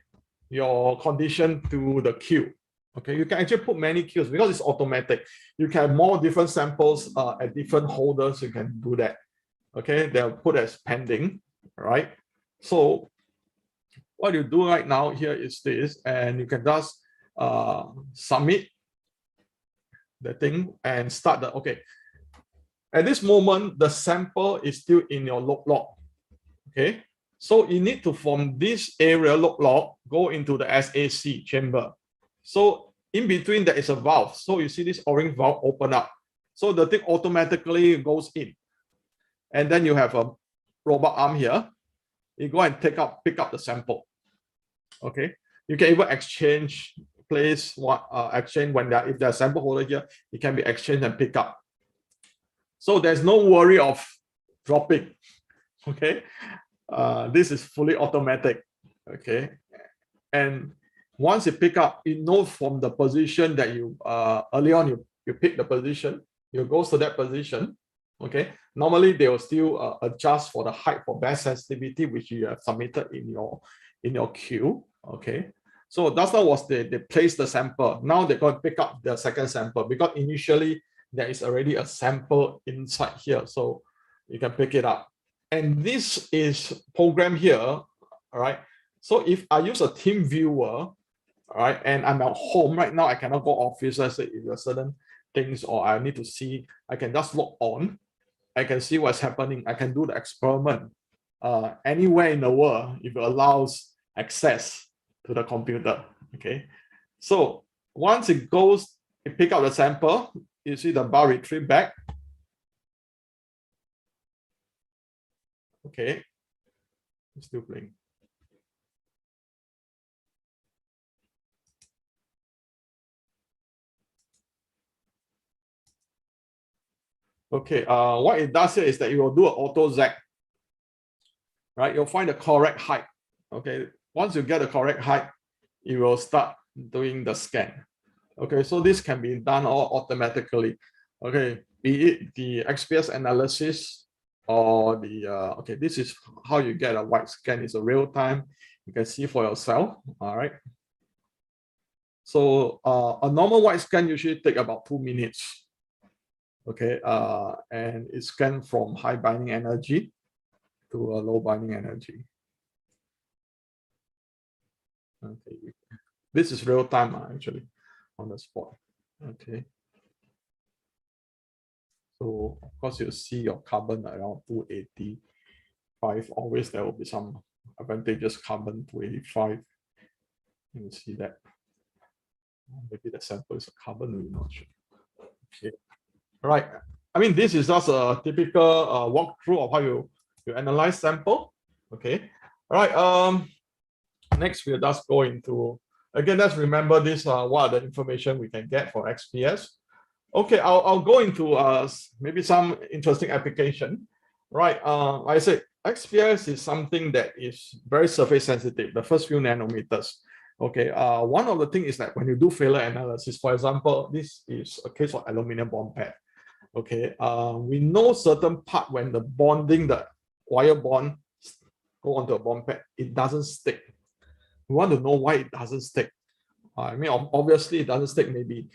your condition to the queue. Okay, you can actually put many queues because it's automatic. You can have more different samples at different holders. You can do that. Okay, they'll put as pending, right? So what you do right now here is this, and you can just submit the thing and start the, okay. At this moment, the sample is still in your log. Okay, so you need to, from this area log, go into the SAC chamber. So in between there is a valve. So you see this orange valve open up. So the thing automatically goes in. And then you have a robot arm here. You go and pick up the sample. Okay, you can even exchange exchange when if there's a sample holder here, it can be exchanged and pick up. So there's no worry of dropping. Okay, this is fully automatic. Okay, and once you pick up, it knows from the position that you early on you pick the position, you go to that position. Okay, normally they will still adjust for the height for best sensitivity, which you have submitted in your queue. Okay, so that's not what they place the sample. Now they're going to pick up the second sample because initially there is already a sample inside here, so you can pick it up. And this is programmed here, all right? So if I use a team viewer, all right, and I'm at home right now, I cannot go office, let's say if there are certain things or I need to see, I can just log on. I can see what's happening. I can do the experiment anywhere in the world if it allows access to the computer, okay? So once it goes, it pick up the sample, you see the bar retrieve back. Okay, it's still playing. Okay, what it does here is that it will do an auto zag, right? You'll find the correct height. Okay, once you get the correct height, it will start doing the scan. Okay, so this can be done all automatically. Okay, be it the XPS analysis or the okay, this is how you get a white scan. It's a real time. You can see for yourself. All right. So a normal white scan usually take about 2 minutes. Okay, and it's scanned from high binding energy to a low binding energy. Okay, this is real time actually on the spot. Okay. So of course you see your carbon around 285. Always there will be some advantageous carbon 285. You see that. Maybe the sample is a carbon, we're not sure. Okay. All right. I mean, this is just a typical walkthrough of how you analyze sample. Okay. All right. Next we'll just go into, again, let's remember this, what are the information we can get for XPS. Okay, I'll go into maybe some interesting application. Right, like I said, XPS is something that is very surface sensitive, the first few nanometers. Okay, one of the things is that when you do failure analysis, for example, this is a case of aluminum bond pad. Okay, we know certain part when the bonding, the wire bond go onto a bond pad, it doesn't stick. We want to know why it doesn't stick. I mean, obviously it doesn't stick, maybe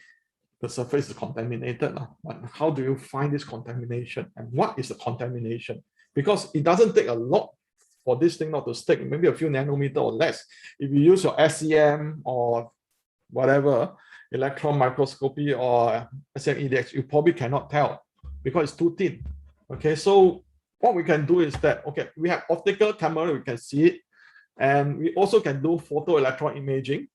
the surface is contaminated. But how do you find this contamination? And what is the contamination? Because it doesn't take a lot for this thing not to stick, maybe a few nanometer or less. If you use your SEM or whatever, electron microscopy or SEM-EDX, you probably cannot tell because it's too thin. Okay, so what we can do is that, okay, we have optical camera, we can see it. And we also can do photoelectron imaging.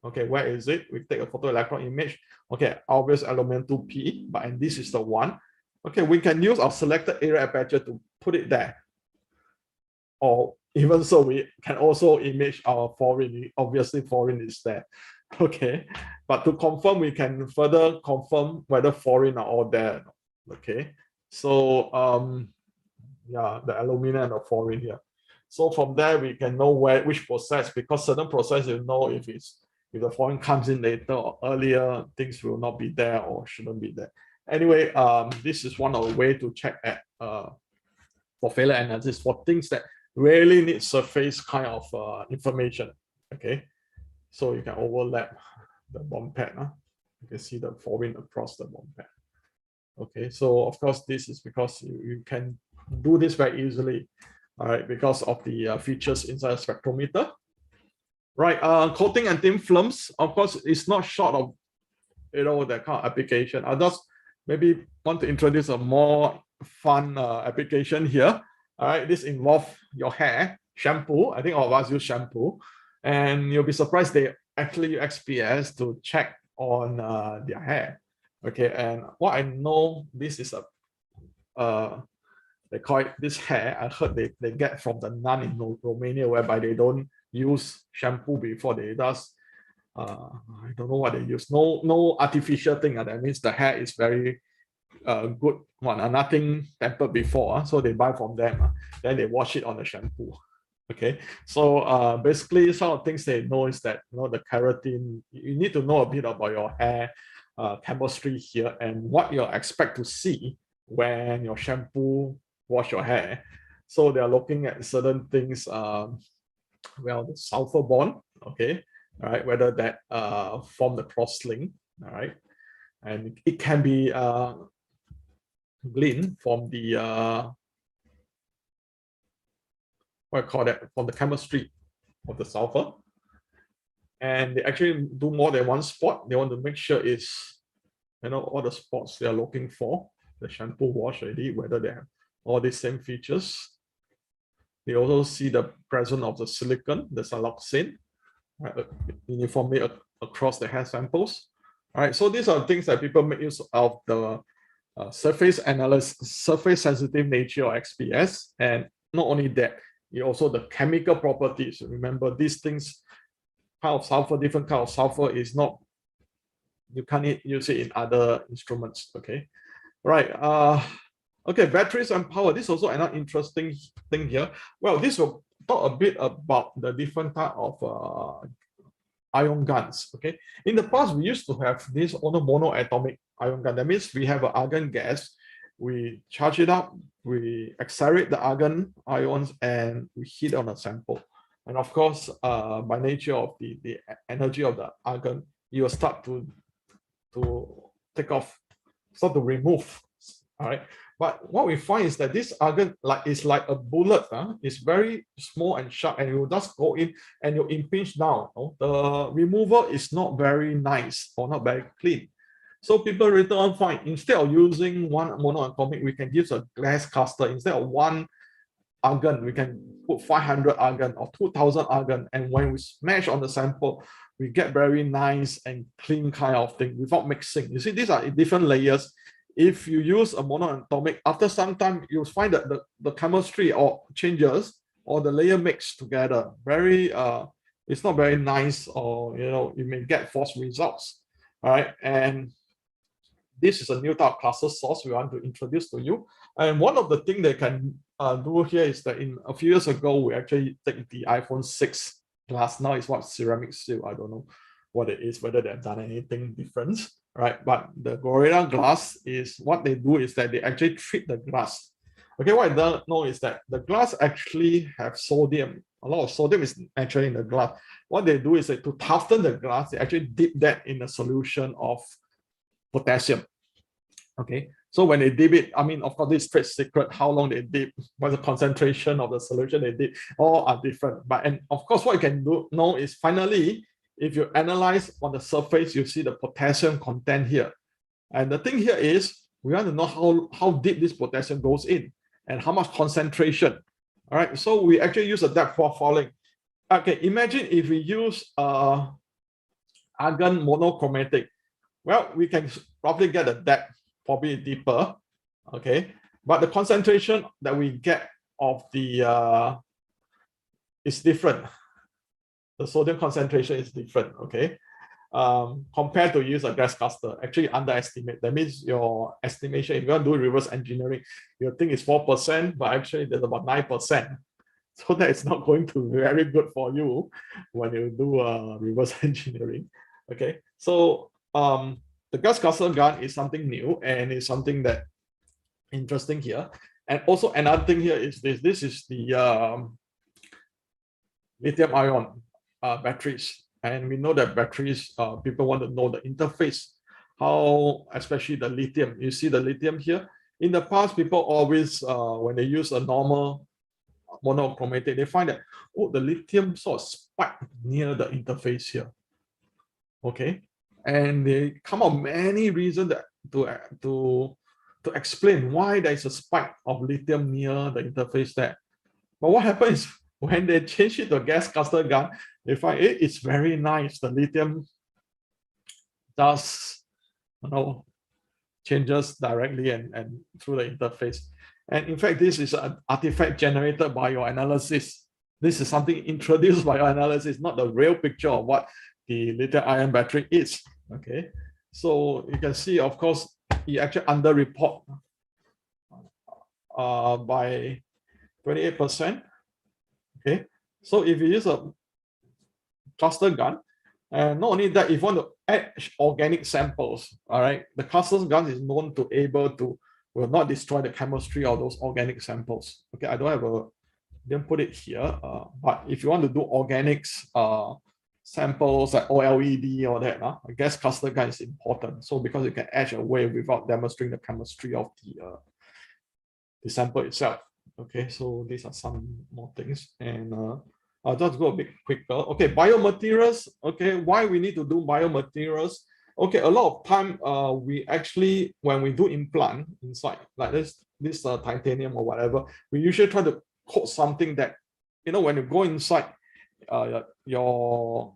Okay, where is it? We take a photoelectron image. Okay, obvious element 2P, and this is the one. Okay, we can use our selected area aperture to put it there. Or even so, we can also image our foreign. Obviously, foreign is there. Okay, but to confirm, we can further confirm whether foreign are all there. Okay, so yeah, the alumina and the foreign here. So from there, we can know which process, because certain process you know if the foreign comes in later or earlier, things will not be there or shouldn't be there. Anyway, this is one of the way to check at for failure analysis for things that really need surface kind of information. Okay, so you can overlap the bond pad. You can see the foreign across the bond pad. Okay, so of course this is because you can do this very easily, all right, because of the features inside a spectrometer. Right, coating and thin films, of course, it's not short of, you know, that kind of application. I just maybe want to introduce a more fun application here. All right, this involves your hair, shampoo. I think all of us use shampoo, and you'll be surprised they actually use XPS to check on their hair. Okay, and what I know, this is a they call it this hair. I heard they get from the nun in Romania, whereby they don't use shampoo before they does. I don't know what they use. No artificial thing. That means the hair is very good one. Nothing tempered before. So they buy from them. Then they wash it on the shampoo. Okay. So basically, some of the things they know is that, you know, the keratin. You need to know a bit about your hair chemistry here and what you expect to see when your shampoo wash your hair. So they are looking at certain things. Well, the sulfur bond, okay, all right, whether that form the cross-link, all right, and it can be gleaned from the what I call that, from the chemistry of the sulfur, and they actually do more than one spot. They want to make sure it's, you know, all the spots they are looking for. The shampoo wash already, whether they have all these same features. They also see the presence of the silicon, the siloxane, right, uniformly across the hair samples. All right, so these are things that people make use of the surface analysis, surface sensitive nature of XPS, and not only that, you also the chemical properties. Remember, these things, kind of sulfur, different kind of sulfur is not, you can't use it in other instruments. Okay, right. Okay, batteries and power. This is also another interesting thing here. Well, this will talk a bit about the different type of ion guns. Okay, in the past we used to have this monoatomic ion gun. That means we have an argon gas, we charge it up, we accelerate the argon ions, and we heat on a sample. And of course, by nature of the energy of the argon, you will start to take off, start to remove. All right. But what we find is that this argon is like a bullet. It's very small and sharp, and you just go in and you impinge down. The removal is not very nice or not very clean. So people later on find, instead of using one monoatomic, we can use a glass cluster. Instead of one argon, we can put 500 argon or 2000 argon. And when we smash on the sample, we get very nice and clean kind of thing without mixing. You see, these are different layers. If you use a monoatomic, after some time, you'll find that the chemistry or changes or the layer mix together. Very, it's not very nice, or, you know, you may get false results. All right. And this is a new type of cluster source we want to introduce to you. And one of the things they can do here is that in a few years ago, we actually take the iPhone 6 glass. Now it's what, ceramic seal. I don't know what it is, whether they've done anything different. Right, but the Gorilla Glass is, what they do is that they actually treat the glass. Okay, what I don't know is that the glass actually have sodium. A lot of sodium is actually in the glass. What they do is that to toughen the glass, they actually dip that in a solution of potassium. Okay, so when they dip it, I mean, of course, this is trade secret, how long they dip, what's the concentration of the solution they dip, all are different. But, and of course, what you can know is finally, if you analyze on the surface, you see the potassium content here. And the thing here is, we want to know how deep this potassium goes in and how much concentration. All right, so we actually use a depth profiling. Okay, imagine if we use argon monochromatic. Well, we can probably get a depth probably deeper, okay? But the concentration that we get of the is different. The sodium concentration is different, okay? Compared to use a gas cluster, actually underestimate. That means your estimation, if you want to do reverse engineering, you think it's 4%, but actually there's about 9%. So that is not going to be very good for you when you do reverse engineering, okay? So the gas cluster gun is something new, and it's something that interesting here. And also another thing here is this is the lithium-ion batteries. And we know that batteries, people want to know the interface, how, especially the lithium. You see the lithium here. In the past, people always, when they use a normal monochromatic, they find that, oh, the lithium sort of spiked near the interface here. Okay, and they come up many reasons that to explain why there is a spike of lithium near the interface there. But what happens when they change it to a gas cluster gun, they find it's very nice. The lithium does, changes directly and through the interface. And in fact, this is an artifact generated by your analysis. This is something introduced by your analysis, not the real picture of what the lithium-ion battery is. Okay, so you can see, of course, it actually underreport by 28%. Okay, so if you use a cluster gun, and not only that, if you want to add organic samples, all right, the cluster gun is known to will not destroy the chemistry of those organic samples. Okay, I don't have didn't put it here, but if you want to do organics samples like OLED or that, a gas cluster gun is important. So because you can etch away without demonstrating the chemistry of the sample itself. Okay, so these are some more things, and I'll just go a bit quicker. Okay, biomaterials. Okay, why we need to do biomaterials? Okay, a lot of time we actually, when we do implant inside, like this titanium or whatever, we usually try to coat something that, when you go inside your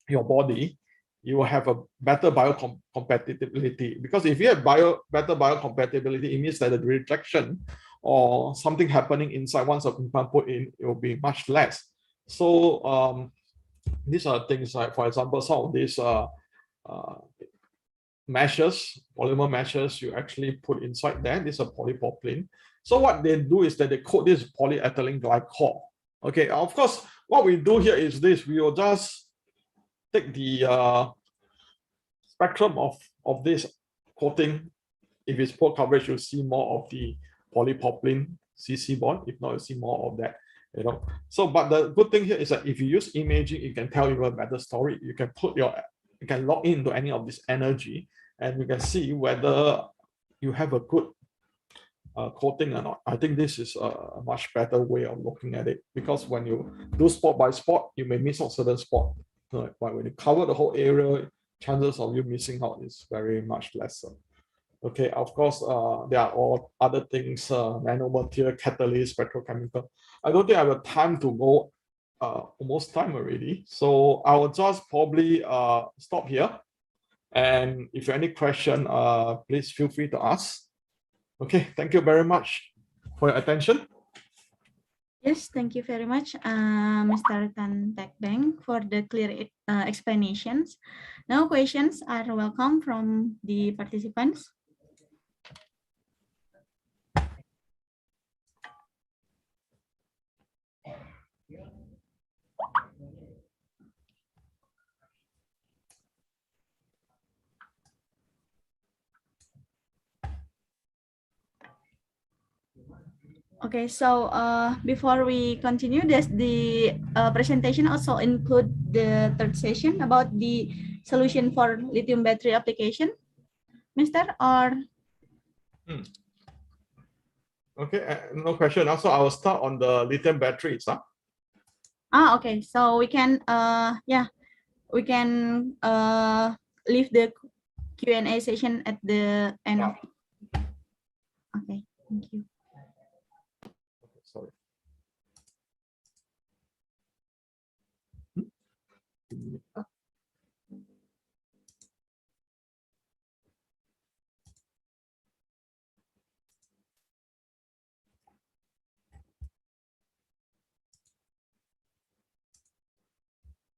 body, you will have a better biocompatibility. Because if you have better biocompatibility, it means that the rejection or something happening inside once an implant put in, it will be much less. So these are things like, for example, some of these meshes, polymer meshes, you actually put inside there. These are polypropylene. So what they do is that they coat this polyethylene glycol. Okay, of course, what we do here is this: we will just take the spectrum of this coating. If it's poor coverage, you'll see more of the polypropylene CC bond. If not, you'll see more of that. So, but the good thing here is that if you use imaging, it can tell you a better story. You can you can log into any of this energy, and you can see whether you have a good coating or not. I think this is a much better way of looking at it, because when you do spot by spot, you may miss out certain spot. But when you cover the whole area, chances of you missing out is very much lesser. Okay, of course, there are all other things, nanomaterial, catalyst, petrochemical. I don't think I have time to go, almost time already. So I will just probably stop here. And if you have any question, please feel free to ask. Okay, thank you very much for your attention. Yes, thank you very much, Mr. Tan Tek Beng, for the clear explanations. Now questions are welcome from the participants. Okay, so before we continue, does the presentation also include the third session about the solution for lithium battery application, Mr. Or? Okay, no question. Also, I will start on the lithium batteries. Okay, so we can we can leave the Q&A session at the end of. Okay, thank you. Sorry.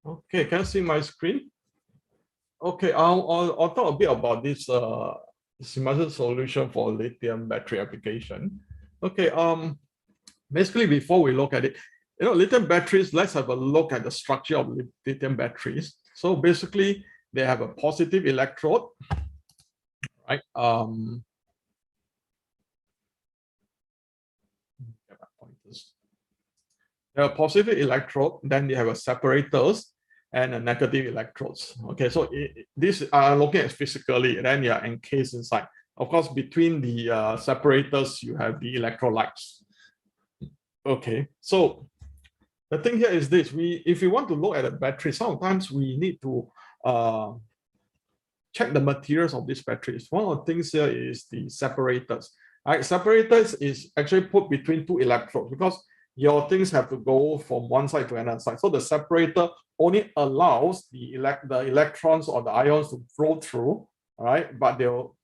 Okay, can you see my screen? Okay, I'll talk a bit about this simulation solution for lithium battery application. Okay, basically before we look at it, lithium batteries, let's have a look at the structure of lithium batteries. So basically, they have a positive electrode, right? There are positive electrode, then they have a separators and a negative electrodes. Okay, so this are looking at physically, then you are encased inside. Of course, between the separators, you have the electrolytes. Okay, so the thing here is this: if we want to look at a battery, sometimes we need to check the materials of these batteries. One of the things here is the separators. Right, separators is actually put between two electrodes because your things have to go from one side to another side. So the separator only allows the electrons or the ions to flow through, all right? But they'll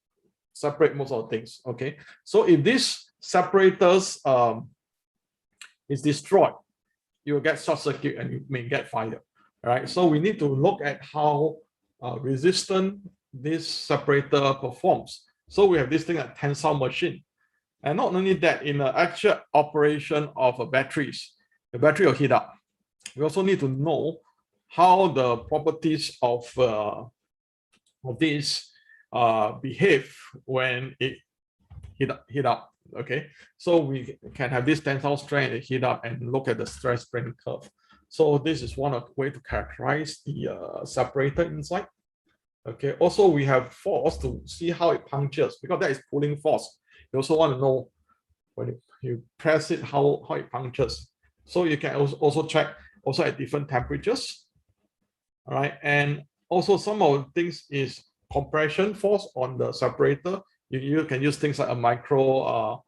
separate most of the things, okay? So if this separators is destroyed, you will get short circuit and you may get fire, right? So we need to look at how resistant this separator performs. So we have this thing like tensile machine. And not only that, in the actual operation of batteries, the battery will heat up. We also need to know how the properties of this behave when it heat up. Okay, so we can have this tensile strength heat up and look at the stress strain curve. So this is one of the way to characterize the separator inside. Okay, also we have force to see how it punctures because that is pulling force. You also want to know when you press it, how it punctures. So you can also check also at different temperatures. All right, and also some of the things is compression force on the separator. You can use things like a micro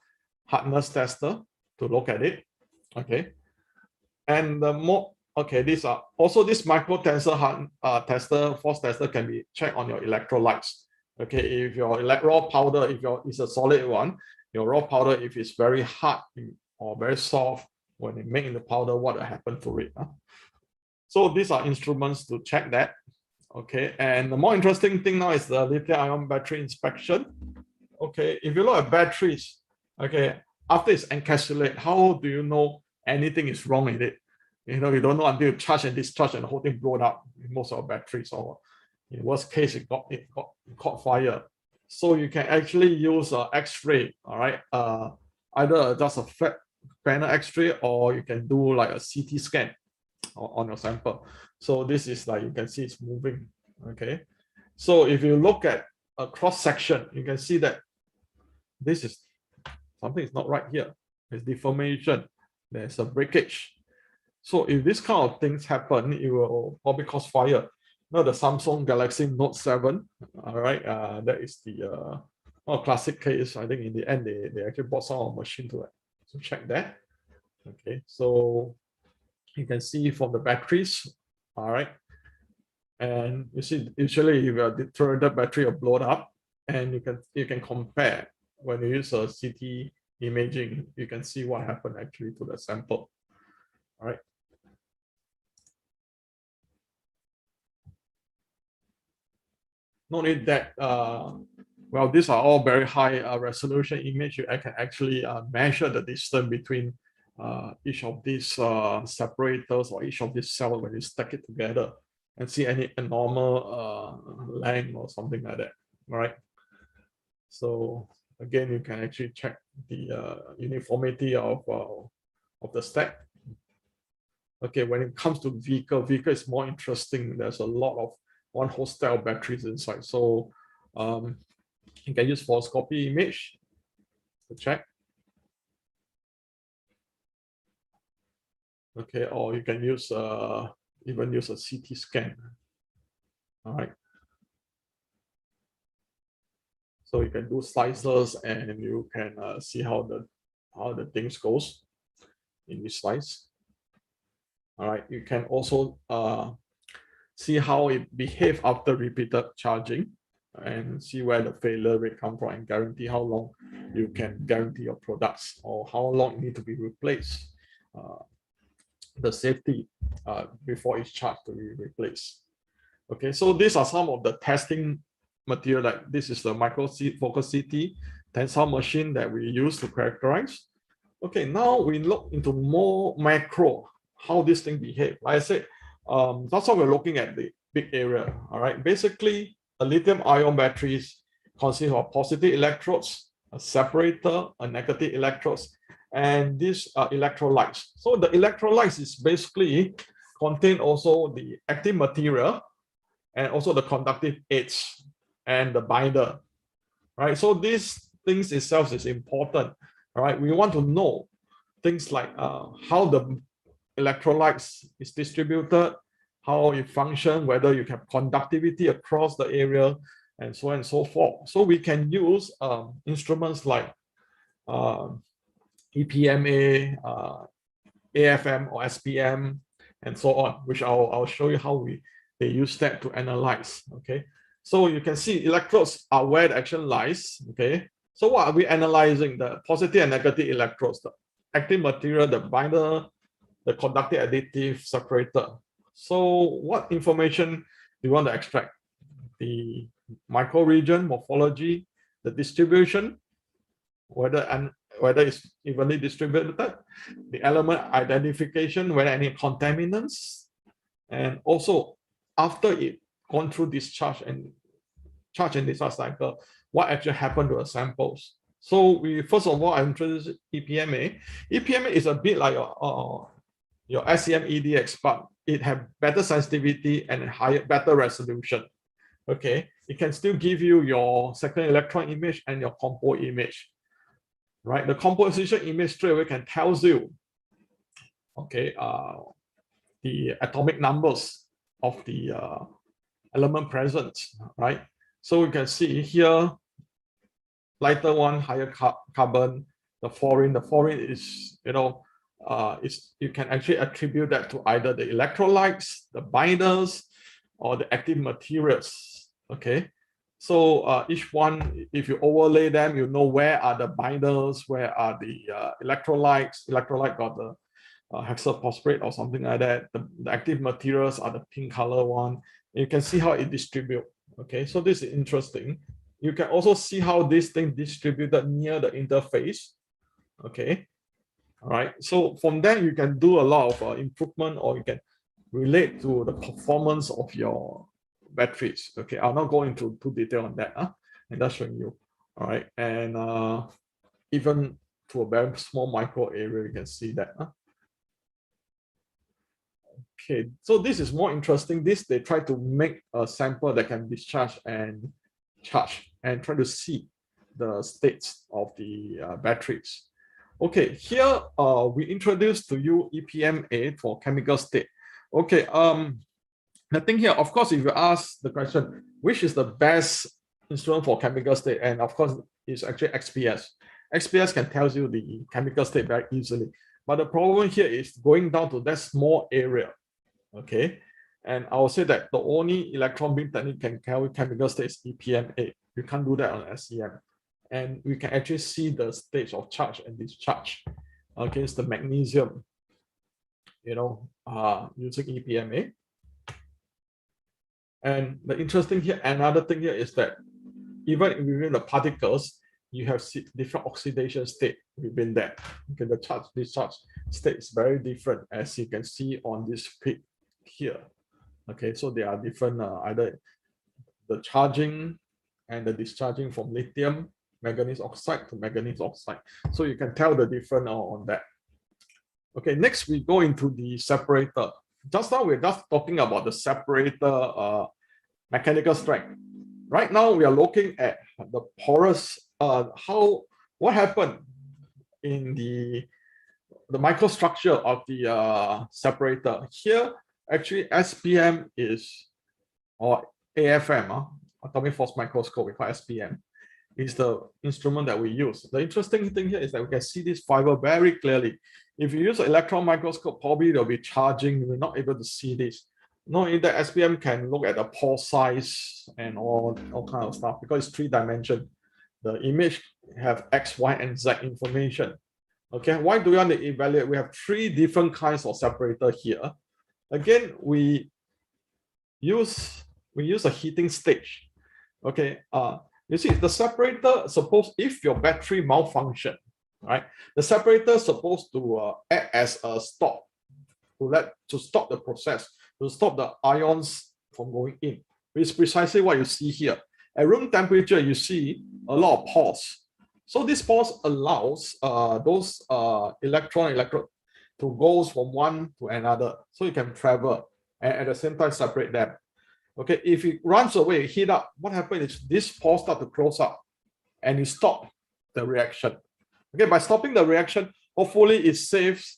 hardness tester to look at it. Okay, and the more these are also this micro tensor tester force tester can be checked on your electrolytes. Okay, if your raw powder, if it's a solid one, your raw powder, if it's very hard or very soft, when it make in the powder, what will happen to it? So these are instruments to check that. Okay, and the more interesting thing now is the lithium-ion battery inspection. Okay, if you look at batteries, okay, after it's encapsulated, how do you know anything is wrong with it? You know, you don't know until you charge and discharge and the whole thing blown up in most of batteries, or in worst case, it caught fire. So you can actually use X-ray, all right? Either just a flat panel X-ray, or you can do like a CT scan on your sample. So this is like, you can see it's moving, okay? So if you look at a cross section, you can see that this is, something is not right here. There's deformation, there's a breakage. So if this kind of things happen, it will probably cause fire. Now the Samsung Galaxy Note 7, all right, that is the classic case. I think in the end, they actually bought some machine to check that. Okay, so you can see from the batteries, all right, and you see usually if a deteriorated battery or blown up, and you can compare when you use a CT imaging, you can see what happened actually to the sample. All right. Not only that, well, these are all very high resolution image. I can actually measure the distance between each of these separators or each of these cells when you stack it together and see any abnormal length or something like that. All right. So again, you can actually check the uniformity of the stack. Okay, when it comes to vehicle is more interesting. There's a lot of one whole stack of batteries inside. So you can use fluoroscopy image to check. Okay, or you can use even use a CT scan. All right. So you can do slices and you can see how the things goes in this slice. All right, you can also see how it behaves after repeated charging and see where the failure rate come from and guarantee how long you can guarantee your products or how long it need to be replaced. The safety before it's charged to be replaced. Okay, so these are some of the testing material. Like this is the micro focus CT tensile machine that we use to characterize. Okay, now we look into more macro, how this thing behave. Like I said, that's how we're looking at the big area. All right, basically a lithium-ion batteries consist of positive electrodes, a separator, a negative electrodes, and these are electrolytes. So the electrolytes is basically contain also the active material and also the conductive aids and the binder, right? So these things itself is important, right? We want to know things like how the electrolytes is distributed, how it function, whether you have conductivity across the area, and so on and so forth. So we can use instruments like EPMA, AFM or SPM, and so on, which I'll show you how they use that to analyze. Okay, so you can see electrodes are where the action lies. Okay, so what are we analyzing? The positive and negative electrodes, the active material, the binder, the conductive additive separator. So what information do you want to extract? The microregion, morphology, the distribution, whether it's evenly distributed, the element identification, whether any contaminants, and also after it gone through discharge and discharge cycle, what actually happened to the samples. So we first of all I introduced EPMA. EPMA is a bit like your SEM EDX, but it has better sensitivity and better resolution. Okay, it can still give you your second electron image and your compo image. Right, the composition image straight away can tell you, okay, the atomic numbers of the element present, right? So you can see here, lighter one, higher carbon, the fluorine. The fluorine is, you can actually attribute that to either the electrolytes, the binders, or the active materials. Okay. So each one, if you overlay them, you know where are the binders, where are the electrolytes. Electrolyte got the hexaphosphate or something like that. The active materials are the pink color one. You can see how it distributes. Okay, so this is interesting. You can also see how this thing distributed near the interface. Okay, all right. So from there, you can do a lot of improvement, or you can relate to the performance of your batteries. Okay, I'll not go into too detail on that. And that's showing you. All right, and even to a very small micro area, you can see that. Okay, so this is more interesting. They try to make a sample that can discharge and charge and try to see the states of the batteries. Okay, here we introduced to you EPMA for chemical state. Okay, the thing here, of course, if you ask the question, which is the best instrument for chemical state, and of course, it's actually XPS. XPS can tell you the chemical state very easily, but the problem here is going down to that small area. Okay, and I will say that the only electron beam technique can tell you chemical state is EPMA. You can't do that on SEM, and we can actually see the stage of charge and discharge against the magnesium. Using EPMA. And the interesting here, another thing here is that even within the particles, you have different oxidation state within that. Okay, the charge discharge state is very different, as you can see on this pic here. Okay, so there are different either the charging and the discharging from lithium manganese oxide to manganese oxide. So you can tell the difference on that. Okay, next we go into the separator. Just now we're just talking about the separator mechanical strength. Right now we are looking at the porous, what happened in the microstructure of the separator. Here, actually SPM is, or AFM, atomic force microscope, we call SPM, is the instrument that we use. The interesting thing here is that we can see this fiber very clearly. If you use an electron microscope, probably there'll be charging, we're not able to see this. Knowing that SPM can look at the pore size and all kind of stuff, because it's 3-dimension. The image have X, Y, and Z information. Okay, why do we want to evaluate? We have 3 different kinds of separator here. Again, we use a heating stage. Okay, you see the separator, suppose if your battery malfunction, right? The separator is supposed to act as a stop, to stop the process, to stop the ions from going in. It's precisely what you see here. At room temperature, you see a lot of pores. So this pause allows those electron to go from one to another, so you can travel and at the same time separate them. Okay, if it runs away, heat up, what happens is this pore start to close up and you stop the reaction. Okay, by stopping the reaction, hopefully it saves,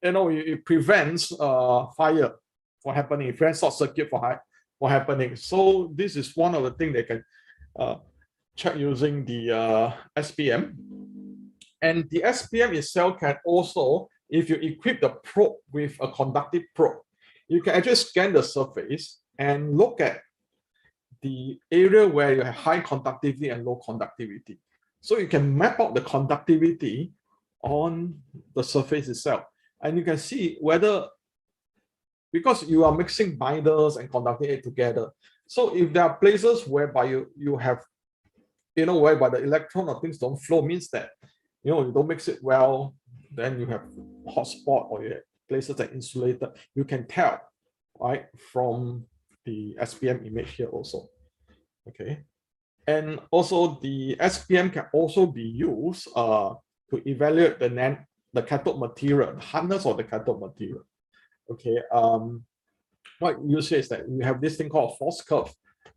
it prevents fire from happening, it prevents short circuit from happening. So this is one of the things they can check using the SPM. And the SPM itself can also, if you equip the probe with a conductive probe, you can actually scan the surface and look at the area where you have high conductivity and low conductivity. So you can map out the conductivity on the surface itself. And you can see whether, because you are mixing binders and conductivity together. So if there are places whereby you have, whereby the electron or things don't flow, means that, you don't mix it well, then you have hot spot or you have places that insulated, you can tell, right, from the SPM image here also. Okay, and also the SPM can also be used to evaluate the cathode material, the hardness of the cathode material. Okay, what you say is that you have this thing called force curve.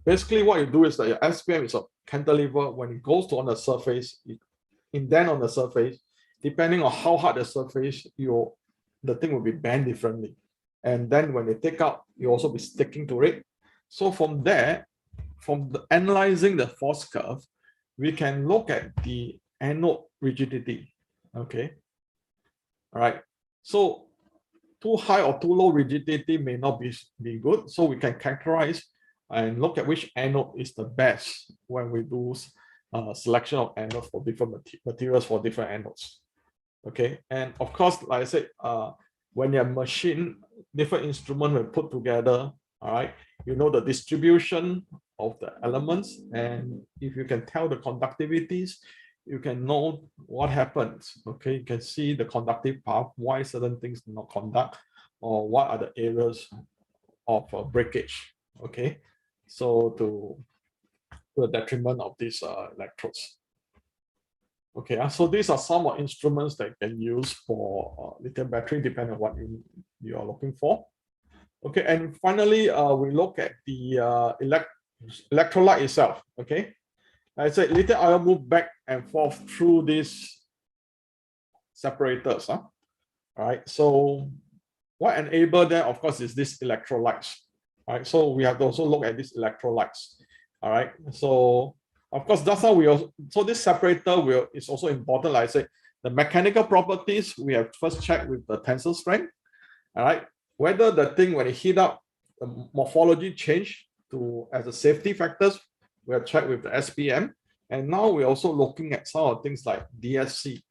Basically, what you do is that your SPM is a cantilever. When it goes to on the surface, indent on the surface, depending on how hard the surface, the thing will be bent differently. And then when they take out, you also be sticking to it. So from there, analyzing the force curve, we can look at the anode rigidity. Okay, all right. So too high or too low rigidity may not be good. So we can characterize and look at which anode is the best when we do selection of anodes for different materials for different anodes. Okay, and of course, like I said, when you have machine, different instruments were put together, all right, the distribution of the elements, and if you can tell the conductivities, you can know what happens. Okay, you can see the conductive path, why certain things do not conduct, or what are the areas of breakage. Okay, so to the detriment of these electrodes. Okay, so these are some of instruments that you can use for lithium battery, depending on what you are looking for. Okay, and finally, we look at the electrolyte itself. Okay, I said lithium ion move back and forth through these separators. All right, so what enable them, of course, is this electrolytes. All right, so we have to also look at these electrolytes. All right, so of course, that's how so this separator is also important. Like I said, the mechanical properties, we have first checked with the tensile strength. All right, whether the thing, when it heat up, the morphology change as a safety factors, we have checked with the SPM. And now we're also looking at some of things like DSC.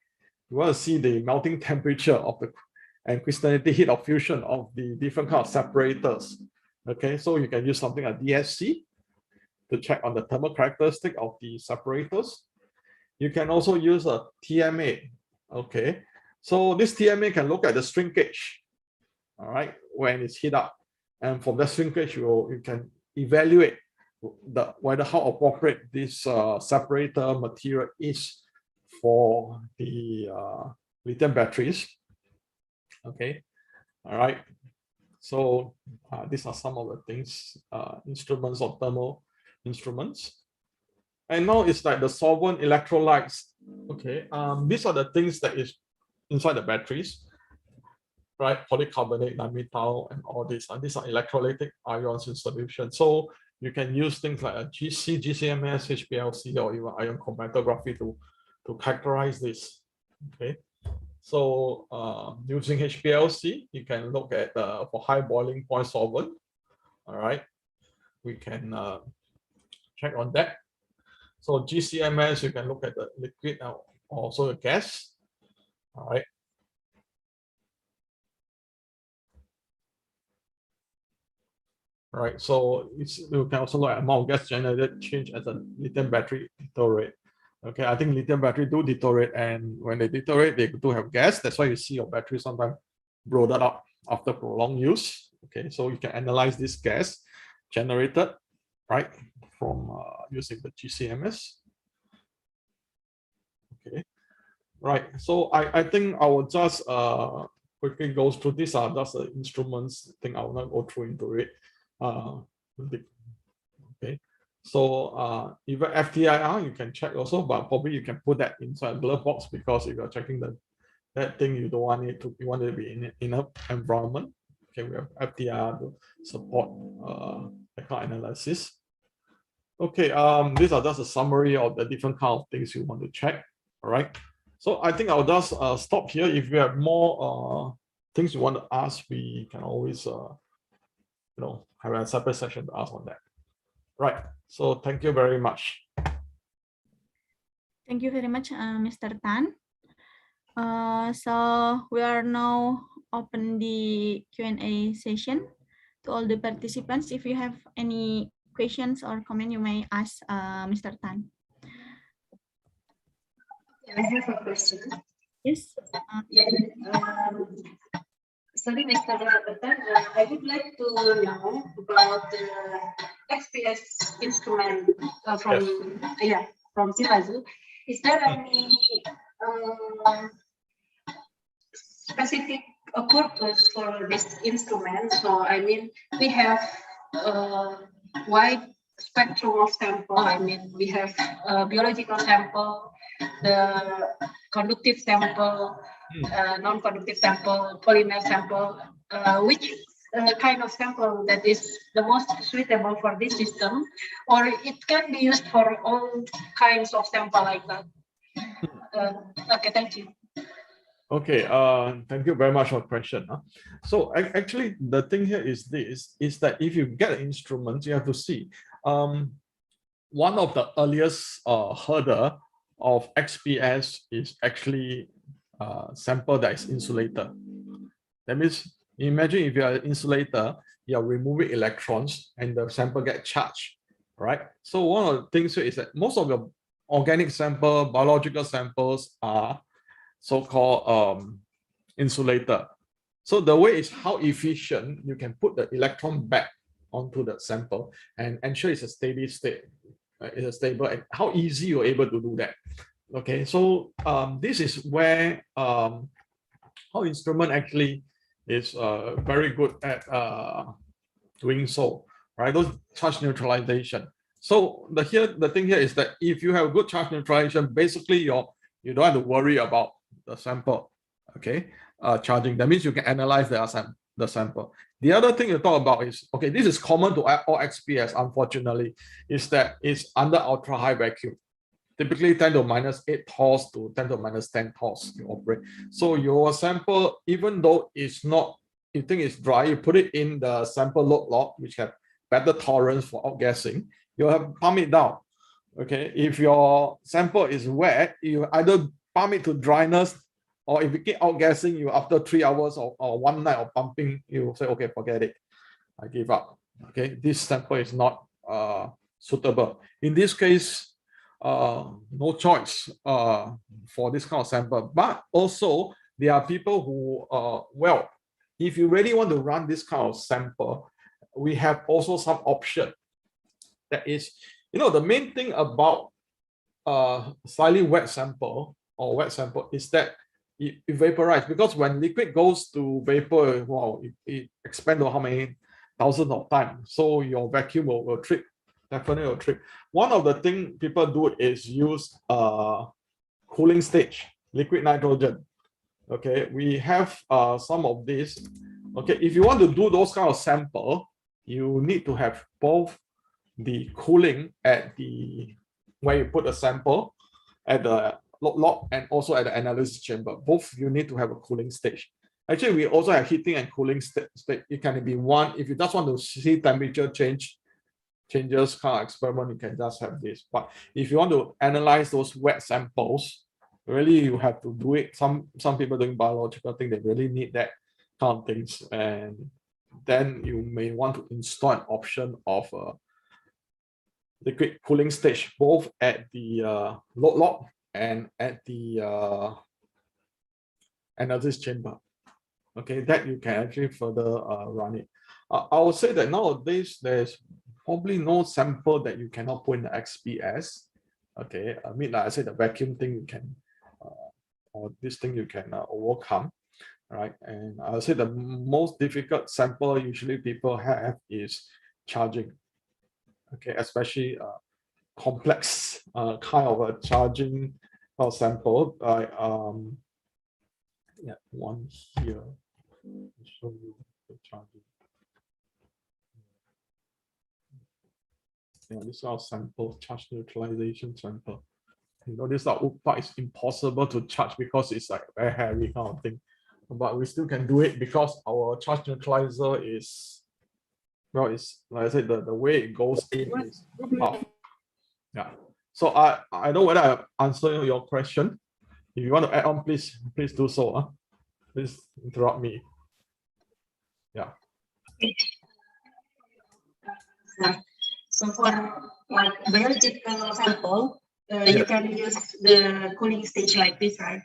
We want to see the melting temperature of and crystallinity heat of fusion of the different kind of separators. Okay, so you can use something like DSC to check on the thermal characteristic of the separators. You can also use a TMA. Okay, so this TMA can look at the shrinkage, all right, when it's heat up. And from that shrinkage, you can evaluate whether how appropriate this separator material is for the lithium batteries. Okay, all right. So these are some of the things, instruments or thermal instruments. And now it's like the solvent electrolytes. Okay, these are the things that is inside the batteries, right? Polycarbonate, dimethyl, and all these. And these are electrolytic ions in solution. So you can use things like a GCMS, HPLC, or even ion chromatography to characterize this. Okay, so using HPLC, you can look at for high boiling point solvent. All right, we can check on that. So GCMS, you can look at the liquid, also the gas. All right. Right, so you can also look at amount of gas generated change as a lithium battery deteriorate. Okay, I think lithium battery do deteriorate, and when they deteriorate, they do have gas. That's why you see your battery sometimes bloated up after prolonged use. Okay, so you can analyze this gas generated, right, from using the GCMS. Okay, right. So I think I will just quickly go through. These are just the instruments thing. I will not go through into it. Okay. So even FTIR you can check also, but probably you can put that inside a glove box, because if you're checking that thing, you don't want it to, you want it to be in an environment. Okay, we have FTIR to support account analysis. Okay, these are just a summary of the different kind of things you want to check. All right. So I think I'll just stop here. If you have more things you want to ask, we can always have a separate session to ask on that. Right. So thank you very much. Thank you very much, Mr. Tan. So we are now open the Q&A session to all the participants. If you have any questions or comment, you may ask Mr. Tan. I have a question. Yes. Sorry, Mr. Tan, I would like to know about the XPS instrument from Silazu. Is there any specific purpose for this instrument? So I mean, we have a wide spectrum of sample. I mean, we have biological sample, the conductive sample, non-conductive sample, polymer sample. Which kind of sample that is the most suitable for this system, or it can be used for all kinds of sample like that? Okay, thank you. Okay, thank you very much for the question. So actually, the thing here is this, is that if you get an instrument, you have to see. One of the earliest hurdle of XPS is actually sample that is insulator. That means, imagine if you are an insulator, you are removing electrons and the sample get charged, right? So one of the things here is that most of the organic sample, biological samples are so-called insulator. So the way is how efficient you can put the electron back onto the sample and ensure it's a steady state, it's a stable, and how easy you're able to do that. Okay, so this is where our instrument actually is very good at doing so, right? Those charge neutralization. So the thing here is that if you have good charge neutralization, basically you don't have to worry about the sample, okay, charging. That means you can analyze the sample. The other thing you talk about is, okay, this is common to all XPS, unfortunately, is that it's under ultra high vacuum. Typically 10 to minus 8 torrs to 10 to minus 10 torrs you operate. So your sample, even though it's not, you think it's dry, you put it in the sample load log, which have better tolerance for outgassing, you have pump it down. Okay, if your sample is wet, you either pump it to dryness, or if you keep outgassing, you after 3 hours or 1 night of pumping, you say, okay, forget it, I give up. Okay, this sample is not suitable. In this case, no choice for this kind of sample. But also, there are people who, well, if you really want to run this kind of sample, we have also some option. That is, the main thing about slightly wet sample or wet sample is that it vaporizes, because when liquid goes to vapor, wow, it expands to how many thousands of times. So your vacuum will trip, definitely will trip. One of the things people do is use cooling stage, liquid nitrogen. Okay, we have some of this. Okay, if you want to do those kind of sample, you need to have both the cooling at the where you put a sample at the log and also at the analysis chamber. Both you need to have a cooling stage. Actually, we also have heating and cooling state. It can be one. If you just want to see temperature changes kind of experiment, you can just have this. But if you want to analyze those wet samples, really you have to do it. Some people doing biological thing, they really need that kind of things, and then you may want to install an option of liquid cooling stage, both at the load log and at the analysis chamber. Okay, that you can actually further run it. I would say that nowadays there's probably no sample that you cannot put in the XPS. Okay, I mean, like I said, the vacuum thing you can or this thing you can overcome, right? And I'll say the most difficult sample usually people have is charging. Okay, especially complex kind of a charging sample. Yeah, one here. I'll show you the charging. Yeah, this is our sample, charge neutralization sample. You know, this part is impossible to charge because it's like very heavy kind of thing. But we still can do it because our charge neutralizer is, well, it's like I said, the way it goes in is half. Yeah. So I don't know whether I answered your question. If you want to add on, please do so. Please interrupt me. Yeah. So for like biological sample, you can use the cooling stage like this, right?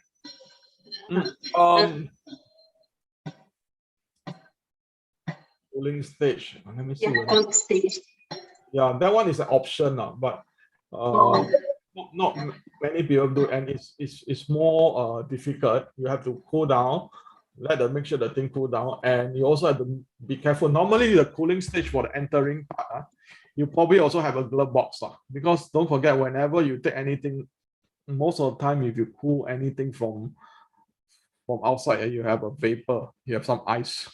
Cooling stage. Let me see. Yeah, cold stage. Yeah, that one is an option now, but not many people do, and it's more difficult. You have to cool down, make sure the thing cool down, and you also have to be careful. Normally, the cooling stage for the entering part, you probably also have a glove box, because don't forget, whenever you take anything, most of the time, if you cool anything from outside, you have a vapor, you have some ice.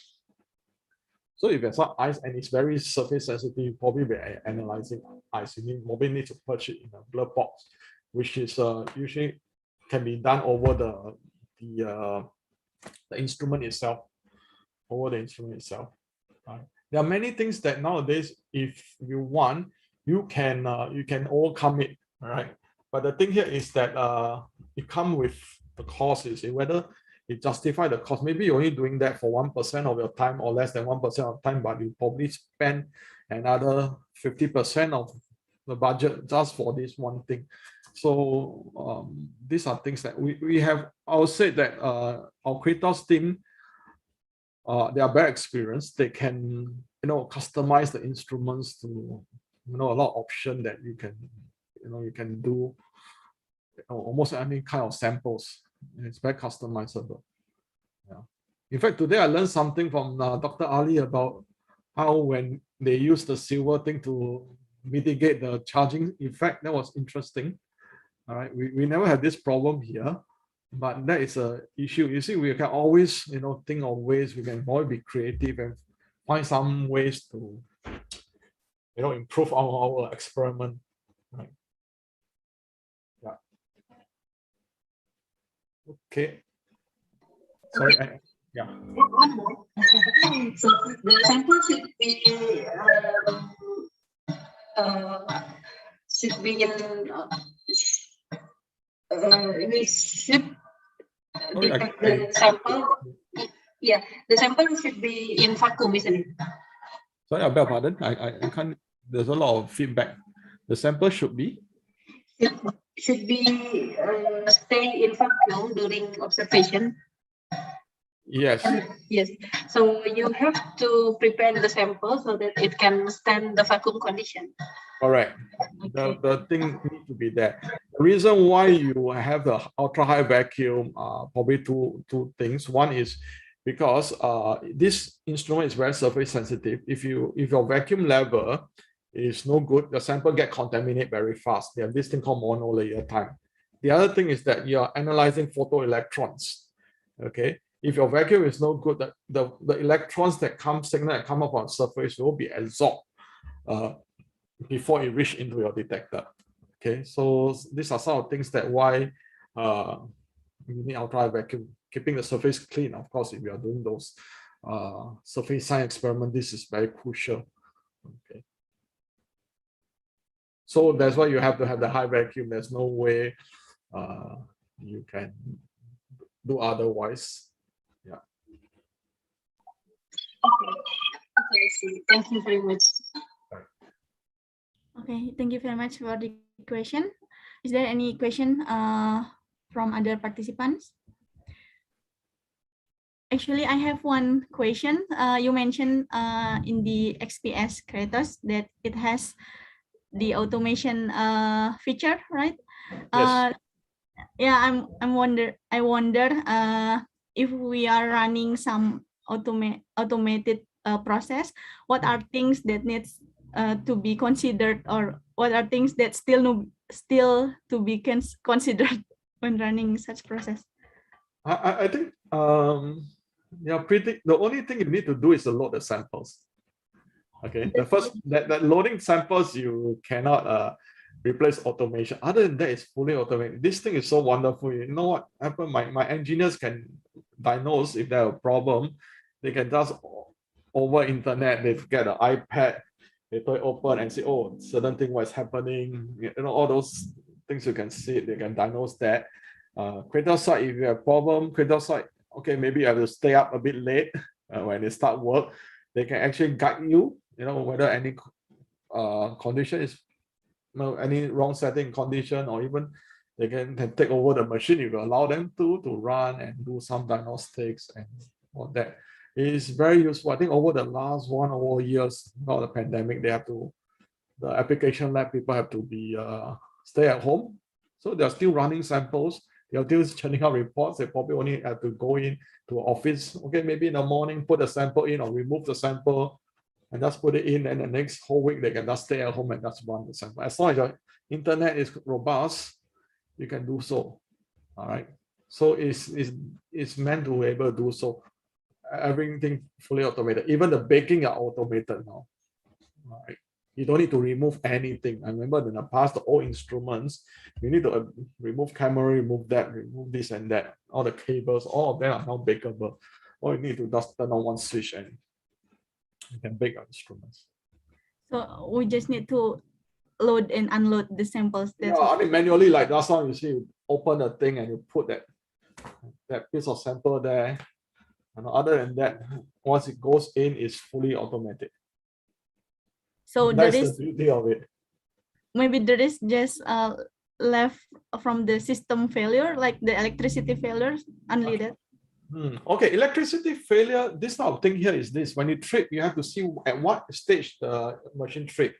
So if there's some ice and it's very surface sensitive, you probably be analyzing ice. You probably need to purchase in a glove box, which is usually can be done over the instrument itself. Over the instrument itself. Right? There are many things that nowadays, if you want, you can overcome it. Right? But the thing here is that it comes with the cost. You see, whether it justify the cost. Maybe you're only doing that for 1% of your time or less than 1% of time, but you probably spend another 50% of the budget just for this one thing. So these are things that we have. I would say that our Kratos team, they are very experienced. They can customize the instruments to a lot of options that you can do almost any kind of samples. It's very customizable. Yeah. In fact, today I learned something from Dr. Ali about how when they use the silver thing to mitigate the charging effect. That was interesting. All right, we never had this problem here, but that is an issue. You see, we can always think of ways. We can always be creative and find some ways to improve our experiment. Right. Yeah. Okay. Sorry. Yeah. One more. So the sample should be we should detect the sample. Yeah, the sample should be in vacuum, isn't it? Sorry, I beg your pardon. I can't. There's a lot of feedback. The sample should be. Should be stay in vacuum during observation. Yes. Yes. So you have to prepare the sample so that it can stand the vacuum condition. Correct. Okay. The thing needs to be there. The reason why you have the ultra high vacuum, probably two things. One is because this instrument is very surface sensitive. If your vacuum level is no good, the sample get contaminated very fast. They have this thing called monolayer time. The other thing is that you are analyzing photoelectrons. Okay. If your vacuum is no good, the electrons that come up on surface will be absorbed before it reach into your detector. Okay, so these are some of the things that why you need ultra vacuum, keeping the surface clean. Of course, if you are doing those surface science experiment, this is very crucial. Okay, so that's why you have to have the high vacuum. There's no way you can do otherwise. Yeah. Okay, thank you very much. Okay, thank you very much for the question. Is there any question from other participants? Actually, I have one question. You mentioned in the XPS Kratos that it has the automation feature, right? Yes. Yeah, I wonder if we are running some automated process, what are things that needs to be considered, or what are things that still to be considered when running such process? I think yeah, the only thing you need to do is to load the samples. Okay, the first that loading samples you cannot replace automation. Other than that, it's fully automated. This thing is so wonderful. You know what happened? My engineers can diagnose if there's a problem. They can just over internet. They get an iPad. They put it open and see, oh, certain thing what's happening. You know, all those things you can see. They can diagnose that. Creator side, if you have problem, creator side, okay, maybe you have to stay up a bit late when they start work. They can actually guide you, you know, whether any condition is, you know, any wrong setting condition, or even they can take over the machine if you allow them to run and do some diagnostics and all that. It is very useful. I think over the last 1 or more years, not the pandemic, they have to, the application lab people have to be stay at home. So they're still running samples. They're still churning out reports. They probably only have to go in to office. Okay, maybe in the morning, put the sample in or remove the sample and just put it in. And the next whole week, they can just stay at home and just run the sample. As long as your internet is robust, you can do so. All right. So it's meant to be able to do so. Everything fully automated. Even the baking are automated now. All right. You don't need to remove anything. I remember in the past, the old instruments, you need to remove camera, remove that, remove this and that. All the cables, all of them are now bakeable. All you need to just turn on one switch and you can bake your instruments. So we just need to load and unload the samples. Yeah, I mean manually, like last time you see, you open the thing and you put that piece of sample there. And other than that, once it goes in, it's fully automatic. So that's the beauty of it. Maybe there is just left from the system failure, like the electricity failures, only that. Okay, electricity failure, this type of thing here is this. When you trip, you have to see at what stage the machine trip.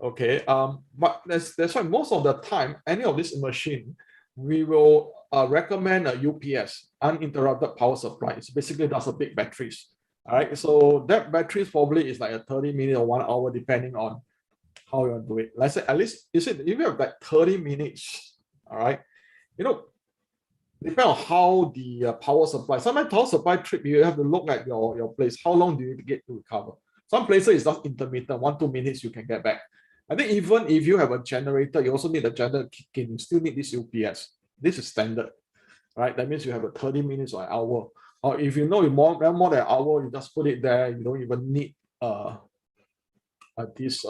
Okay, but that's why most of the time, any of this machine, we will recommend a UPS, uninterrupted power supply. It's basically that's a big batteries. All right, so that battery probably is like a 30-minute or 1 hour, depending on how you want to do it. Let's say at least, you see, if you have like 30 minutes, all right, you know, depending on how the power supply, sometimes power supply trip, you have to look at your place. How long do you get to recover? Some places it's just intermittent, 1-2 minutes you can get back. I think even if you have a generator, you also need a generator kick in. You still need this UPS. This is standard, right? That means you have a 30 minutes or an hour. Or if you know you more than an hour, you just put it there. You don't even need this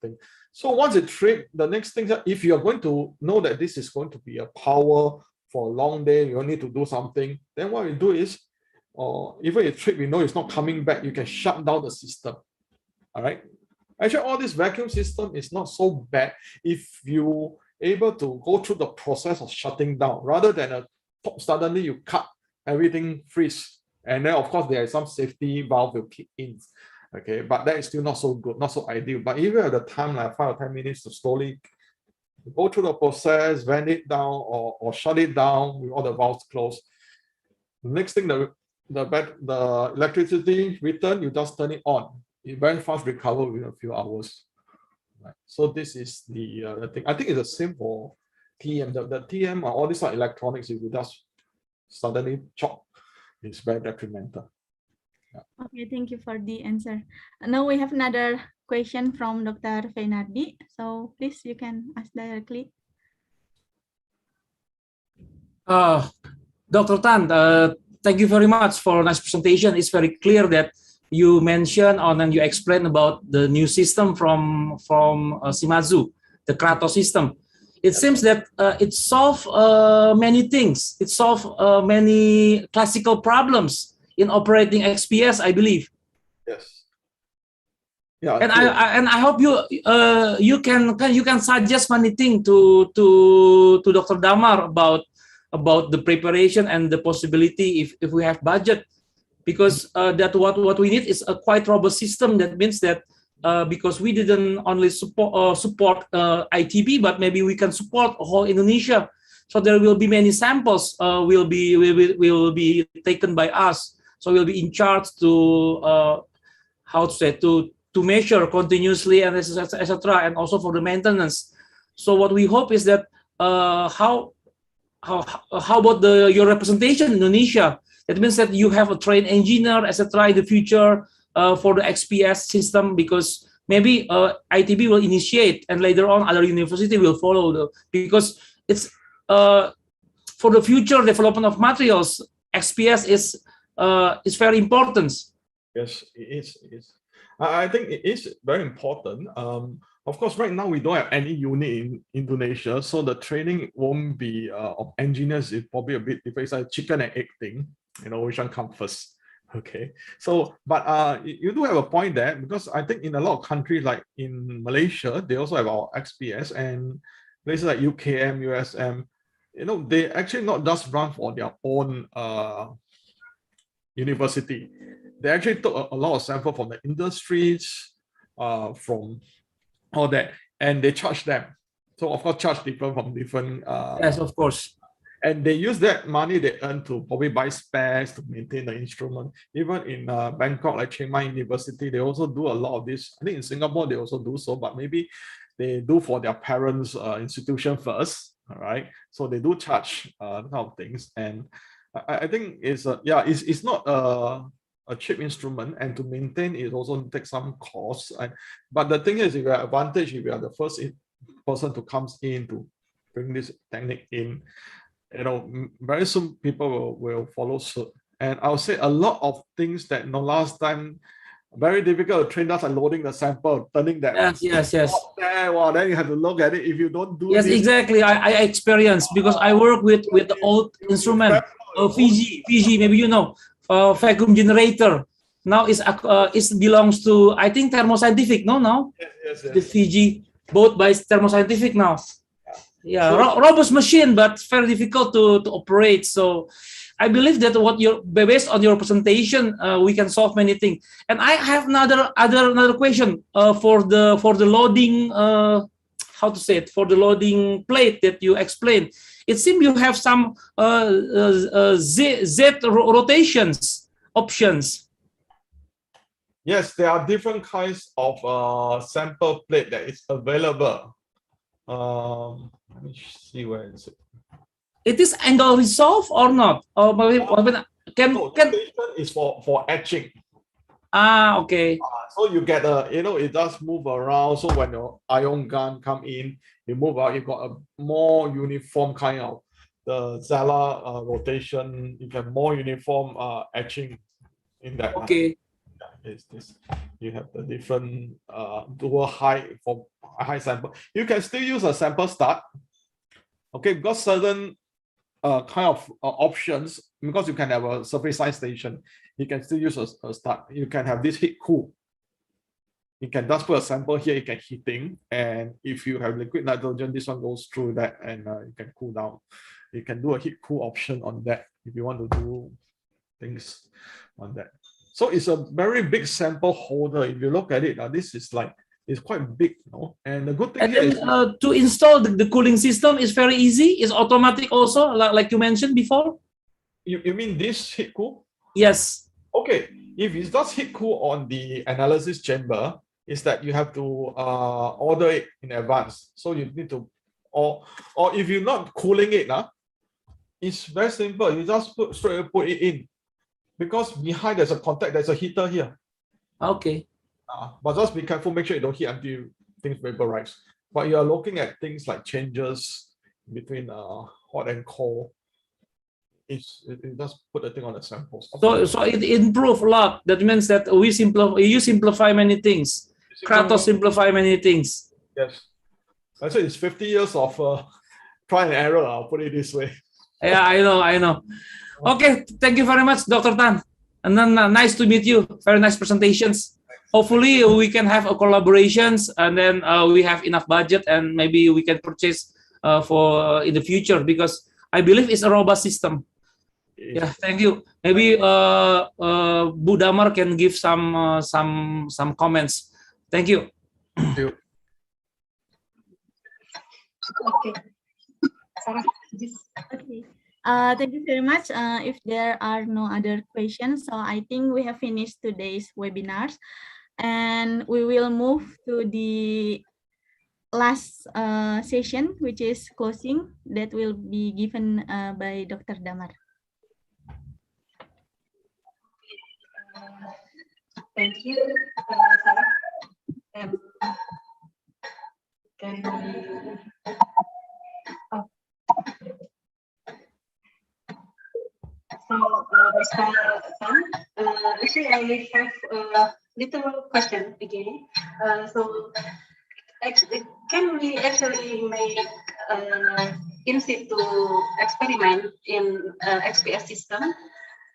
thing. So once it trip, the next thing that if you're going to know that this is going to be a power for a long day, you need to do something. Then what you do is, or even if trip, you know it's not coming back, you can shut down the system. All right. Actually, all this vacuum system is not so bad if you able to go through the process of shutting down rather than suddenly you cut, everything freeze, and then of course there is some safety valve will kick in. Okay, but that is still not so good, not so ideal. But if you have the time, like 5 or 10 minutes to slowly go through the process, vent it down or shut it down with all the valves closed. The next thing, the electricity return, you just turn it on. It very fast recover within a few hours. Right. So this is the thing. I think it's the same for TM. The TM or all these are electronics. If you just suddenly chop, it's very detrimental. Yeah. Okay, thank you for the answer. Now we have another question from Dr. Feinardi. So please, you can ask directly. Dr. Tan, thank you very much for a nice presentation. It's very clear that you mentioned and you explained about the new system from Shimadzu, the Kratos system. It seems that it solves many things. It solves many classical problems in operating XPS, I believe. Yes. Yeah. And I hope you can suggest many things to Dr. Damar about the preparation and the possibility if we have budget. Because that what we need is a quite robust system. That means that because we didn't only support ITB, but maybe we can support whole Indonesia. So there will be many samples will be taken by us. So we'll be in charge to how to say to measure continuously and etc. And also for the maintenance. So what we hope is that how about your representation in Indonesia? That means that you have a trained engineer, etc. in the future for the XPS system, because maybe ITB will initiate and later on other university will follow, because it's for the future development of materials. XPS is very important. Yes, it is. It is. I think it is very important. Of course, right now we don't have any unit in Indonesia, so the training won't be of engineers. It's probably a bit different. It's like chicken and egg thing, you know, which one comes first. Okay, so but you do have a point there, because I think in a lot of countries, like in Malaysia, they also have our XPS, and places like UKM, USM, you know, they actually not just run for their own university. They actually took a lot of sample from the industries, from all that, and they charge them. So of course, charge different from different. Yes, of course. And they use that money they earn to probably buy spares to maintain the instrument. Even in Bangkok, like Chiang Mai University, they also do a lot of this. I think in Singapore they also do so, but maybe they do for their parents' institution first. All right, so they do charge kind of things, and I think it's it's not a cheap instrument, and to maintain it also takes some costs. But the thing is, if you are advantage, if you are the first person to come in to bring this technique in, you know, very soon people will follow suit. And I'll say a lot of things that last time very difficult to train us, like loading the sample, turning that. Yes. There, well, then you have to look at it. If you don't do yes, this, exactly. I experienced, because I work with the old instrument, Fiji, maybe you know, vacuum generator. Now it belongs to, I think, Thermoscientific. No. Yes. The Fiji, both by Thermoscientific now. Yeah, so, robust machine, but very difficult to operate. So I believe that based on your presentation, we can solve many things. And I have another question for the loading. How to say it? For the loading plate that you explained, it seems you have some Z rotations options. yes, there are different kinds of sample plate that is available. Let me see where is it. It is angle resolve or not? Or Rotation is for etching. Okay. So you get it does move around. So when your ion gun come in, you move out. You got a more uniform kind of the Zala rotation. You get more uniform etching in that. Okay. Is this? You have the different dual high for high sample. You can still use a sample start. Okay, because certain kind of options, because you can have a surface science station, you can still use a start. You can have this heat cool. You can just put a sample here, you can heating, and if you have liquid nitrogen, this one goes through that, and you can cool down. You can do a heat cool option on that if you want to do things on that. So it's a very big sample holder. If you look at it, this is like, it's quite big, you know? And the good thing is to install the cooling system is very easy. It's automatic also, like you mentioned before. You mean this heat cool? Yes. Okay, if it's just heat cool on the analysis chamber, is that you have to order it in advance. So you need to, or if you're not cooling it, it's very simple. You just put it in. Because behind there's a contact, there's a heater here. Okay. But just be careful, make sure you don't heat until things vaporize. But you are looking at things like changes between hot and cold. It just put the thing on the samples. So it improved a lot. That means that you simplify many things. Kratos simplify many things. Yes. I say it's 50 years of try and error, I'll put it this way. Yeah, I know. Okay, thank you very much, Dr. Tan. And then nice to meet you. Very nice presentations. Hopefully we can have a collaborations, and then we have enough budget, and maybe we can purchase for in the future, because I believe it's a robust system. Yeah, thank you. Maybe Bu Damar can give some comments. Thank you. Thank you. Okay. Sarah, Okay. Thank you very much. If there are no other questions, so I think we have finished today's webinars, and we will move to the last session, which is closing, that will be given by Dr. Damar. Thank you, Sarah. Can we? Oh. So, Mr. Tan, actually, I have a little question again. So, can we actually make in situ experiment in XPS system?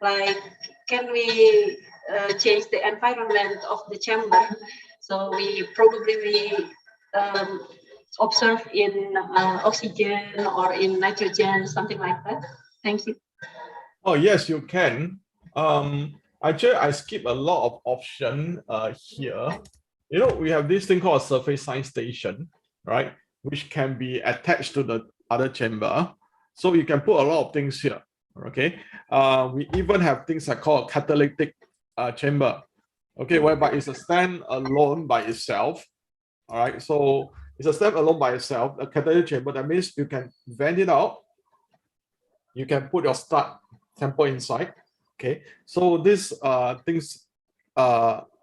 Like, can we change the environment of the chamber? So we probably observe in oxygen or in nitrogen, something like that. Thank you. Oh, yes, you can. Actually, I skip a lot of option here. You know, we have this thing called a surface science station, right? Which can be attached to the other chamber. So you can put a lot of things here, okay? We even have things like called catalytic chamber, okay, whereby it's a stand alone by itself, all right? So it's a stand alone by itself, a catalytic chamber. That means you can vent it out. You can put your start sample inside, okay? So this things,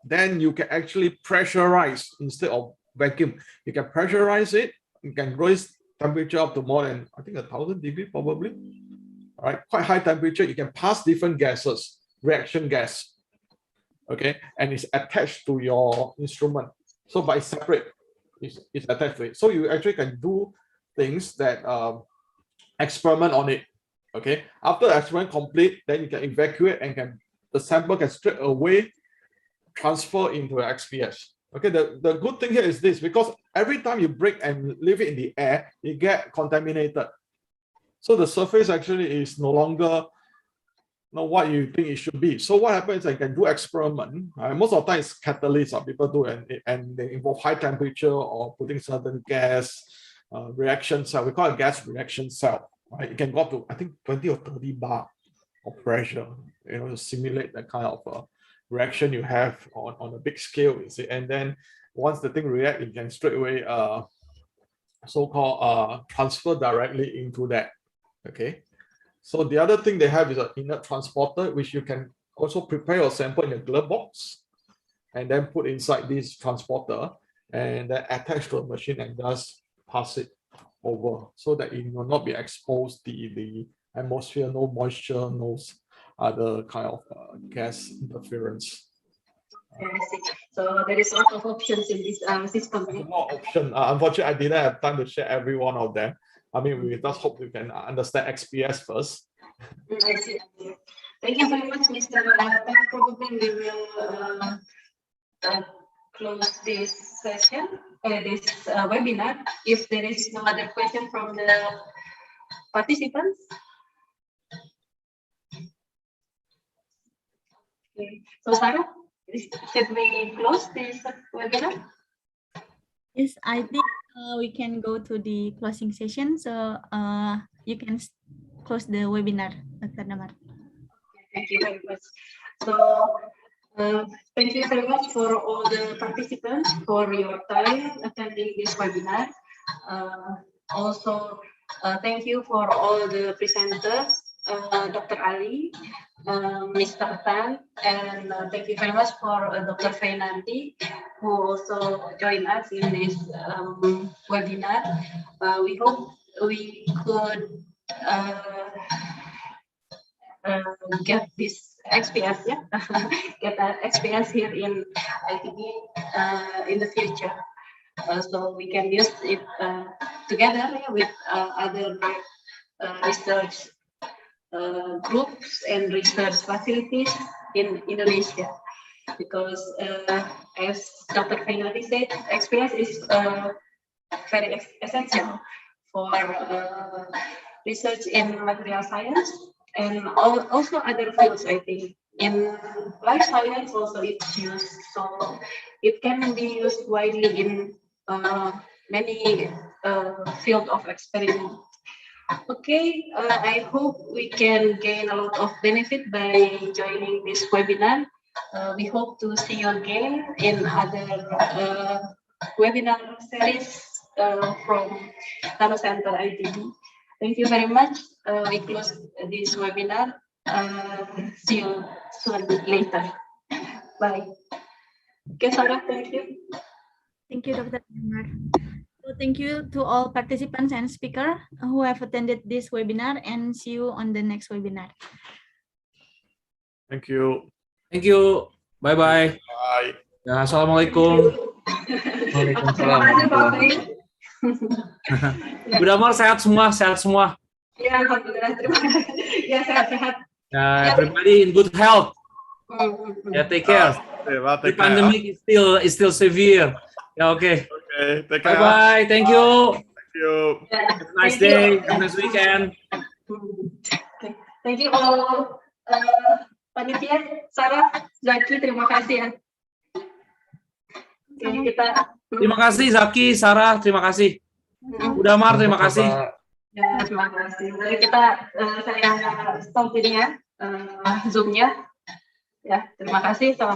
then you can actually pressurize instead of vacuum. You can pressurize it. You can raise temperature up to more than, I think, 1,000 dB probably. All right, quite high temperature. You can pass different gases, reaction gas, okay? And it's attached to your instrument. So by separate, it's attached to it. So you actually can do things that experiment on it. Okay, after the experiment complete, then you can evacuate and the sample can straight away transfer into an XPS. Okay, the good thing here is this, because every time you break and leave it in the air, it get contaminated. So the surface actually is no longer what you think it should be. So what happens is I can do experiment. Most of the time it's catalysts people do, and they involve high temperature or putting certain gas reaction cell. We call it gas reaction cell. Right, it can go up to, I think, 20 or 30 bar of pressure, you know, to simulate that kind of reaction you have on a big scale, you see. And then once the thing reacts, it can straight away so-called transfer directly into that. Okay. So the other thing they have is an inert transporter, which you can also prepare your sample in a glove box and then put inside this transporter and then attach to a machine and just pass it over, so that it will not be exposed the atmosphere, no moisture, no other kind of gas interference. I see. So there is a lot of options in this system. A lot of options. Unfortunately, I didn't have time to share every one of them. I mean, we just hope you can understand XPS first. I see. Thank you very much, Mr. Probably we will close this session, this webinar, if there is no other question from the participants. Okay. So Sarah, should we close this webinar? Yes, I think we can go to the closing session. So you can close the webinar, Dr. Damar. Thank you very much. So thank you very much for all the participants for your time attending this webinar. Also, thank you for all the presenters, Dr. Ali, Mr. Tan, and thank you very much for Dr. Fernandi, who also joined us in this webinar. We hope we could get this XPS, get an XPS here in ITB in the future. So we can use it together with other research groups and research facilities in Indonesia. Because as Dr. Fernandi said, XPS is very essential for research in material science and also other fields, I think. In life science also it's used, so it can be used widely in many field of experiment. Okay, I hope we can gain a lot of benefit by joining this webinar. We hope to see you again in other webinar series from Tano Center ITB. Thank you very much. We close this webinar. See you soon later. Bye. Okay, Sarah, thank you. Thank you, Dr. Neymar. So thank you to all participants and speakers who have attended this webinar, and see you on the next webinar. Thank you. Thank you. Bye-bye. Bye. Ya, assalamualaikum. Terima kasih, Pak Pri. Bu Damar sehat semua, sehat semua. Ya, alhamdulillah. Terima kasih. Ya, sehat-sehat. Everybody in good health. Yeah, take care. Okay, well, The take care. pandemic is still severe. Yeah, okay. Okay, take care. Bye-bye. Thank you. Thank you. Have a nice day. Have a nice weekend. Thank you all. Panitia, Sarah, Zaki, terima kasih ya. Oke, Terima kasih Zaki, Sarah, terima kasih. Bu Damar, terima kasih. Ya, terima kasih. Mari kita saya stop ini ya, Zoom-nya. Ya, terima kasih. Selamat